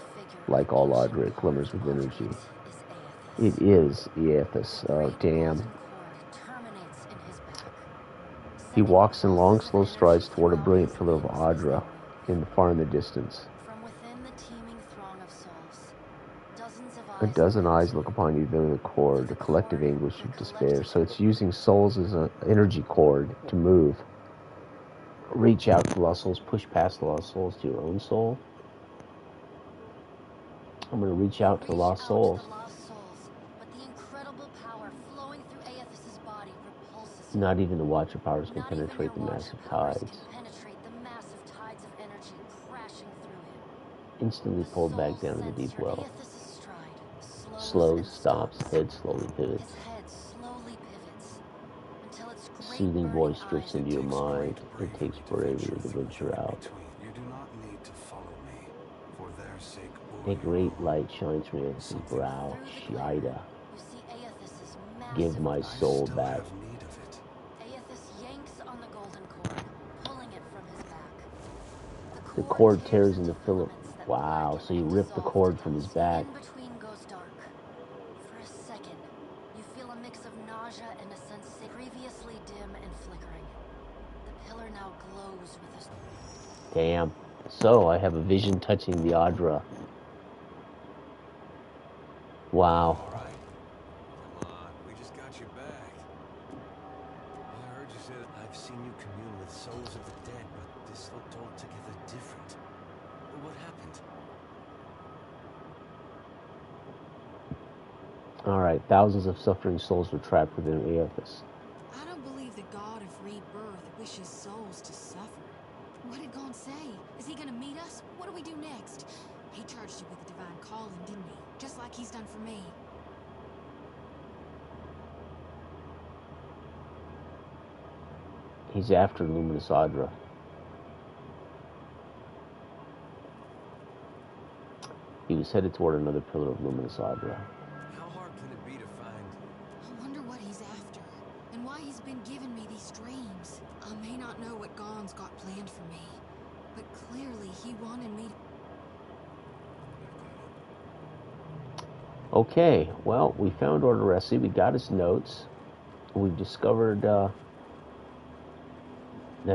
Like all Audra, it glimmers with energy. It is Eathus. Oh, damn. He walks in long, slow strides toward a brilliant pillar of Audra far in the distance. From within the teeming throng of souls, dozens of A eyes dozen eyes look upon you, revealing the cord, the collective anguish of despair. So it's using souls as an energy cord to move. Reach out to lost souls, push past the lost souls to your own soul. I'm going to reach out to the lost souls. But the incredible power flowing through Aethys' body repulses you. Not even the Watcher powers can penetrate the massive tides. Penetrate the massive tides of energy crashing through him. Instantly pulled back down to the deep well. Slows, stops, head slowly pivots. His head slowly pivots until its great Soothing voice burning drifts eyes into your mind. It takes bravery to venture out. You do not need to follow me. For their sake, A great light shines from his brow. Shida. Give my soul back. Aethys yanks on the golden cord, pulling it from his back. The cord tears into Philip. Wow, so you rip the cord from his back. In between goes dark. For a second, you feel a mix of nausea and a sense previously dim and flickering. The pillar now glows with a... Damn. So I have a vision touching the Audra. Wow. All right. Come on, we just got you back. I heard you said I've seen you commune with souls of the dead, but this looked altogether different. What happened? Alright, thousands of suffering souls were trapped within Aethys. I don't believe the god of rebirth wishes souls to suffer. What did Gon say? Is he gonna meet us? What do we do next? He charged you with a divine calling, didn't he? Just like he's done for me. He's after Luminous Audra. He was headed toward another pillar of Luminous Audra. How hard can it be to find... I wonder what he's after, and why he's been giving me these dreams. I may not know what Gon's got planned for me, but clearly he wanted me to... Okay, well, we found Orderesi. We got his notes. We've discovered that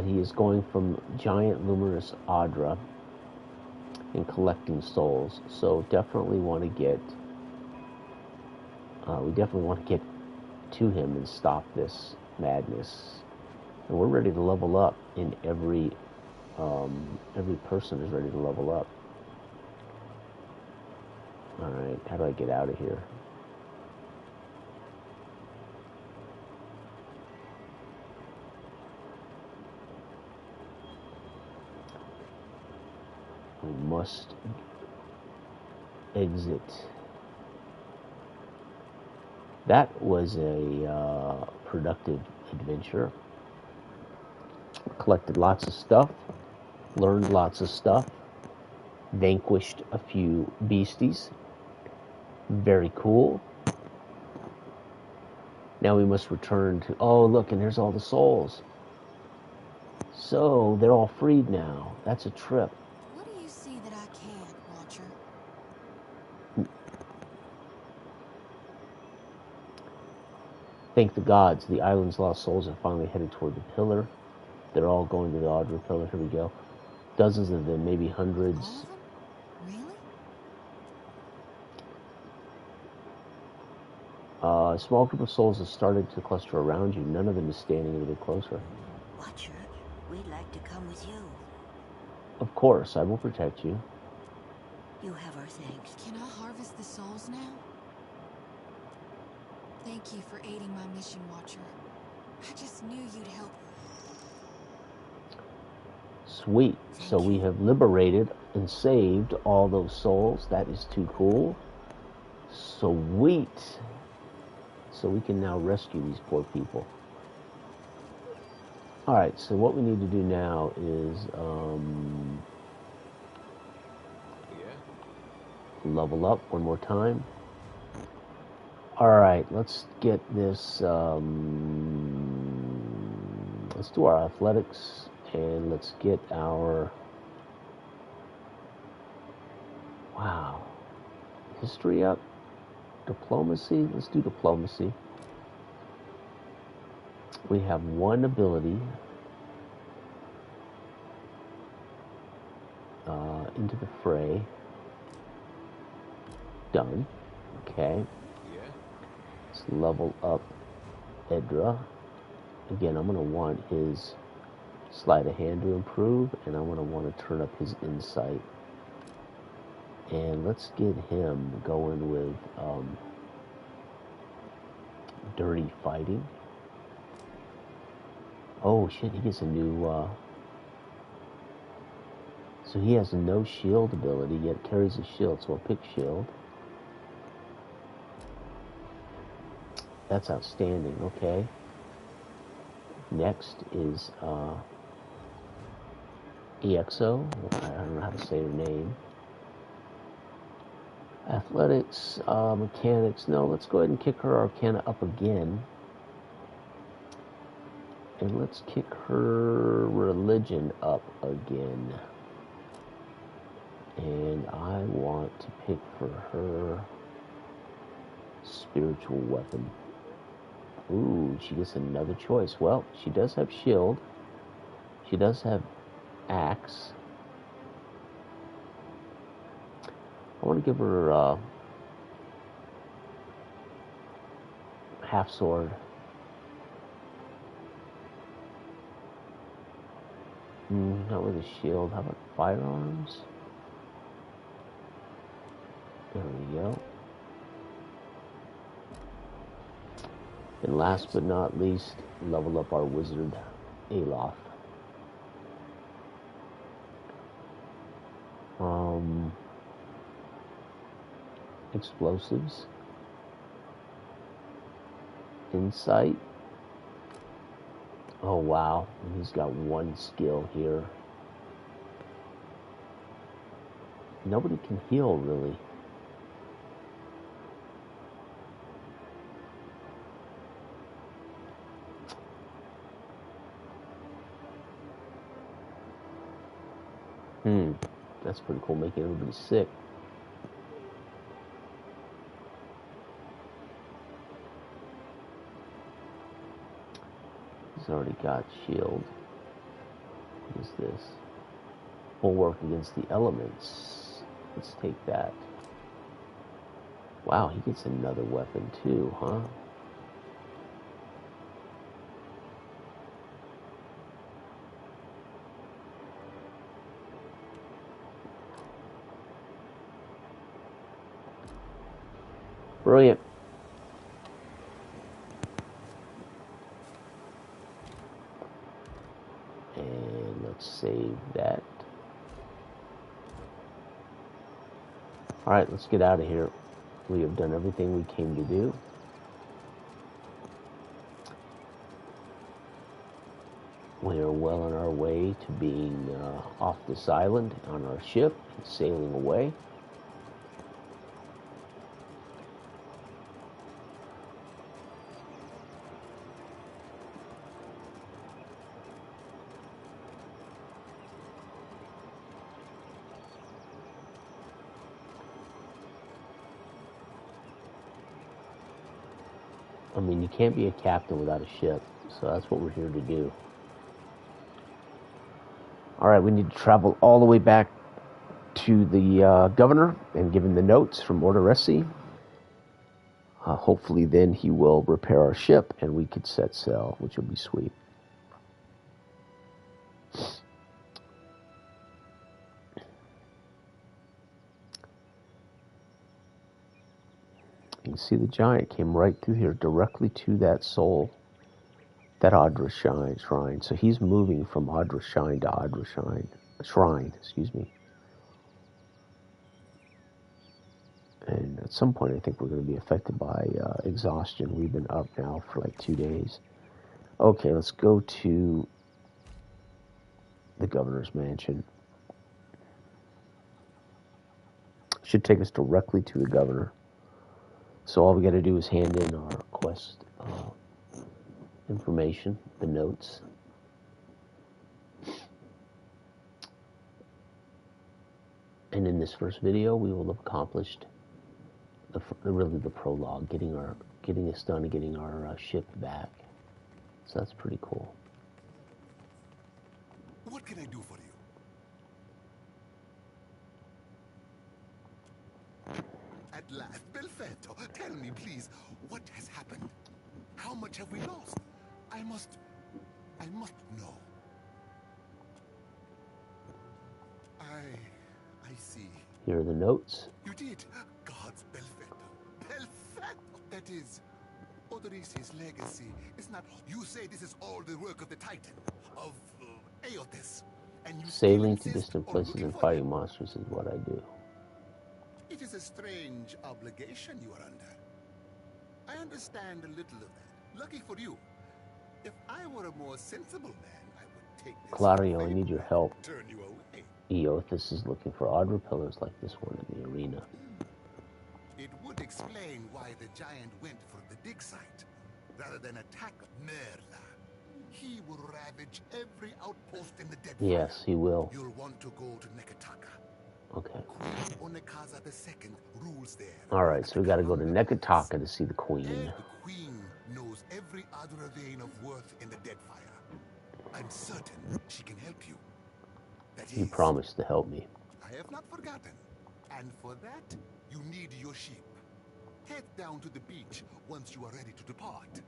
he is going from giant Luminous Audra and collecting souls. So definitely want to get... we definitely want to get to him and stop this madness. And we're ready to level up in every person is ready to level up. Alright, how do I get out of here? We must exit. That was a productive adventure. Collected lots of stuff, learned lots of stuff, vanquished a few beasties. Very cool. Now we must return to... Oh, look, and there's all the souls. So, they're all freed now. That's a trip. What do you see that I can't, Watcher? Thank the gods. The island's lost souls are finally headed toward the pillar. They're all going to the Audra pillar. Here we go. Dozens of them, maybe hundreds. All of them? Really? A small group of souls has started to cluster around you. None of them is standing a bit closer. Watcher, we'd like to come with you. Of course, I will protect you. You have our thanks. Can I harvest the souls now? Thank you for aiding my mission, Watcher. I just knew you'd help. Sweet. So we have liberated and saved all those souls. That is too cool. Sweet. So we can now rescue these poor people. Alright, so what we need to do now is level up one more time. Alright, let's get this, let's do our athletics, and let's get our, wow, history up, diplomacy, let's do diplomacy. We have one ability, into the fray, done, okay. Let's level up Edra. Again, I'm going to want his sleight of hand to improve, and I'm going to want to turn up his insight. And let's get him going with dirty fighting. Oh shit, he gets a new, so he has no shield ability, yet carries a shield, so I'll pick shield. That's outstanding, okay. Next is EXO, I don't know how to say her name. Athletics, mechanics, no, let's go ahead and kick her Arcana up again. And let's kick her religion up again. And I want to pick for her spiritual weapon. Ooh, she gets another choice. Well, she does have shield. She does have axe. I want to give her half sword. Not with a shield. How about firearms? There we go. And last but not least, level up our wizard, Aloth. Explosives. Insight. Oh wow, he's got one skill here. Nobody can heal, really. That's pretty cool, making everybody sick. He's already got shield. What is this? Bulwark against the elements. Let's take that. Wow, he gets another weapon too, huh? Brilliant. And let's save that. Alright, let's get out of here. We have done everything we came to do. We are well on our way to being off this island on our ship and sailing away. I mean, you can't be a captain without a ship, so that's what we're here to do. Alright, we need to travel all the way back to the governor and give him the notes from Orderesi. Hopefully then he will repair our ship and we could set sail, which will be sweet. You can see the giant came right through here directly to that soul, that Audra shrine. So he's moving from Audra Shrine to Audra Shrine, excuse me. And at some point I think we're going to be affected by exhaustion. We've been up now for like 2 days. Okay, let's go to the governor's mansion. Should take us directly to the governor. So all we got to do is hand in our quest information, the notes. And in this first video, we will have accomplished really the prologue, getting us done and getting our ship back. So that's pretty cool. What can I do for you? At last, Belfetto, tell me, please, what has happened? How much have we lost? I must know. I see. Here are the notes. You did? God's Belfetto. Belfetto! That is, Odorisi's legacy is not... You say this is all the work of the Titan, of Aotis, and you Sailing to distant places and fighting monsters is what I do. It is a strange obligation you are under. I understand a little of that. Lucky for you. If I were a more sensible man, I would take this. Claudio, I need your help. Turn you away. Eothas is looking for Audra pillars like this one in the arena. It would explain why the giant went for the dig site, rather than attack Merla. He will ravage every outpost in the Deadfire. Yes, he will. You'll want to go to Nekataka. Okay. Queen Onekaza II rules there. Alright, so we gotta go to Nekataka to see the queen. The queen knows every other vein of worth in the Deadfire. I'm certain she can help you. You promised to help me. I have not forgotten. And for that, you need your ship. Head down to the beach once you are ready to depart.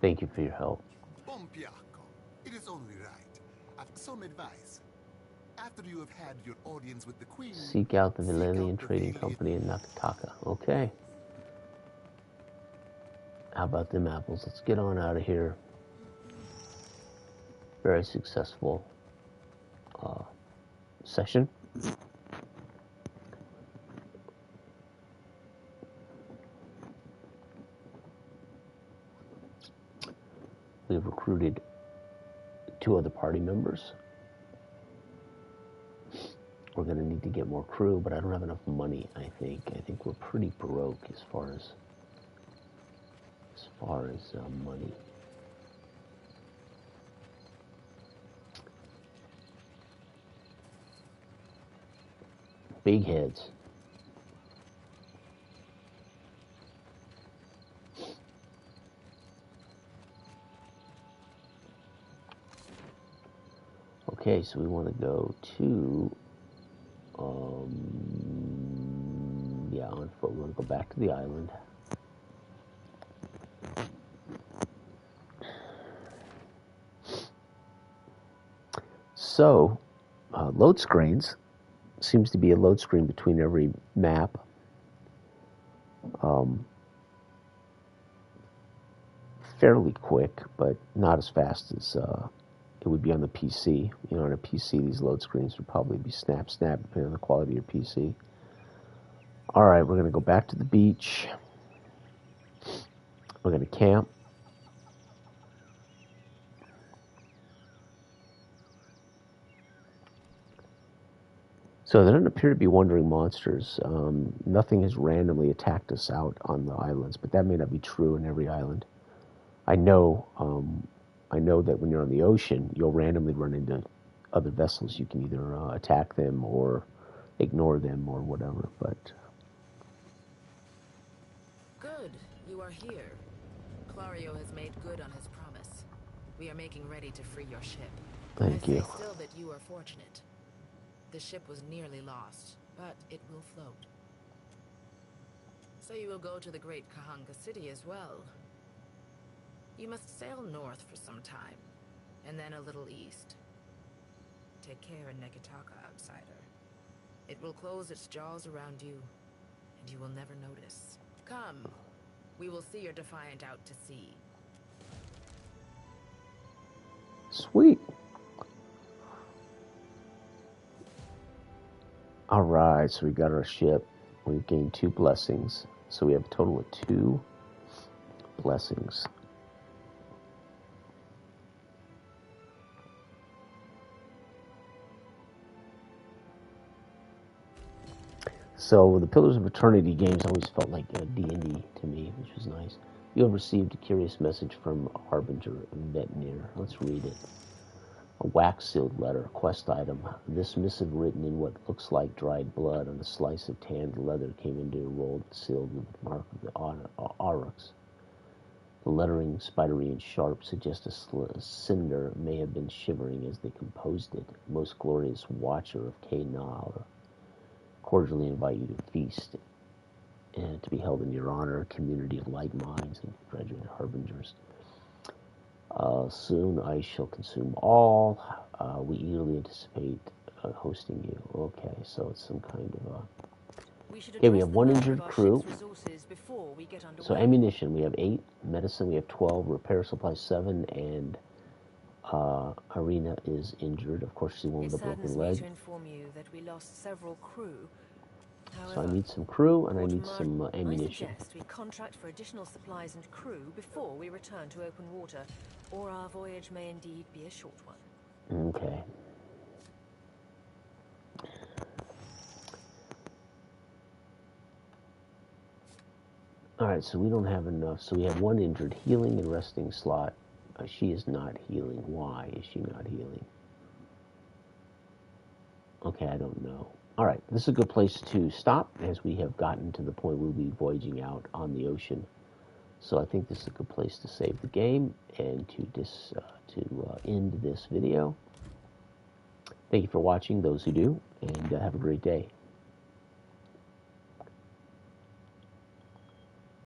Thank you for your help. Bompiaco. It is only right. I've some advice. After you have had your audience with the queen, seek out the Valerian Trading Company in Nekataka. Okay. How about them apples? Let's get on out of here. Very successful session. We've recruited 2 other party members. We're going to need to get more crew, but I don't have enough money, I think. I think we're pretty broke as far as money. Big heads. Okay, so we want to go to, yeah, on foot. We want to go back to the island. So, load screens. Seems to be a load screen between every map. Fairly quick, but not as fast as it would be on the PC. You know, on a PC, these load screens would probably be snap, depending on the quality of your PC. Alright, we're going to go back to the beach. We're going to camp. So there don't appear to be wandering monsters. Nothing has randomly attacked us out on the islands, but that may not be true in every island. I know that when you're on the ocean, you'll randomly run into other vessels. You can either attack them or ignore them or whatever. But good, you are here. Clario has made good on his promise. We are making ready to free your ship. Thank you. I say still that you are fortunate. The ship was nearly lost, but it will float. So you will go to the great Kahanga city as well. You must sail north for some time, and then a little east. Take care in Nekitaka, outsider. It will close its jaws around you, and you will never notice. Come, we will see your Defiant out to sea. Sweet. Alright, so we got our ship. We've gained 2 blessings. So we have a total of 2 blessings. So the Pillars of Eternity games always felt like D&D to me, which was nice. You have received a curious message from Harbinger Vetnir. Let's read it. A wax-sealed letter, quest item. This missive written in what looks like dried blood on a slice of tanned leather came into a roll sealed with the mark of the Aurochs. The lettering, spidery and sharp, suggests a cinder may have been shivering as they composed it. Most glorious watcher of K-Naur, cordially invite you to feast, and to be held in your honor, a community of light minds and graduated harbingers. Soon I shall consume all. We eagerly anticipate hosting you. Okay, so it's some kind of okay, we have 1 injured crew. So ammunition, we have 8. Medicine, we have 12. Repair supplies, 7. And Arena is injured. Of course, she's the one with a broken leg. To inform you that we lost several crew. However, So I need some crew and I need some ammunition. I suggest we contract for additional supplies and crew before we return to open water, or our voyage may indeed be a short one. Okay. Alright, so we don't have enough. So we have 1 injured. Healing and resting slot. She is not healing. Why is she not healing? Okay, I don't know. Alright, this is a good place to stop as we have gotten to the point we'll be voyaging out on the ocean. So I think this is a good place to save the game and to end this video. Thank you for watching, those who do, and have a great day.